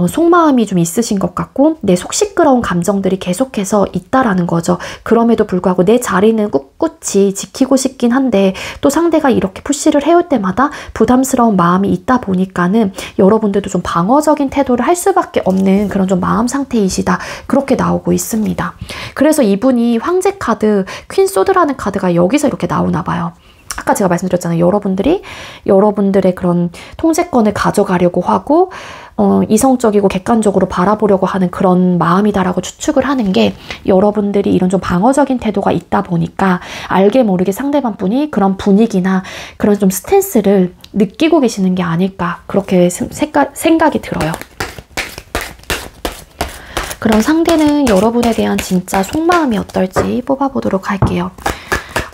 속마음이 좀 있으신 것 같고 내 속 시끄러운 감정들이 계속해서 있다라는 거죠. 그럼에도 불구하고 내 자리는 꿋꿋이 지키고 싶긴 한데 또 상대가 이렇게 푸시를 해올 때마다 부담스러운 마음이 있다 보니까는 여러분들도 좀 방어적인 태도를 할 수밖에 없는 그런 좀 마음 상태이시다. 그렇게 나오고 있습니다. 그래서 이분이 황제 카드, 퀸 소드라는 카드가 여기서 이렇게 나오나 봐요. 아까 제가 말씀드렸잖아요. 여러분들이 여러분들의 그런 통제권을 가져가려고 하고 이성적이고 객관적으로 바라보려고 하는 그런 마음이다라고 추측을 하는 게 여러분들이 이런 좀 방어적인 태도가 있다 보니까 알게 모르게 상대방 분이 그런 분위기나 그런 좀 스탠스를 느끼고 계시는 게 아닐까 그렇게 생각이 들어요. 그럼 상대는 여러분에 대한 진짜 속마음이 어떨지 뽑아보도록 할게요.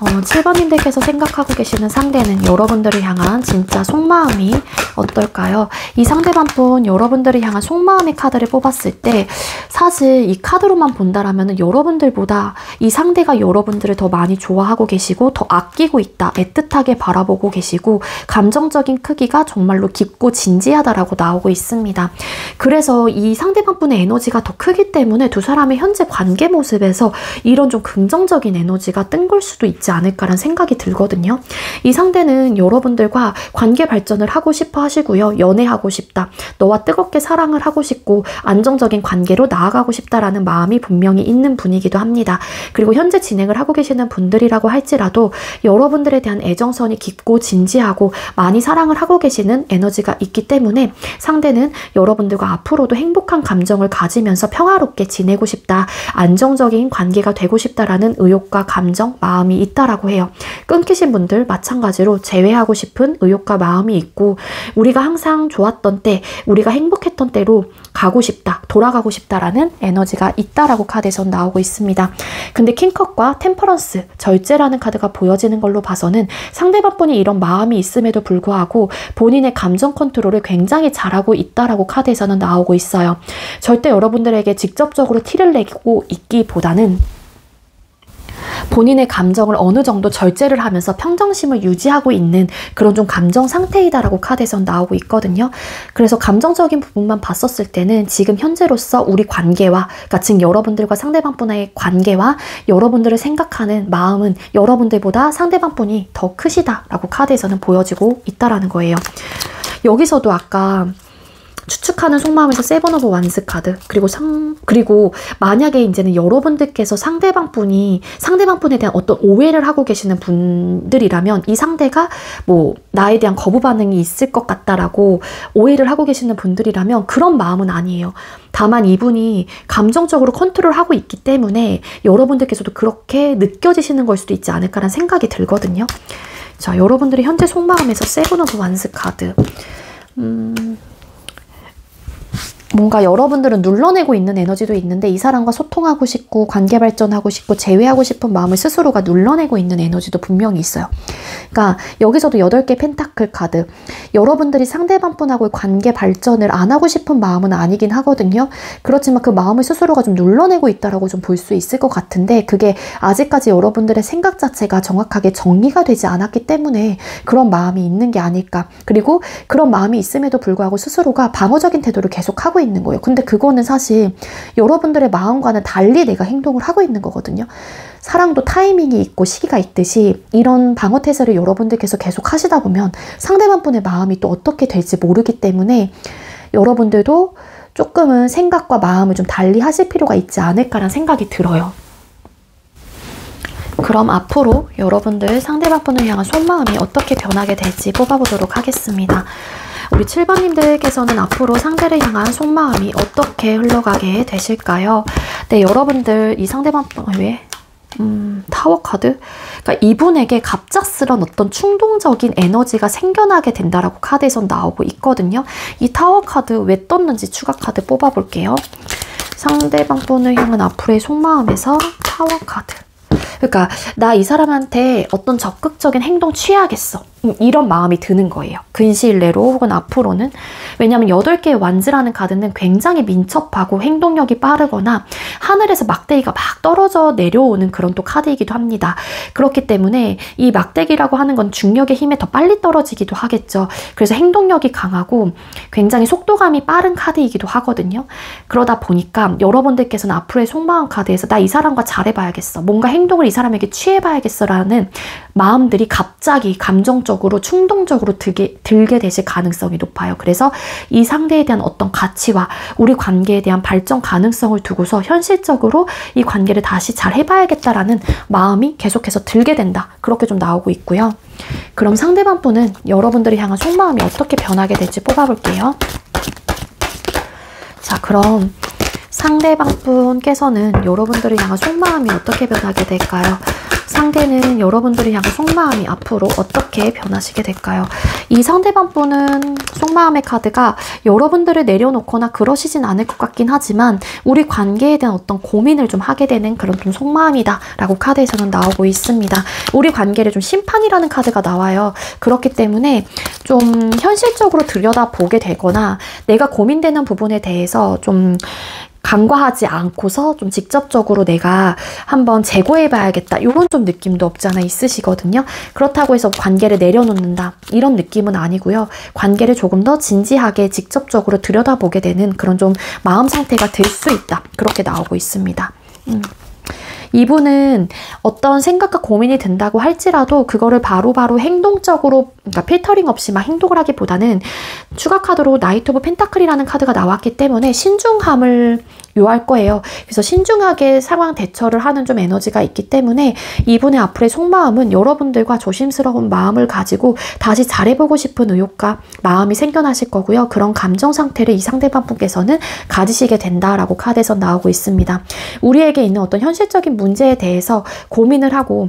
7번님들께서 생각하고 계시는 상대는 여러분들을 향한 진짜 속마음이 어떨까요? 이 상대방 분 여러분들을 향한 속마음의 카드를 뽑았을 때 사실 이 카드로만 본다라면 여러분들보다 이 상대가 여러분들을 더 많이 좋아하고 계시고 더 아끼고 있다, 애틋하게 바라보고 계시고 감정적인 크기가 정말로 깊고 진지하다라고 나오고 있습니다. 그래서 이 상대방 분의 에너지가 더 크기 때문에 두 사람의 현재 관계 모습에서 이런 좀 긍정적인 에너지가 뜬 걸 수도 있지 않을까라는 생각이 들거든요. 이 상대는 여러분들과 관계 발전을 하고 싶어 하시고요. 연애하고 싶다. 너와 뜨겁게 사랑을 하고 싶고 안정적인 관계로 나아가고 싶다라는 마음이 분명히 있는 분이기도 합니다. 그리고 현재 진행을 하고 계시는 분들이라고 할지라도 여러분들에 대한 애정선이 깊고 진지하고 많이 사랑을 하고 계시는 에너지가 있기 때문에 상대는 여러분들과 앞으로도 행복한 감정을 가지면서 평화롭게 지내고 싶다. 안정적인 관계가 되고 싶다라는 의욕과 감정, 마음이 있다라고 해요. 끊기신 분들 마찬가지로 재회하고 싶은 의욕과 마음이 있고 우리가 항상 좋았던 때, 우리가 행복했던 때로 가고 싶다, 돌아가고 싶다라는 에너지가 있다라고 카드에서 나오고 있습니다. 근데 킹컵과 템퍼런스, 절제라는 카드가 보여지는 걸로 봐서는 상대방 분이 이런 마음이 있음에도 불구하고 본인의 감정 컨트롤을 굉장히 잘하고 있다라고 카드에서는 나오고 있어요. 절대 여러분들에게 직접적으로 티를 내고 있기보다는 본인의 감정을 어느 정도 절제를 하면서 평정심을 유지하고 있는 그런 좀 감정 상태이다라고 카드에선 나오고 있거든요. 그래서 감정적인 부분만 봤었을 때는 지금 현재로서 우리 관계와, 그러니까 지금 여러분들과 상대방 분의 관계와 여러분들을 생각하는 마음은 여러분들보다 상대방 분이 더 크시다라고 카드에서는 보여지고 있다라는 거예요. 여기서도 아까 추측하는 속마음에서 세븐 오브 완스 카드, 그리고 만약에 이제는 여러분들께서 상대방 분에 대한 어떤 오해를 하고 계시는 분들이라면 이 상대가 나에 대한 거부 반응이 있을 것 같다라고 오해를 하고 계시는 분들이라면 그런 마음은 아니에요. 다만 이분이 감정적으로 컨트롤하고 있기 때문에 여러분들께서도 그렇게 느껴지시는 걸 수도 있지 않을까라는 생각이 들거든요. 자, 여러분들이 현재 속마음에서 세븐 오브 완스 카드, 뭔가 여러분들은 눌러내고 있는 에너지도 있는데 이 사람과 소통하고 싶고 관계 발전하고 싶고 재회하고 싶은 마음을 스스로가 눌러내고 있는 에너지도 분명히 있어요. 그러니까 여기서도 8개 펜타클 카드. 여러분들이 상대방 분하고의 관계 발전을 안 하고 싶은 마음은 아니긴 하거든요. 그렇지만 그 마음을 스스로가 좀 눌러내고 있다라고 좀 볼 수 있을 것 같은데 그게 아직까지 여러분들의 생각 자체가 정확하게 정리가 되지 않았기 때문에 그런 마음이 있는 게 아닐까. 그리고 그런 마음이 있음에도 불구하고 스스로가 방어적인 태도를 계속 하고 있는 거예요. 근데 그거는 사실 여러분들의 마음과는 달리 내가 행동을 하고 있는 거거든요. 사랑도 타이밍이 있고 시기가 있듯이 이런 방어태세를 여러분들께서 계속 하시다 보면 상대방 분의 마음이 또 어떻게 될지 모르기 때문에 여러분들도 조금은 생각과 마음을 좀 달리 하실 필요가 있지 않을까라는 생각이 들어요. 그럼 앞으로 여러분들 상대방 분을 향한 속마음이 어떻게 변하게 될지 뽑아보도록 하겠습니다. 우리 7번님들께서는 앞으로 상대를 향한 속마음이 어떻게 흘러가게 되실까요? 네, 여러분들 이 상대방 왜? 타워 카드? 그러니까 이분에게 갑작스런 어떤 충동적인 에너지가 생겨나게 된다라고 카드에선 나오고 있거든요. 이 타워 카드 왜 떴는지 추가 카드 뽑아볼게요. 상대방 분을 향한 앞으로의 속마음에서 타워 카드. 그러니까 나 이 사람한테 어떤 적극적인 행동 취해야겠어. 이런 마음이 드는 거예요. 근시일 내로 혹은 앞으로는. 왜냐하면 8개의 완즈라는 카드는 굉장히 민첩하고 행동력이 빠르거나 하늘에서 막대기가 막 떨어져 내려오는 그런 또 카드이기도 합니다. 그렇기 때문에 이 막대기라고 하는 건 중력의 힘에 더 빨리 떨어지기도 하겠죠. 그래서 행동력이 강하고 굉장히 속도감이 빠른 카드이기도 하거든요. 그러다 보니까 여러분들께서는 앞으로의 속마음 카드에서 나 이 사람과 잘해봐야겠어. 뭔가 행동을 이 사람에게 취해봐야겠어 라는 마음들이 갑자기 감정적으로 충동적으로 들게 되실 가능성이 높아요. 그래서 이 상대에 대한 어떤 가치와 우리 관계에 대한 발전 가능성을 두고서 현실적으로 이 관계를 다시 잘 해봐야겠다라는 마음이 계속해서 들게 된다. 그렇게 좀 나오고 있고요. 그럼 상대방 분은 여러분들이 향한 속마음이 어떻게 변하게 될지 뽑아볼게요. 자, 그럼 상대방 분께서는 여러분들을 향한 속마음이 어떻게 변하게 될까요? 상대는 여러분들을 향한 속마음이 앞으로 어떻게 변하시게 될까요? 이 상대방 분은 속마음의 카드가 여러분들을 내려놓거나 그러시진 않을 것 같긴 하지만 우리 관계에 대한 어떤 고민을 좀 하게 되는 그런 좀 속마음이다 라고 카드에서는 나오고 있습니다. 우리 관계를 좀 심판이라는 카드가 나와요. 그렇기 때문에 좀 현실적으로 들여다보게 되거나 내가 고민되는 부분에 대해서 좀 간과하지 않고서 좀 직접적으로 내가 한번 재고해봐야겠다 이런 좀 느낌도 없지 않아 있으시거든요. 그렇다고 해서 관계를 내려놓는다 이런 느낌은 아니고요. 관계를 조금 더 진지하게 직접적으로 들여다보게 되는 그런 좀 마음 상태가 들 수 있다 그렇게 나오고 있습니다. 이분은 어떤 생각과 고민이 든다고 할지라도 그거를 바로바로 행동적으로 그러니까 필터링 없이 막 행동을 하기보다는 추가 카드로 나이트 오브 펜타클이라는 카드가 나왔기 때문에 신중함을 요할 거예요. 그래서 신중하게 상황 대처를 하는 좀 에너지가 있기 때문에 이분의 앞으로의 속마음은 여러분들과 조심스러운 마음을 가지고 다시 잘해보고 싶은 의욕과 마음이 생겨나실 거고요. 그런 감정 상태를 이 상대방 분께서는 가지시게 된다라고 카드에서 나오고 있습니다. 우리에게 있는 어떤 현실적인 문제에 대해서 고민을 하고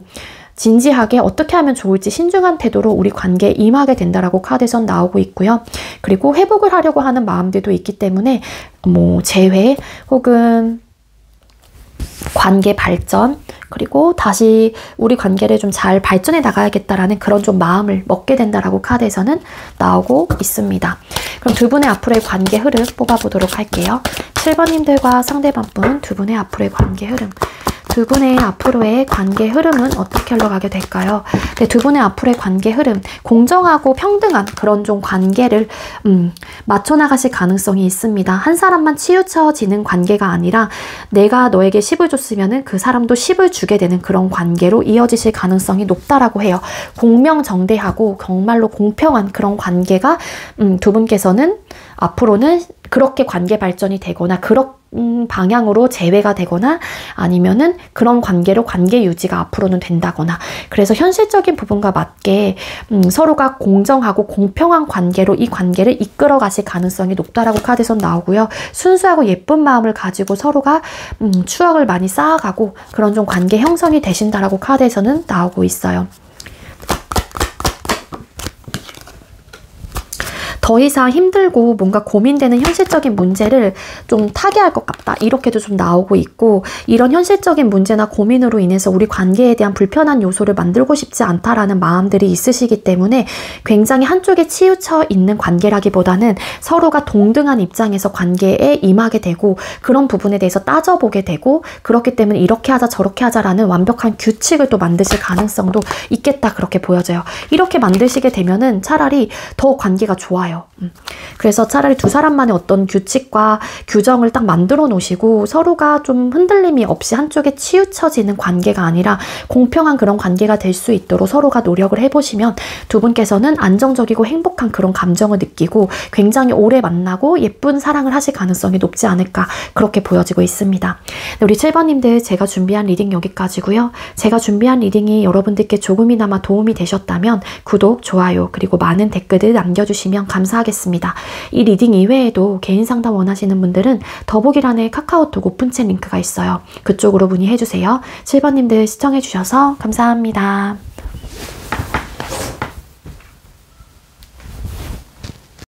진지하게 어떻게 하면 좋을지 신중한 태도로 우리 관계에 임하게 된다라고 카드에선 나오고 있고요. 그리고 회복을 하려고 하는 마음들도 있기 때문에 뭐 재회 혹은 관계 발전 그리고 다시 우리 관계를 좀 잘 발전해 나가야겠다라는 그런 좀 마음을 먹게 된다라고 카드에서는 나오고 있습니다. 그럼 두 분의 앞으로의 관계 흐름 뽑아보도록 할게요. 7번님들과 상대방 분 두 분의 앞으로의 관계 흐름. 두 분의 앞으로의 관계 흐름은 어떻게 흘러가게 될까요? 네, 두 분의 앞으로의 관계 흐름, 공정하고 평등한 그런 좀 관계를 맞춰나가실 가능성이 있습니다. 한 사람만 치우쳐지는 관계가 아니라 내가 너에게 10을 줬으면 그 사람도 10을 주게 되는 그런 관계로 이어지실 가능성이 높다라고 해요. 공명정대하고 정말로 공평한 그런 관계가 두 분께서는 앞으로는 그렇게 관계 발전이 되거나 그런 방향으로 재회가 되거나 아니면은 그런 관계로 관계 유지가 앞으로는 된다거나 그래서 현실적인 부분과 맞게 서로가 공정하고 공평한 관계로 이 관계를 이끌어 가실 가능성이 높다라고 카드에서 나오고요. 순수하고 예쁜 마음을 가지고 서로가 추억을 많이 쌓아가고 그런 좀 관계 형성이 되신다라고 카드에서는 나오고 있어요. 더 이상 힘들고 뭔가 고민되는 현실적인 문제를 좀 타개할 것 같다. 이렇게도 좀 나오고 있고, 이런 현실적인 문제나 고민으로 인해서 우리 관계에 대한 불편한 요소를 만들고 싶지 않다라는 마음들이 있으시기 때문에 굉장히 한쪽에 치우쳐 있는 관계라기보다는 서로가 동등한 입장에서 관계에 임하게 되고, 그런 부분에 대해서 따져보게 되고, 그렇기 때문에 이렇게 하자 저렇게 하자라는 완벽한 규칙을 또 만드실 가능성도 있겠다, 그렇게 보여져요. 이렇게 만드시게 되면은 차라리 더 관계가 좋아요. 그래서 차라리 두 사람만의 어떤 규칙과 규정을 딱 만들어 놓으시고, 서로가 좀 흔들림이 없이 한쪽에 치우쳐지는 관계가 아니라 공평한 그런 관계가 될 수 있도록 서로가 노력을 해보시면 두 분께서는 안정적이고 행복한 그런 감정을 느끼고 굉장히 오래 만나고 예쁜 사랑을 하실 가능성이 높지 않을까, 그렇게 보여지고 있습니다. 네, 우리 7번님들, 제가 준비한 리딩 여기까지고요. 제가 준비한 리딩이 여러분들께 조금이나마 도움이 되셨다면 구독, 좋아요, 그리고 많은 댓글을 남겨주시면 감사하겠습니다. 이 리딩 이외에도 개인 상담 원하시는 분들은 더보기란에 카카오톡 오픈챗 링크가 있어요. 그쪽으로 문의해주세요. 7번님들 시청해주셔서 감사합니다.